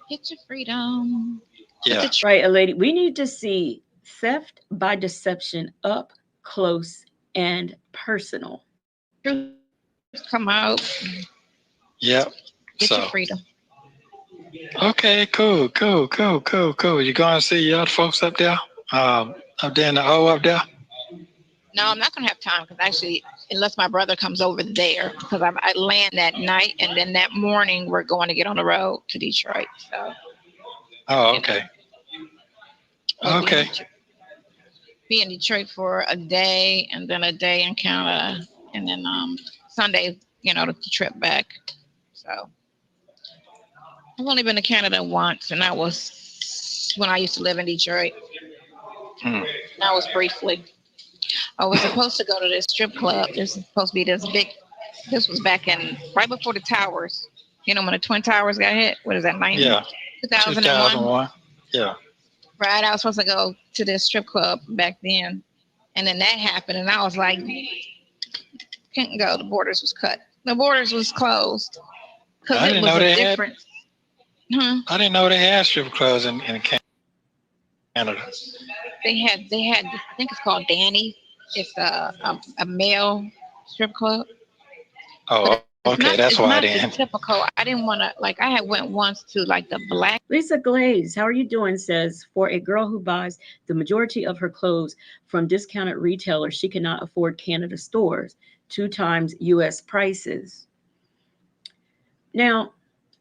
Get your freedom. Yeah. Right, a lady. We need to see theft by deception up close and personal. Truth come out. Yep. Get So your freedom. okay, cool. You going to see your other folks up there? Up there in the O up there? No, I'm not gonna have time because actually, unless my brother comes over there, because I land that night and then that morning we're going to get on the road to Detroit. So. Oh, okay. We'll Okay. Be in Detroit for a day and then a day in Canada, and then Sunday, the trip back. So I've only been to Canada once, and that was when I used to live in Detroit. That was briefly. I was supposed to go to this strip club. This was supposed to be this big. This was back in right before the towers. When the Twin Towers got hit. What is that? 2001. 2001. Yeah. Right. I was supposed to go to this strip club back then, and then that happened, and I was like, couldn't go. The borders was cut. The borders was closed because it was a difference. I didn't know they had strip clubs in Canada. They had. I think it's called Danny. It's a male strip club. Oh, okay. That's why I didn't. Typical. I didn't want to I had went once to the black. Lisa Glaze, how are you doing? Says, for a girl who buys the majority of her clothes from discounted retailers, she cannot afford Canada stores, 2 times U.S. prices. Now,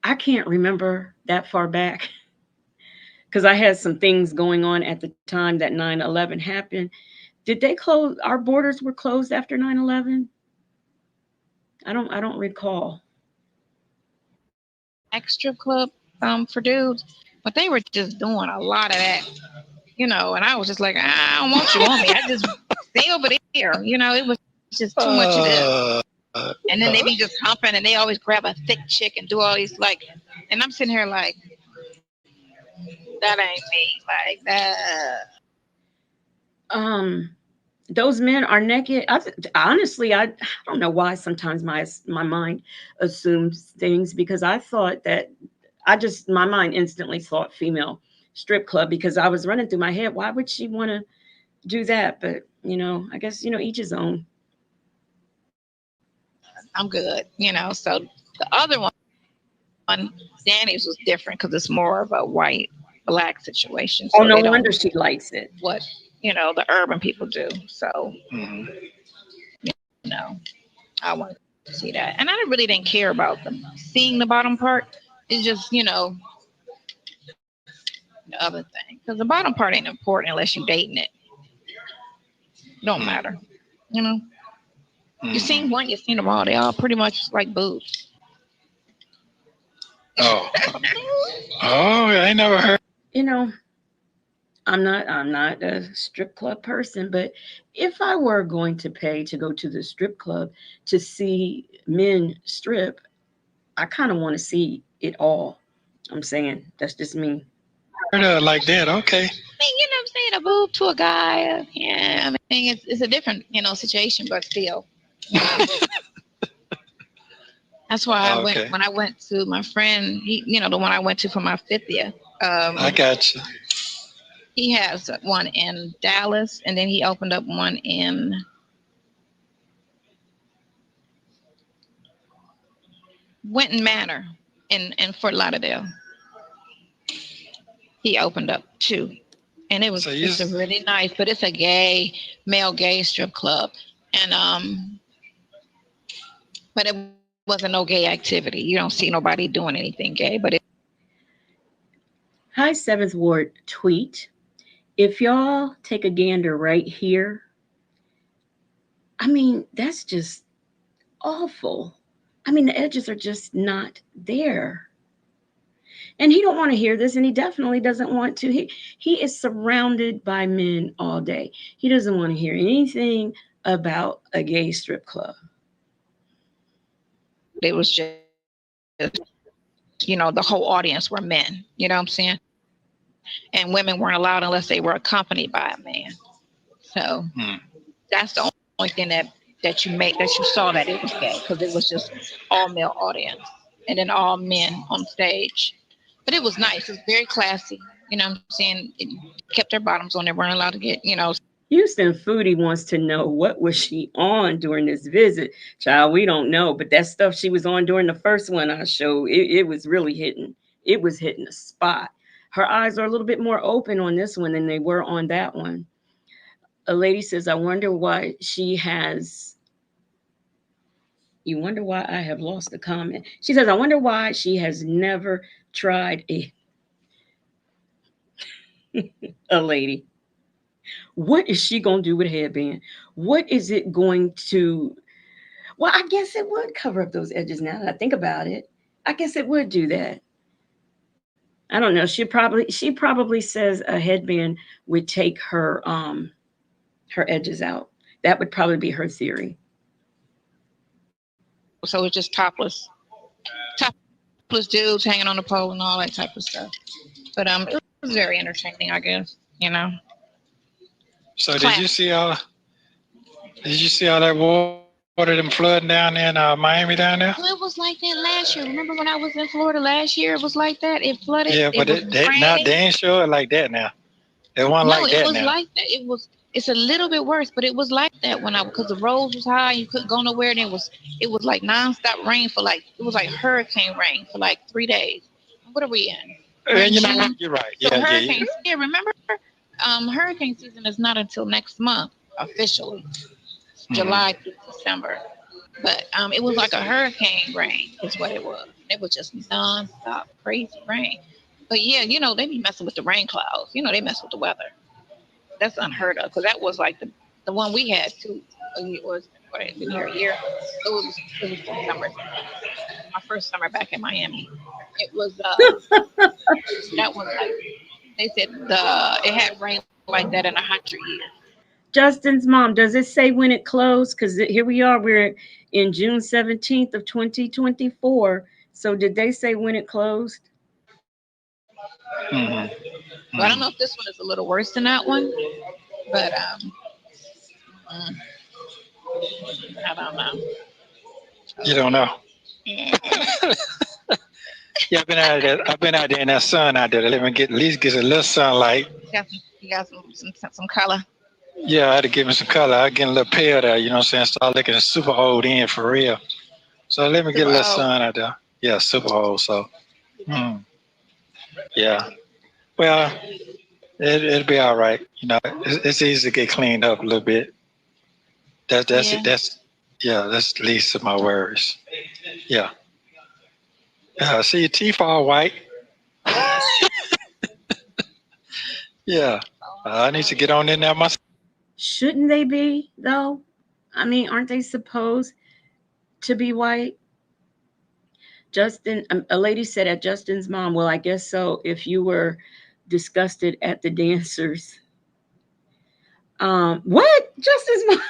I can't remember that far back because I had some things going on at the time that 9/11 happened. Did they close? Our borders were closed after 9/11? I don't recall. Strip club for dudes, but they were just doing a lot of that, and I was just like, I don't want you on me. I just stay over there. It was just too much of this. And then they be just humping, and they always grab a thick chick and do all these and I'm sitting here like, that ain't me, like that. Those men are naked. Honestly, I don't know why sometimes my mind assumes things, because I thought that my mind instantly thought female strip club, because I was running through my head, why would she want to do that? But I guess each his own. I'm good, So the other one, Danny's, was different because it's more of a white black situation. So no wonder she likes it. What the urban people do. So I wanted to see that, and I really didn't care about them seeing the bottom part. It's just the other thing, because the bottom part ain't important unless you dating it. Don't matter, You seen one, you seen them all. They all pretty much like boobs. Oh, I never heard. I'm not a strip club person, but if I were going to pay to go to the strip club to see men strip, I kind of want to see it all. I'm saying that's just me. Heard like that. Okay. I mean, what I'm saying, a boob to a guy. Yeah, I mean, it's a different situation, but still. That's why I went when I went to my friend. The one I went to for my 50th. I got you. He has one in Dallas, and then he opened up one in Winton Manor in Fort Lauderdale. He opened up 2, and it was it's a really nice, but it's a male gay strip club, and but it wasn't no gay activity. You don't see nobody doing anything gay, but Hi, 7th Ward tweet. If y'all take a gander right here, I mean, that's just awful. I mean, the edges are just not there. And he don't want to hear this, and he definitely doesn't want to. He is surrounded by men all day. He doesn't want to hear anything about a gay strip club. It was just, the whole audience were men. You know what I'm saying? And women weren't allowed unless they were accompanied by a man. So that's the only thing that that you saw that it was gay because it was just all male audience and then all men on stage. But it was nice. It was very classy. You know what I'm saying? It kept their bottoms on. They weren't allowed to get. Houston Foodie wants to know what was she on during this visit. Child, we don't know, but that stuff she was on during the first one I showed, it was really hitting. It was hitting a spot. Her eyes are a little bit more open on this one than they were on that one. A lady says, I wonder why she has. You wonder why I have lost the comment. She says, I wonder why she has never tried a lady. What is she going to do with a headband? What is it going to. Well, I guess it would cover up those edges now that I think about it. I guess it would do that. I don't know. She probably says a headband would take her edges out. That would probably be her theory. So it's just topless dudes hanging on the pole and all that type of stuff. But it was very entertaining, I guess. So Class. did you see all that water them flooding down in Miami down there? Well, it was like that last year. Remember when I was in Florida last year? It was like that. It flooded. Yeah, It but was now raining. they ain't sure it like that now. They wasn't No, like it that was now. like that. It's a little bit worse, but it was like that when I because the roads was high, you couldn't go nowhere, and it was like nonstop rain for like it was like hurricane rain for like 3 days. What are we in? We're in And you know what? June. You're right. So Yeah. hurricane yeah, remember? Hurricane season is not until next month officially. It's Hmm. July through December. But it was like a hurricane rain is what it was. It was just nonstop crazy rain. But yeah, they be messing with the rain clouds. They mess with the weather. That's unheard of because that was like the one we had too. It was what it been here a year. It was 2 summers. My first summer back in Miami. It was that was like they said it had rain like that in 100 years. Justin's mom, does it say when it closed? Because here we are, we're in June 17th of 2024. So did they say when it closed? Hmm. Well, I Hmm. don't know if this one is a little worse than that one, but mm, I don't know. You don't know. Yeah. Yeah, I've been out there in that sun out there to let me get at least get a little sunlight. You got some color. Yeah, I had to give me some color. I get a little pale there, you know what I'm saying? Start looking super old in for real. So let me get a Super little old. sun out there. Yeah, super old. So, mm, yeah. Well, it'll be all right. It's easy to get cleaned up a little bit. That's Yeah. yeah. That's the least of my worries. Yeah. See your teeth all white. Yeah. I need to get on in there myself. Shouldn't they be, though? I mean, aren't they supposed to be white? Justin, a lady said at Justin's mom, well, I guess so if you were disgusted at the dancers. What? Justin's mom?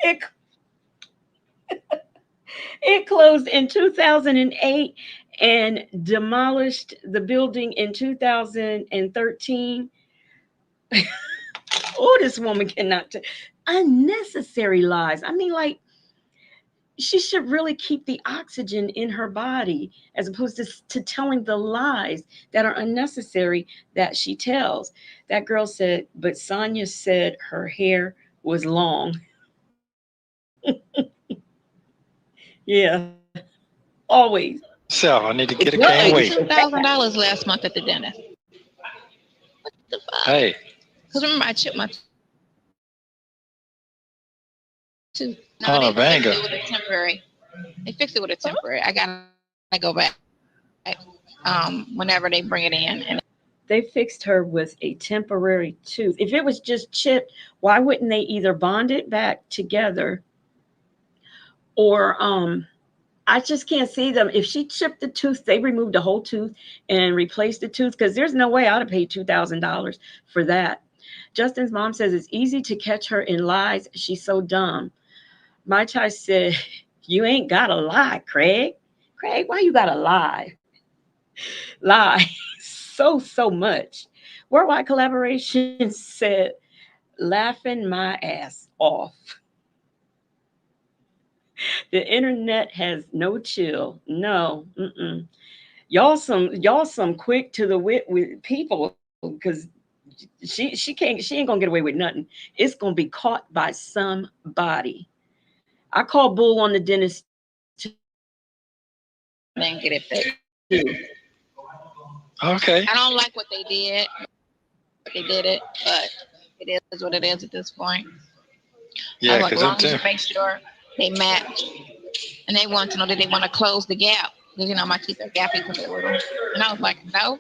It, it closed in 2008 and demolished the building in 2013. Oh, this woman cannot. Unnecessary lies. I mean, like, she should really keep the oxygen in her body as opposed to telling the lies that are unnecessary that she tells. That girl said, but Sonia said her hair was long. Yeah, always. Myself. I need to It get a I gain was. paid weight. In fact, $2,000 last month at the dentist. What the fuck? Hey, Because remember I chipped my tooth. No, on a they fixed banger. it with a temporary. They fixed it with a temporary. I gotta go back. Whenever they bring it in, and they fixed her with a temporary tooth. If it was just chipped, why wouldn't they either bond it back together or I just can't see them. If she chipped the tooth, they removed the whole tooth and replaced the tooth because there's no way I'd have paid $2,000 for that. Justin's mom says it's easy to catch her in lies. She's so dumb. My child said, you ain't gotta lie, Craig. Craig, why you gotta lie? Lie so much. Worldwide Collaboration said, laughing my ass off. The internet has no chill. No, mm-mm. Y'all some quick to the wit with people because she ain't gonna get away with nothing. It's gonna be caught by somebody. I called bull on the dentist too. Didn't get it fixed. Okay. I don't like what they did. They did it, but it is what it is at this point. Yeah, Like, because as long as you make sure they match, and they want to know that they want to close the gap. Because my teeth are gappy because they're little. And I was like, no,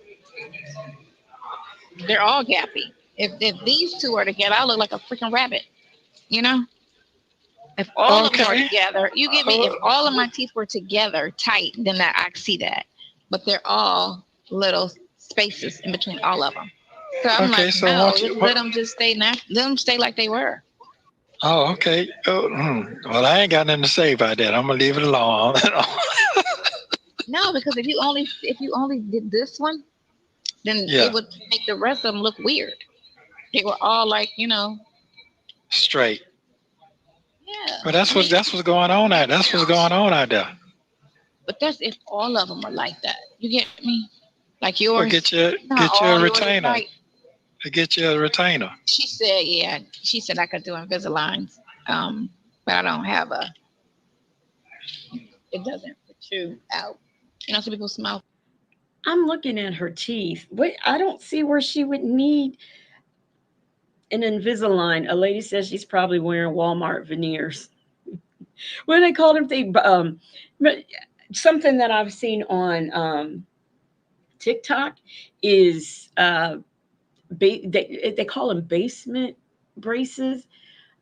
they're all gappy. If these two are together, I look like a freaking rabbit. You know, if all of them are okay. together, you get me. If all of my teeth were together tight, then I see that. But they're all little spaces in between all of them. So I'm Okay, like, so no, once you, let them just stay. Let them stay like they were. oh, okay. Oh, well, I ain't got nothing to say about that. I'm gonna leave it alone. No, because if you only did this one, then Yeah, it would make the rest of them look weird. They were all like, straight. yeah. But I mean, that's what's going on out. That's what's going on out there. but that's if all of them are like that. You get me? Like Well, yours. get you a All yours are retainer. tight. Get you a retainer. She said, yeah. She said I could do Invisaligns, but I don't have a. It doesn't protrude out. Some people smile. I'm looking at her teeth. Wait, I don't see where she would need an Invisalign. A lady says she's probably wearing Walmart veneers. What do they call them? But something that I've seen on TikTok is they call them basement braces.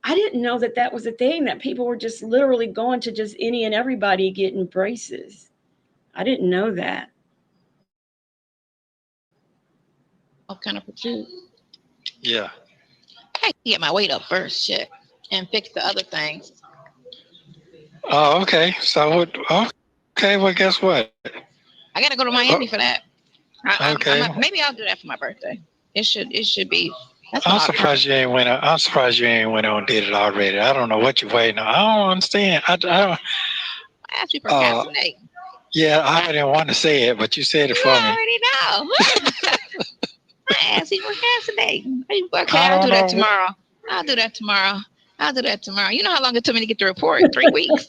I didn't know that that was a thing, that people were just literally going to just any and everybody getting braces. I didn't know that. All kind of protrude. Yeah. I had to get my weight up first, shit, and fix the other things. Oh, okay. So what? Okay. Well, guess what? I gotta go to Miami for that. Okay. Maybe I'll do that for my birthday. It should be. That's I'm when I'll turn. surprised you ain't went. I'm surprised you ain't went on and did it already. I don't know what you're waiting on. I don't understand. I don't. I actually procrastinate. Yeah, I didn't want to say it, but you said it You for me. already know. I actually procrastinate. Okay, I I'll do don't that know. tomorrow. I'll do that tomorrow. I'll do that tomorrow. You know how long it took me to get the report? 3 weeks.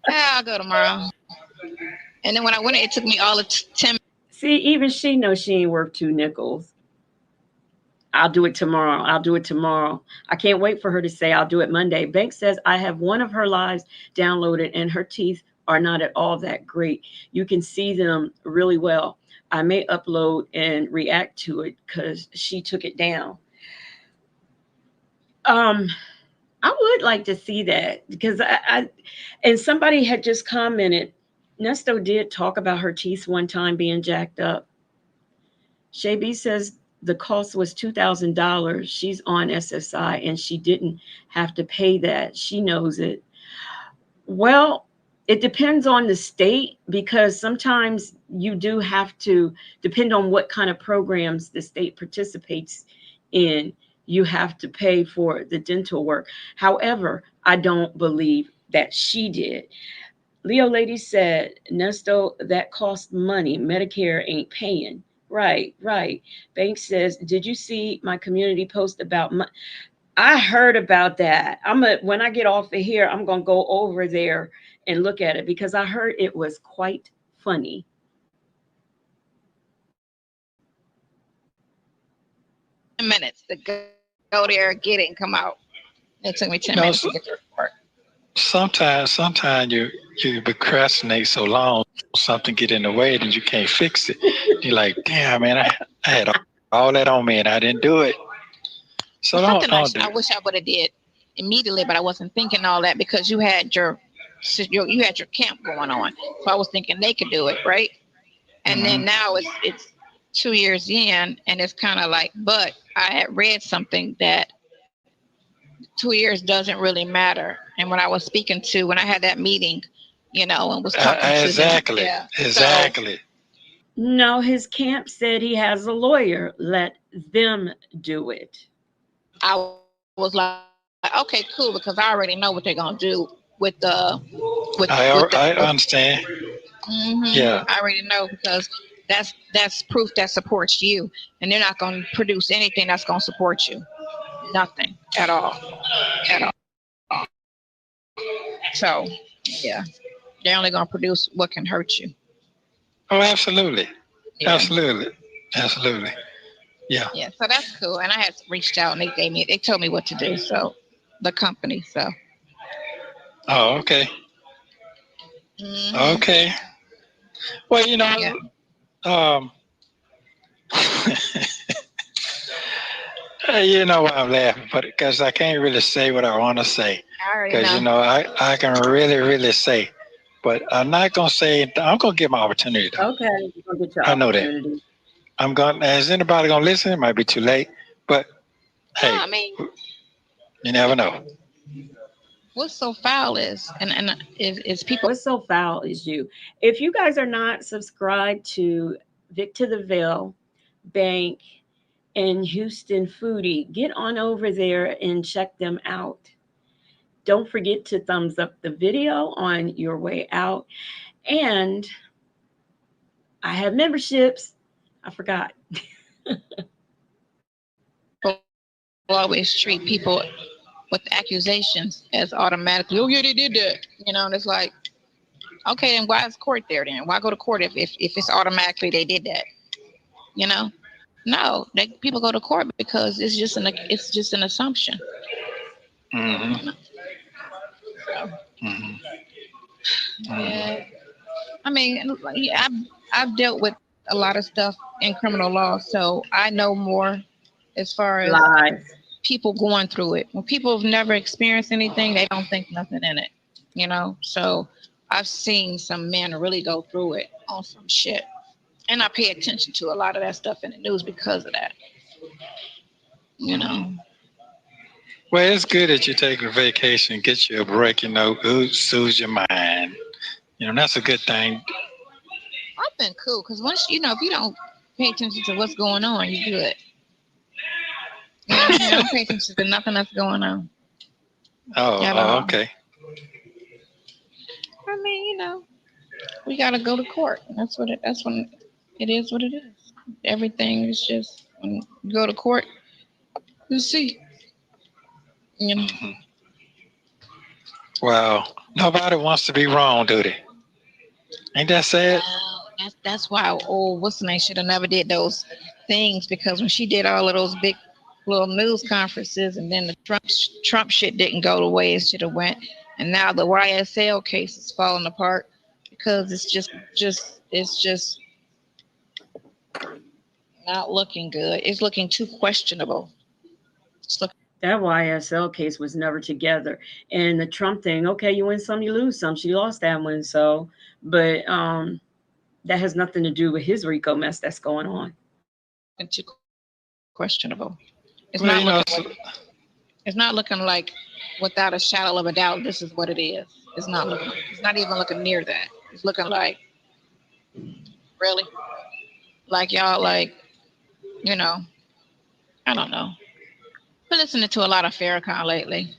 I'll go tomorrow. And then when I went, it took me all of 10. See, even she knows she ain't worth two nickels. I'll do it tomorrow. I'll do it tomorrow. I can't wait for her to say I'll do it Monday. Bank says I have one of her lives downloaded and her teeth are not at all that great. You can see them really well. I may upload and react to it because she took it down. Um, I would like to see that because and somebody had just commented. Nesto did talk about her teeth one time being jacked up. Shay B says the cost was $2,000. She's on SSI and she didn't have to pay that. She knows it. Well, it depends on the state because sometimes you do have to depend on what kind of programs the state participates in. You have to pay for the dental work. However, I don't believe that she did. Leo Lady said, Nesto, that costs money. Medicare ain't paying. Right, right. Bank says, did you see my community post about I heard about that. When I get off of here, I'm gonna go over there and look at it because I heard it was quite funny. 10 minutes to go there, get it, and come out. It took me 10 minutes to get the report. Sometimes you procrastinate so long, something get in the way, and you can't fix it. You're like, damn, man, I had all that on me and I didn't do it. So Something don't do I it. wish I would have did immediately, but I wasn't thinking all that because you had your camp going on. So I was thinking they could do it, right? And then now it's 2 years in, and it's kind of like, but I had read something that 2 years doesn't really matter. And when I was speaking to, when I had that meeting, and was talking to them, yeah. Exactly. No, his camp said he has a lawyer. Let them do it. I was like, okay, cool, because I already know what they're gonna do with the I with. understand. Yeah. I already know because that's proof that supports you, and they're not gonna produce anything that's gonna support you. Nothing at all, at all. So yeah, they're only gonna produce what can hurt you. Oh, absolutely. Yeah. Absolutely. Absolutely. Yeah. Yeah, so that's cool. And I had reached out and they told me what to do. So the company, so Oh, okay. hmm Okay. Well, yeah, um, you know why I'm laughing, but because I can't really say what I want to say. I already Because, know. I can really, really say, but I'm not going to say, I'm going to give my opportunity though. Okay, you're gonna get your I know that. opportunity. Is anybody going to listen? It might be too late, but No, hey, I mean, you never know. what's so foul is, and is people What's so foul is you. If you guys are not subscribed to Vic to the Veil Bank and Houston Foodie, get on over there and check them out. Don't forget to thumbs up the video on your way out. And I have memberships. I forgot. always treat people with accusations as automatically, oh yeah, they did that. And it's like, okay, then why is court there then? Why go to court if it's automatically they did that? You know? No, people go to court because it's just an assumption. Hmm. You know? So, Hmm. Hmm. yeah, I mean, yeah, I've dealt with a lot of stuff in criminal law, so I know more as far as Lies. people going through it. When people have never experienced anything, they don't think nothing in it. So I've seen some men really go through it on some shit, and I pay attention to a lot of that stuff in the news because of that. You Hmm. know, Well, it's good that you take a vacation, get you a break, soothes your mind. That's a good thing. I've been cool because once if you don't pay attention to what's going on, you're good. You don't pay attention to nothing that's going on at Oh, all. okay. I mean, we gotta go to court. That's when it is what it is. Everything is just when you go to court, you see. You know. Hmm. Well, nobody wants to be wrong, do they? Ain't that sad? Well, that's why old what's the name should have never did those things because when she did all of those big little news conferences and then the Trump shit didn't go the way it should have went, and now the YSL case is falling apart because it's just not looking good. It's looking too questionable. It's looking That YSL case was never together. And the Trump thing, okay, you win some, you lose some. She lost that one. So, but that has nothing to do with his RICO mess that's going on. too questionable. It's Well, not looking it's not looking like without a shadow of a doubt this is what it is. It's not even looking near that. It's looking like really like y'all like, you know, I don't know. Been listening to a lot of Farrakhan lately.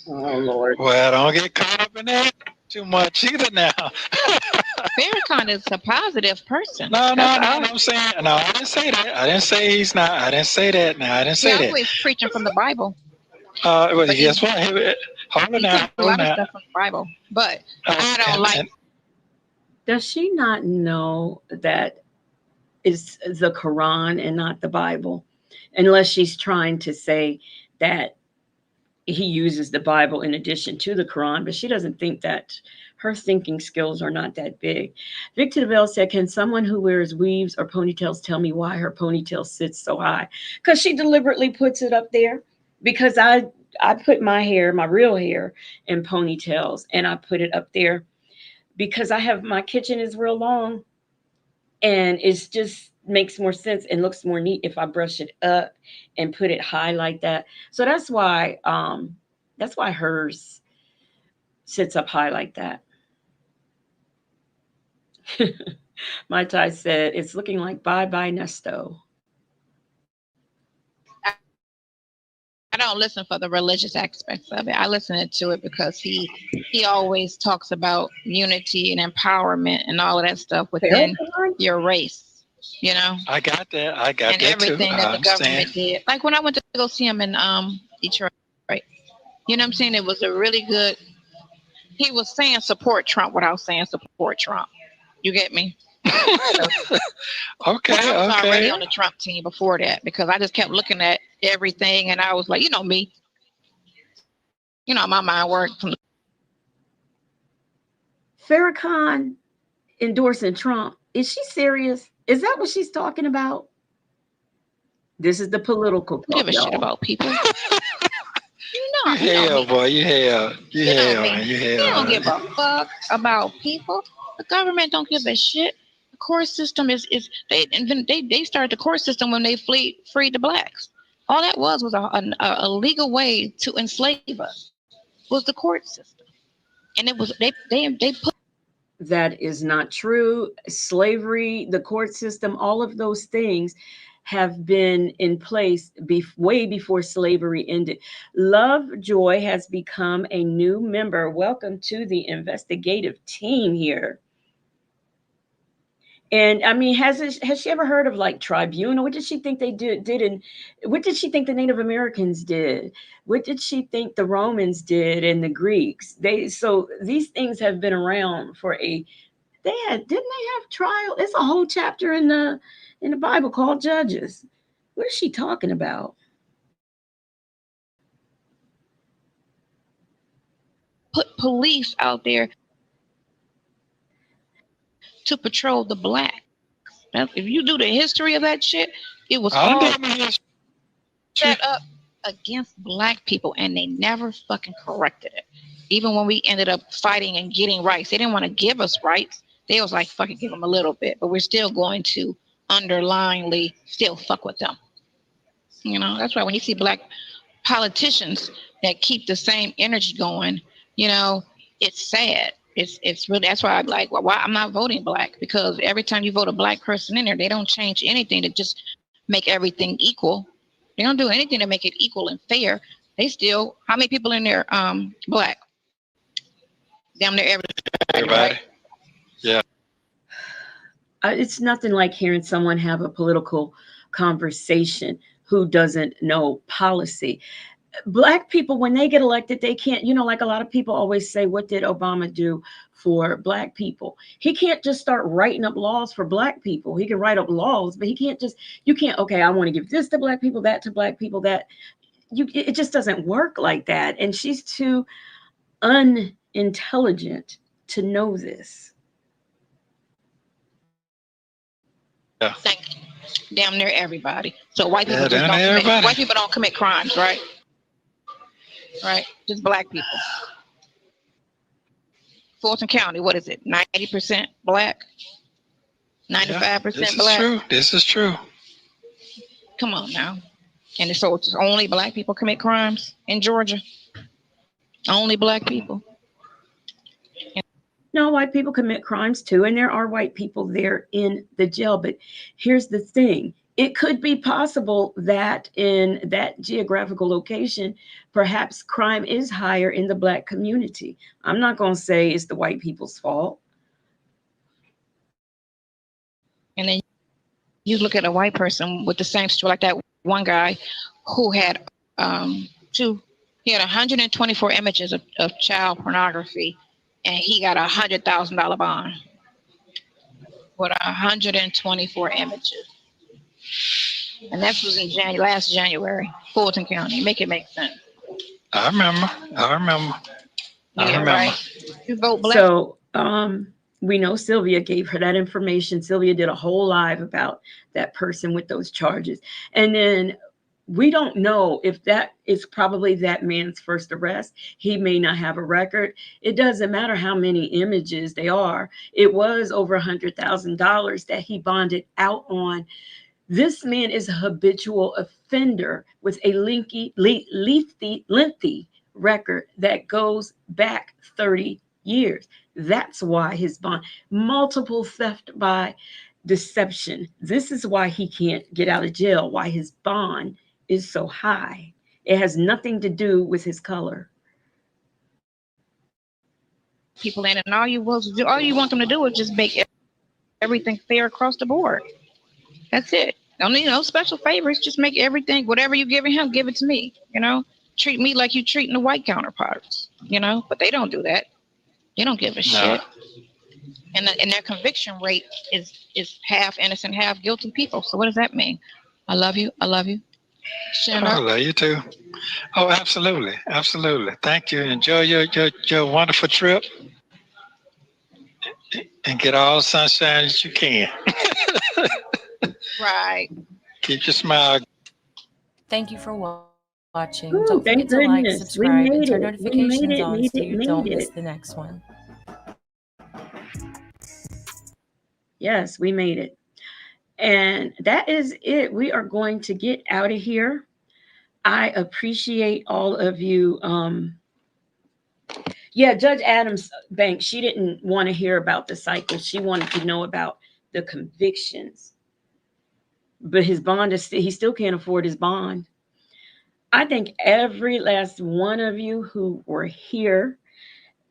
Oh, Lord. well, don't get caught up in that too much either now. Farrakhan is a positive person. No, That's no, no, all. no. I'm saying no. I didn't say that. I didn't say he's not. I didn't say that. Now I didn't He say that. always preaching from the Bible, Well, but guess what? Hold on he now. takes a Hold on lot of now. stuff from the Bible. But I don't like. And Does she not know that it's the Quran and not the Bible? Unless she's trying to say that he uses the Bible in addition to the Quran, but she doesn't think that her thinking skills are not that big. Victor DeVille said, can someone who wears weaves or ponytails tell me why her ponytail sits so high? Because she deliberately puts it up there. Because I put my hair, my real hair, in ponytails and I put it up there because I have my kitchen is real long and it's just makes more sense and looks more neat if I brush it up and put it high like that. So that's why hers sits up high like that. My Ty said it's looking like bye bye Nesto. I don't don't listen for the religious aspects of it. I listen to it because he always talks about unity and empowerment and all of that stuff within Farrakhan? your race, you know, I got that. I got and that too. everything that I the understand. government did. Like when I went to go see him in Detroit, you know what I'm saying? It was a really good. He was saying support Trump without saying support Trump. You get me? Okay, I was already okay. on the Trump team before that because I just kept looking at everything and I was like, you know me, you know my mind worked from. Farrakhan endorsing Trump. Is she serious? Is that what she's talking about? This is the political Give talk, a shit y'all. about people. You You know hell, me. boy. You hell. You You know hell, me. man. You They don't hell. give a fuck about people. The government don't give a shit. The court system is they started the court system when they freed the blacks. All that was a legal way to enslave us. Was the court system, and it was they put. That is not true. Slavery, the court system, all of those things have been in place way before slavery ended. Lovejoy has become a new member. Welcome to the investigative team here. And I mean, has she ever heard of like tribunal? What did she think they did and what did she think the Native Americans did? What did she think the Romans did and the Greeks? So these things have been around for a didn't they have trial? It's a whole chapter in the Bible called Judges. What is she talking about? Put police out there to patrol the blacks. If you do the history of that shit, it was I all did my history. set up against black people, and they never fucking corrected it. Even when we ended up fighting and getting rights, they didn't want to give us rights. They was like, fucking give them a little bit, but we're still going to underlyingly still fuck with them. You know, that's why when you see black politicians that keep the same energy going, you know, it's sad. It's really that's why I'm like, well, why I'm not voting black because every time you vote a black person in there, they don't change anything to just make everything equal. They don't do anything to make it equal and fair. They still how many people in there black? Damn near everybody, Everybody. right? Yeah. It's nothing like hearing someone have a political conversation who doesn't know policy. Black people, when they get elected, they can't, like a lot of people always say, what did Obama do for black people? He can't just start writing up laws for black people. He can write up laws, but you can't, okay, I want to give this to black people, that to black people, that it just doesn't work like that. And she's too unintelligent to know this. Yeah. Like damn near everybody. So white people Yeah, just down don't there, commit everybody. white people don't commit crimes, right? Right? Just black people. Fulton County, what is it? 90% black, Yeah. 95% This is black. true. This is true. Come on now. And so it's only black people commit crimes in Georgia. Only black people. No, white people commit crimes too, and there are white people there in the jail. But here's the thing, it could be possible that in that geographical location, perhaps crime is higher in the black community. I'm not going to say it's the white people's fault. And then you look at a white person with the same story, like that one guy who had he had 124 images of child pornography, and he got $100,000 bond with 124 images. And that was in last January, Fulton County. Make it make sense. I remember. I remember. I Yeah, remember. right. You vote black. So we know Sylvia gave her that information. Sylvia did a whole live about that person with those charges. And then we don't know if that is probably that man's first arrest. He may not have a record. It doesn't matter how many images they are. It was over $100,000 that he bonded out on. This man is a habitual offender with a lengthy record that goes back 30 years. That's why his bond, multiple theft by deception. This is why he can't get out of jail, why his bond is so high. It has nothing to do with his color. People in, and all you want them to do is just make everything fair across the board. That's it. Don't need no special favors. Just make everything, whatever you giving him, give it to me. Treat me like you treating the white counterparts. But they don't do that. They don't give a shit. And their conviction rate is half innocent, half guilty people. So what does that mean? I love you. I love you. I love you too. Oh, absolutely, absolutely. Thank you. Enjoy your wonderful trip, and get all the sunshine that you can. Right. Keep your smile. Thank you for watching. Don't forget to Ooh, like, thank subscribe, and goodness. turn We made it. notifications We on made so it, you made don't it, miss the made it. next one. Yes, we made it. And that is it. We are going to get out of here. I appreciate all of you. Yeah, Judge Adams Banks, she didn't want to hear about the cycle. She wanted to know about the convictions. But his bond is he still can't afford his bond. I think every last one of you who were here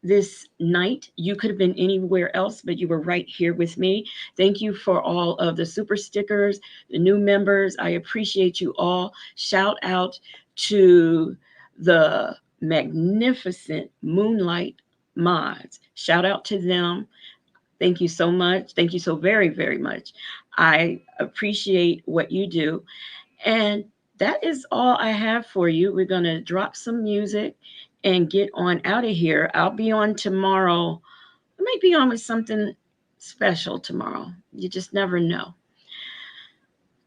this night, you could have been anywhere else, but you were right here with me. Thank you for all of the super stickers, the new members. I appreciate you all. Shout out to the magnificent Moonlight mods. Shout out to them. Thank you so much. Thank you so very, very much. I appreciate what you do. And that is all I have for you. We're going to drop some music and get on out of here. I'll be on tomorrow. I might be on with something special tomorrow. You just never know.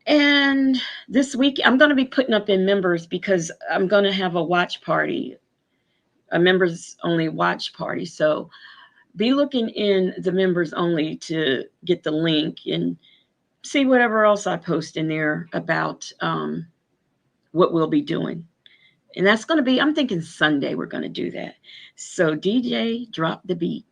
And this week, I'm going to be putting up in members because I'm going to have a watch party, a members only watch party. So be looking in the members only to get the link and see whatever else I post in there about what we'll be doing. And that's going to be, I'm thinking Sunday we're going to do that. So DJ, drop the beat.